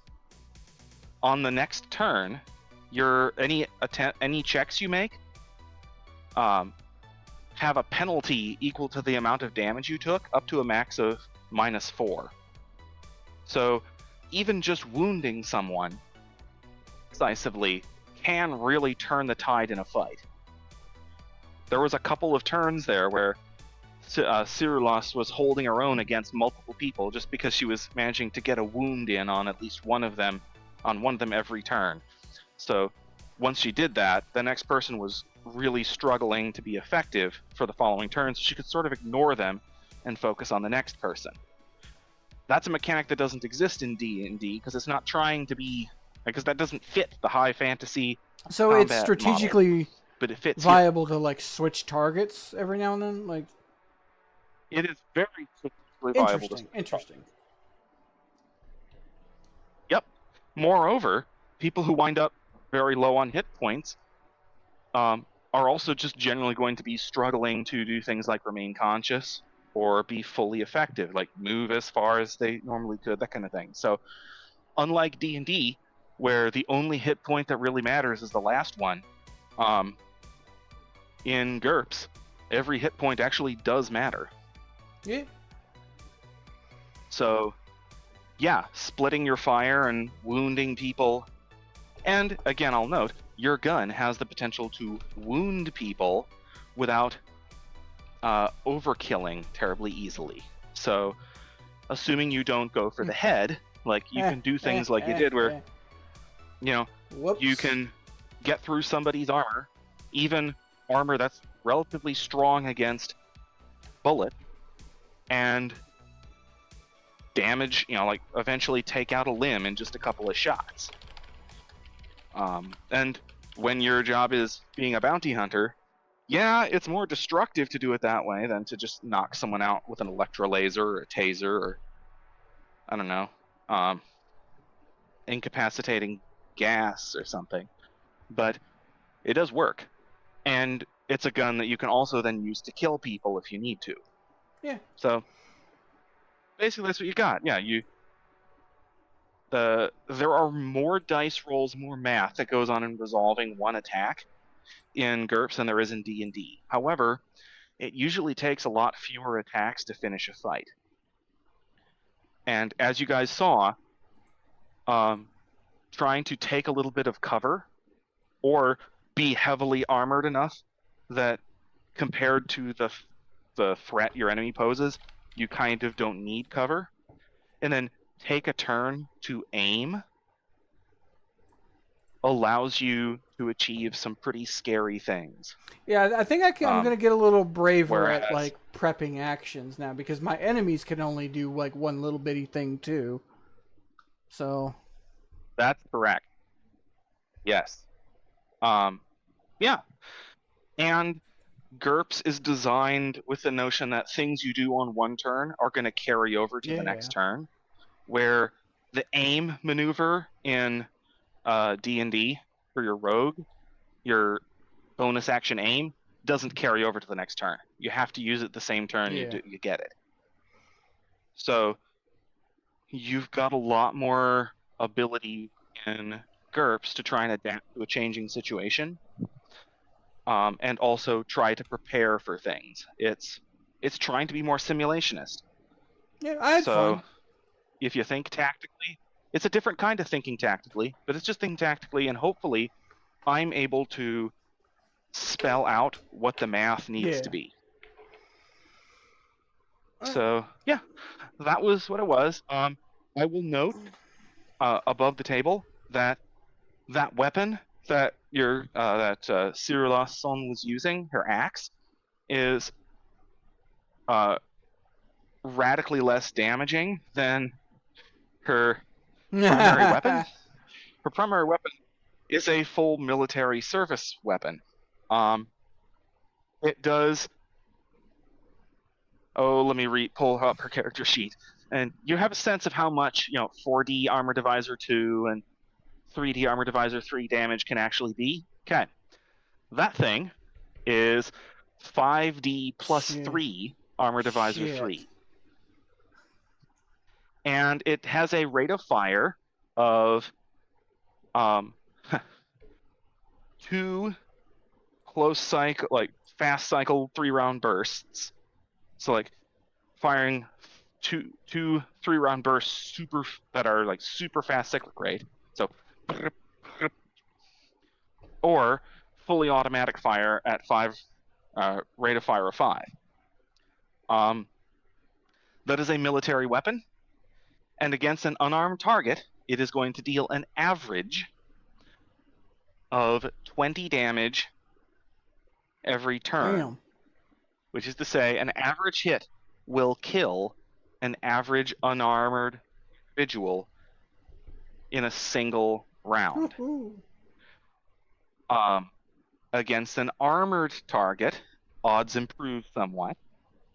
on the next turn, any checks you make have a penalty equal to the amount of damage you took, up to a max of -4. So even just wounding someone decisively can really turn the tide in a fight. There was a couple of turns there where Cyrulos was holding her own against multiple people just because she was managing to get a wound in on at least one of them every turn. So once she did that, the next person was really struggling to be effective for the following turn, so she could sort of ignore them and focus on the next person. That's a mechanic that doesn't exist in D&D because it's not trying to be, because that doesn't fit the high fantasy. So it's strategically model, but it fits viable to like switch targets every now and then. Like, it is very strategically viable. Interesting. Yep. Moreover, people who wind up very low on hit points are also just generally going to be struggling to do things like remain conscious or be fully effective, like move as far as they normally could, that kind of thing. So unlike D&D, where the only hit point that really matters is the last one, in GURPS, every hit point actually does matter. Yeah. So, yeah, splitting your fire and wounding people. And again, I'll note, your gun has the potential to wound people without overkilling terribly easily. So, assuming you don't go for the head, like you can do things like you did where, Whoops. you can get through somebody's armor, even armor that's relatively strong against bullet, and damage, like eventually take out a limb in just a couple of shots. And when your job is being a bounty hunter, yeah, it's more destructive to do it that way than to just knock someone out with an electrolaser or a taser or, I don't know, incapacitating gas or something. But it does work. And it's a gun that you can also then use to kill people if you need to. Yeah. So basically that's what you got. Yeah, there are more dice rolls, more math that goes on in resolving one attack in GURPS than there is in D&D. However, it usually takes a lot fewer attacks to finish a fight. And as you guys saw, trying to take a little bit of cover or be heavily armored enough that compared to the threat your enemy poses, you kind of don't need cover, and then take a turn to aim allows you to achieve some pretty scary things. Yeah, I think I'm going to get a little braver at whereas- like prepping actions now because my enemies can only do like one little bitty thing too. So That's correct. Yes. Yeah. And GURPS is designed with the notion that things you do on one turn are going to carry over to the next turn, where the aim maneuver in D&D for your rogue, your bonus action aim, doesn't carry over to the next turn. You have to use it the same turn you get it. So you've got a lot more ability in GURPS to try and adapt to a changing situation, and also try to prepare for things. It's trying to be more simulationist. yeah, I had fun. if you think tactically, it's a different kind of thinking tactically, but it's just thinking tactically, and hopefully I'm able to spell out what the math needs to be. So yeah, that was what it was. I will note above the table that that weapon that Cyrilos Son was using, her axe, is radically less damaging than her primary weapon. Her primary weapon is a full military service weapon. It does. Oh, let me pull up her character sheet, and you have a sense of how much 4D armor divisor 2 and 3D armor divisor 3 damage can actually be. Okay, that thing is 5D plus 3 armor divisor 3, and it has a rate of fire of 2 close cycle, like fast cycle 3-round bursts. So like firing two 3-round bursts that are like super fast cyclic rate. So or fully automatic fire at 5 rate of fire of 5. That is a military weapon, and against an unarmed target, it is going to deal an average of 20 damage every turn. Damn. Which is to say, an average hit will kill an average unarmored individual in a single round. Against an armored target, odds improve somewhat,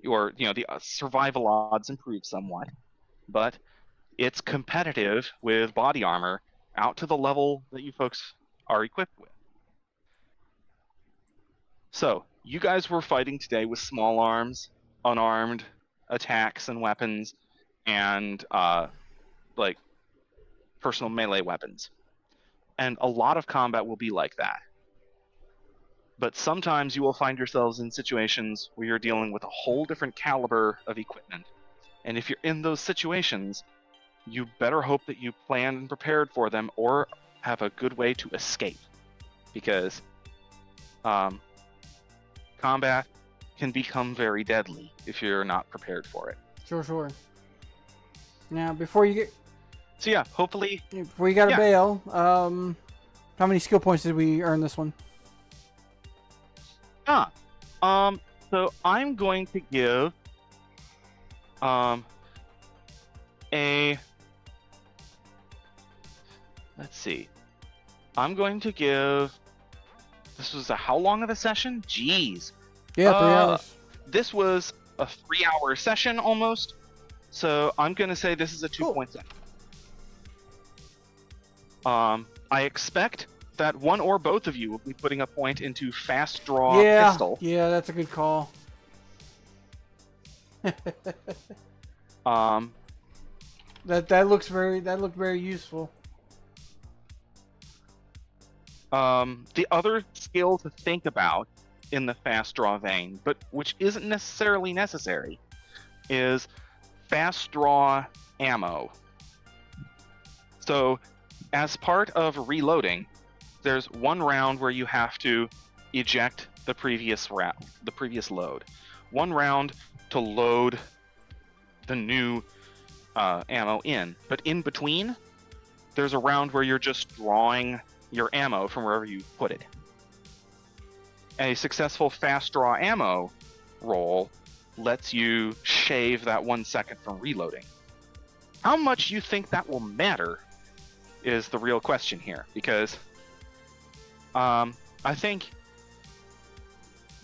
or the survival odds improve somewhat, but it's competitive with body armor out to the level that you folks are equipped with. So, you guys were fighting today with small arms, unarmed attacks and weapons, and like personal melee weapons. And a lot of combat will be like that. But sometimes you will find yourselves in situations where you're dealing with a whole different caliber of equipment. And if you're in those situations, you better hope that you planned and prepared for them or have a good way to escape. Because combat can become very deadly if you're not prepared for it. Sure. Now, before you get... So yeah, hopefully... Before you gotta bail, how many skill points did we earn this one? So I'm going to give let's see. I'm going to give... This was how long of a session? Jeez. Yeah, 3 hours. This was a 3-hour session almost. So I'm going to say this is a 2-point session. I expect that one or both of you will be putting a point into fast draw pistol. Yeah, that's a good call. That looked very useful. The other skill to think about in the fast draw vein, but which isn't necessarily necessary, is fast draw ammo. So, as part of reloading, there's one round where you have to eject the previous load. One round to load the new ammo in. But in between, there's a round where you're just drawing your ammo from wherever you put it. A successful fast draw ammo roll lets you shave that 1 second from reloading. How much you think that will matter is the real question here, because I think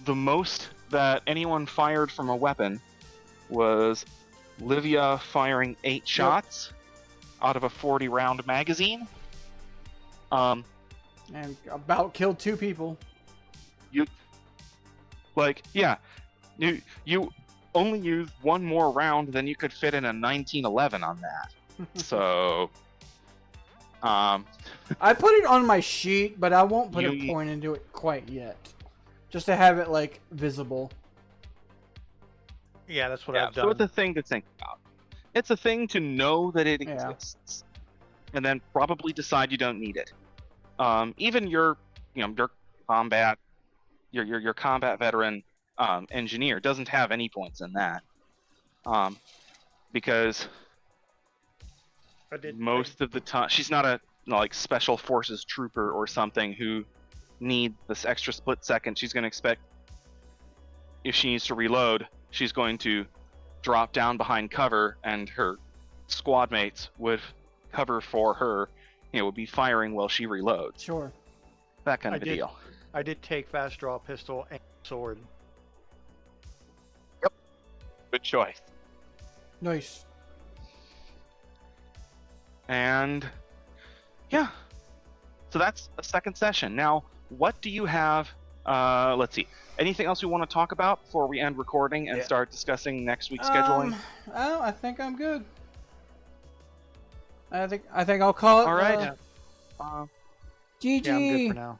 the most that anyone fired from a weapon was Livia firing 8 shots out of a 40-round magazine. And about killed 2 people. You only used 1 more round than you could fit in a 1911 on that. So, I put it on my sheet, but I won't put a point into it quite yet, just to have it like visible. Yeah, that's what I've done. So it's a thing to think about. It's a thing to know that it Yeah. exists, and then probably decide you don't need it. Even your combat, your combat veteran engineer doesn't have any points in that, because most of the time she's not a like special forces trooper or something who need this extra split second. She's going to expect, if she needs to reload, she's going to drop down behind cover, and her squad mates would cover for her, would be firing while she reloads. Sure. That kind of a deal. I did take fast draw pistol and sword. Yep. Good choice. Nice. And yeah, so that's a second session. Now, what do you have? Let's see. Anything else we want to talk about before we end recording and start discussing next week's scheduling? I think I'm good. I think I'll call it. All right. GG. Yeah, I'm good for now.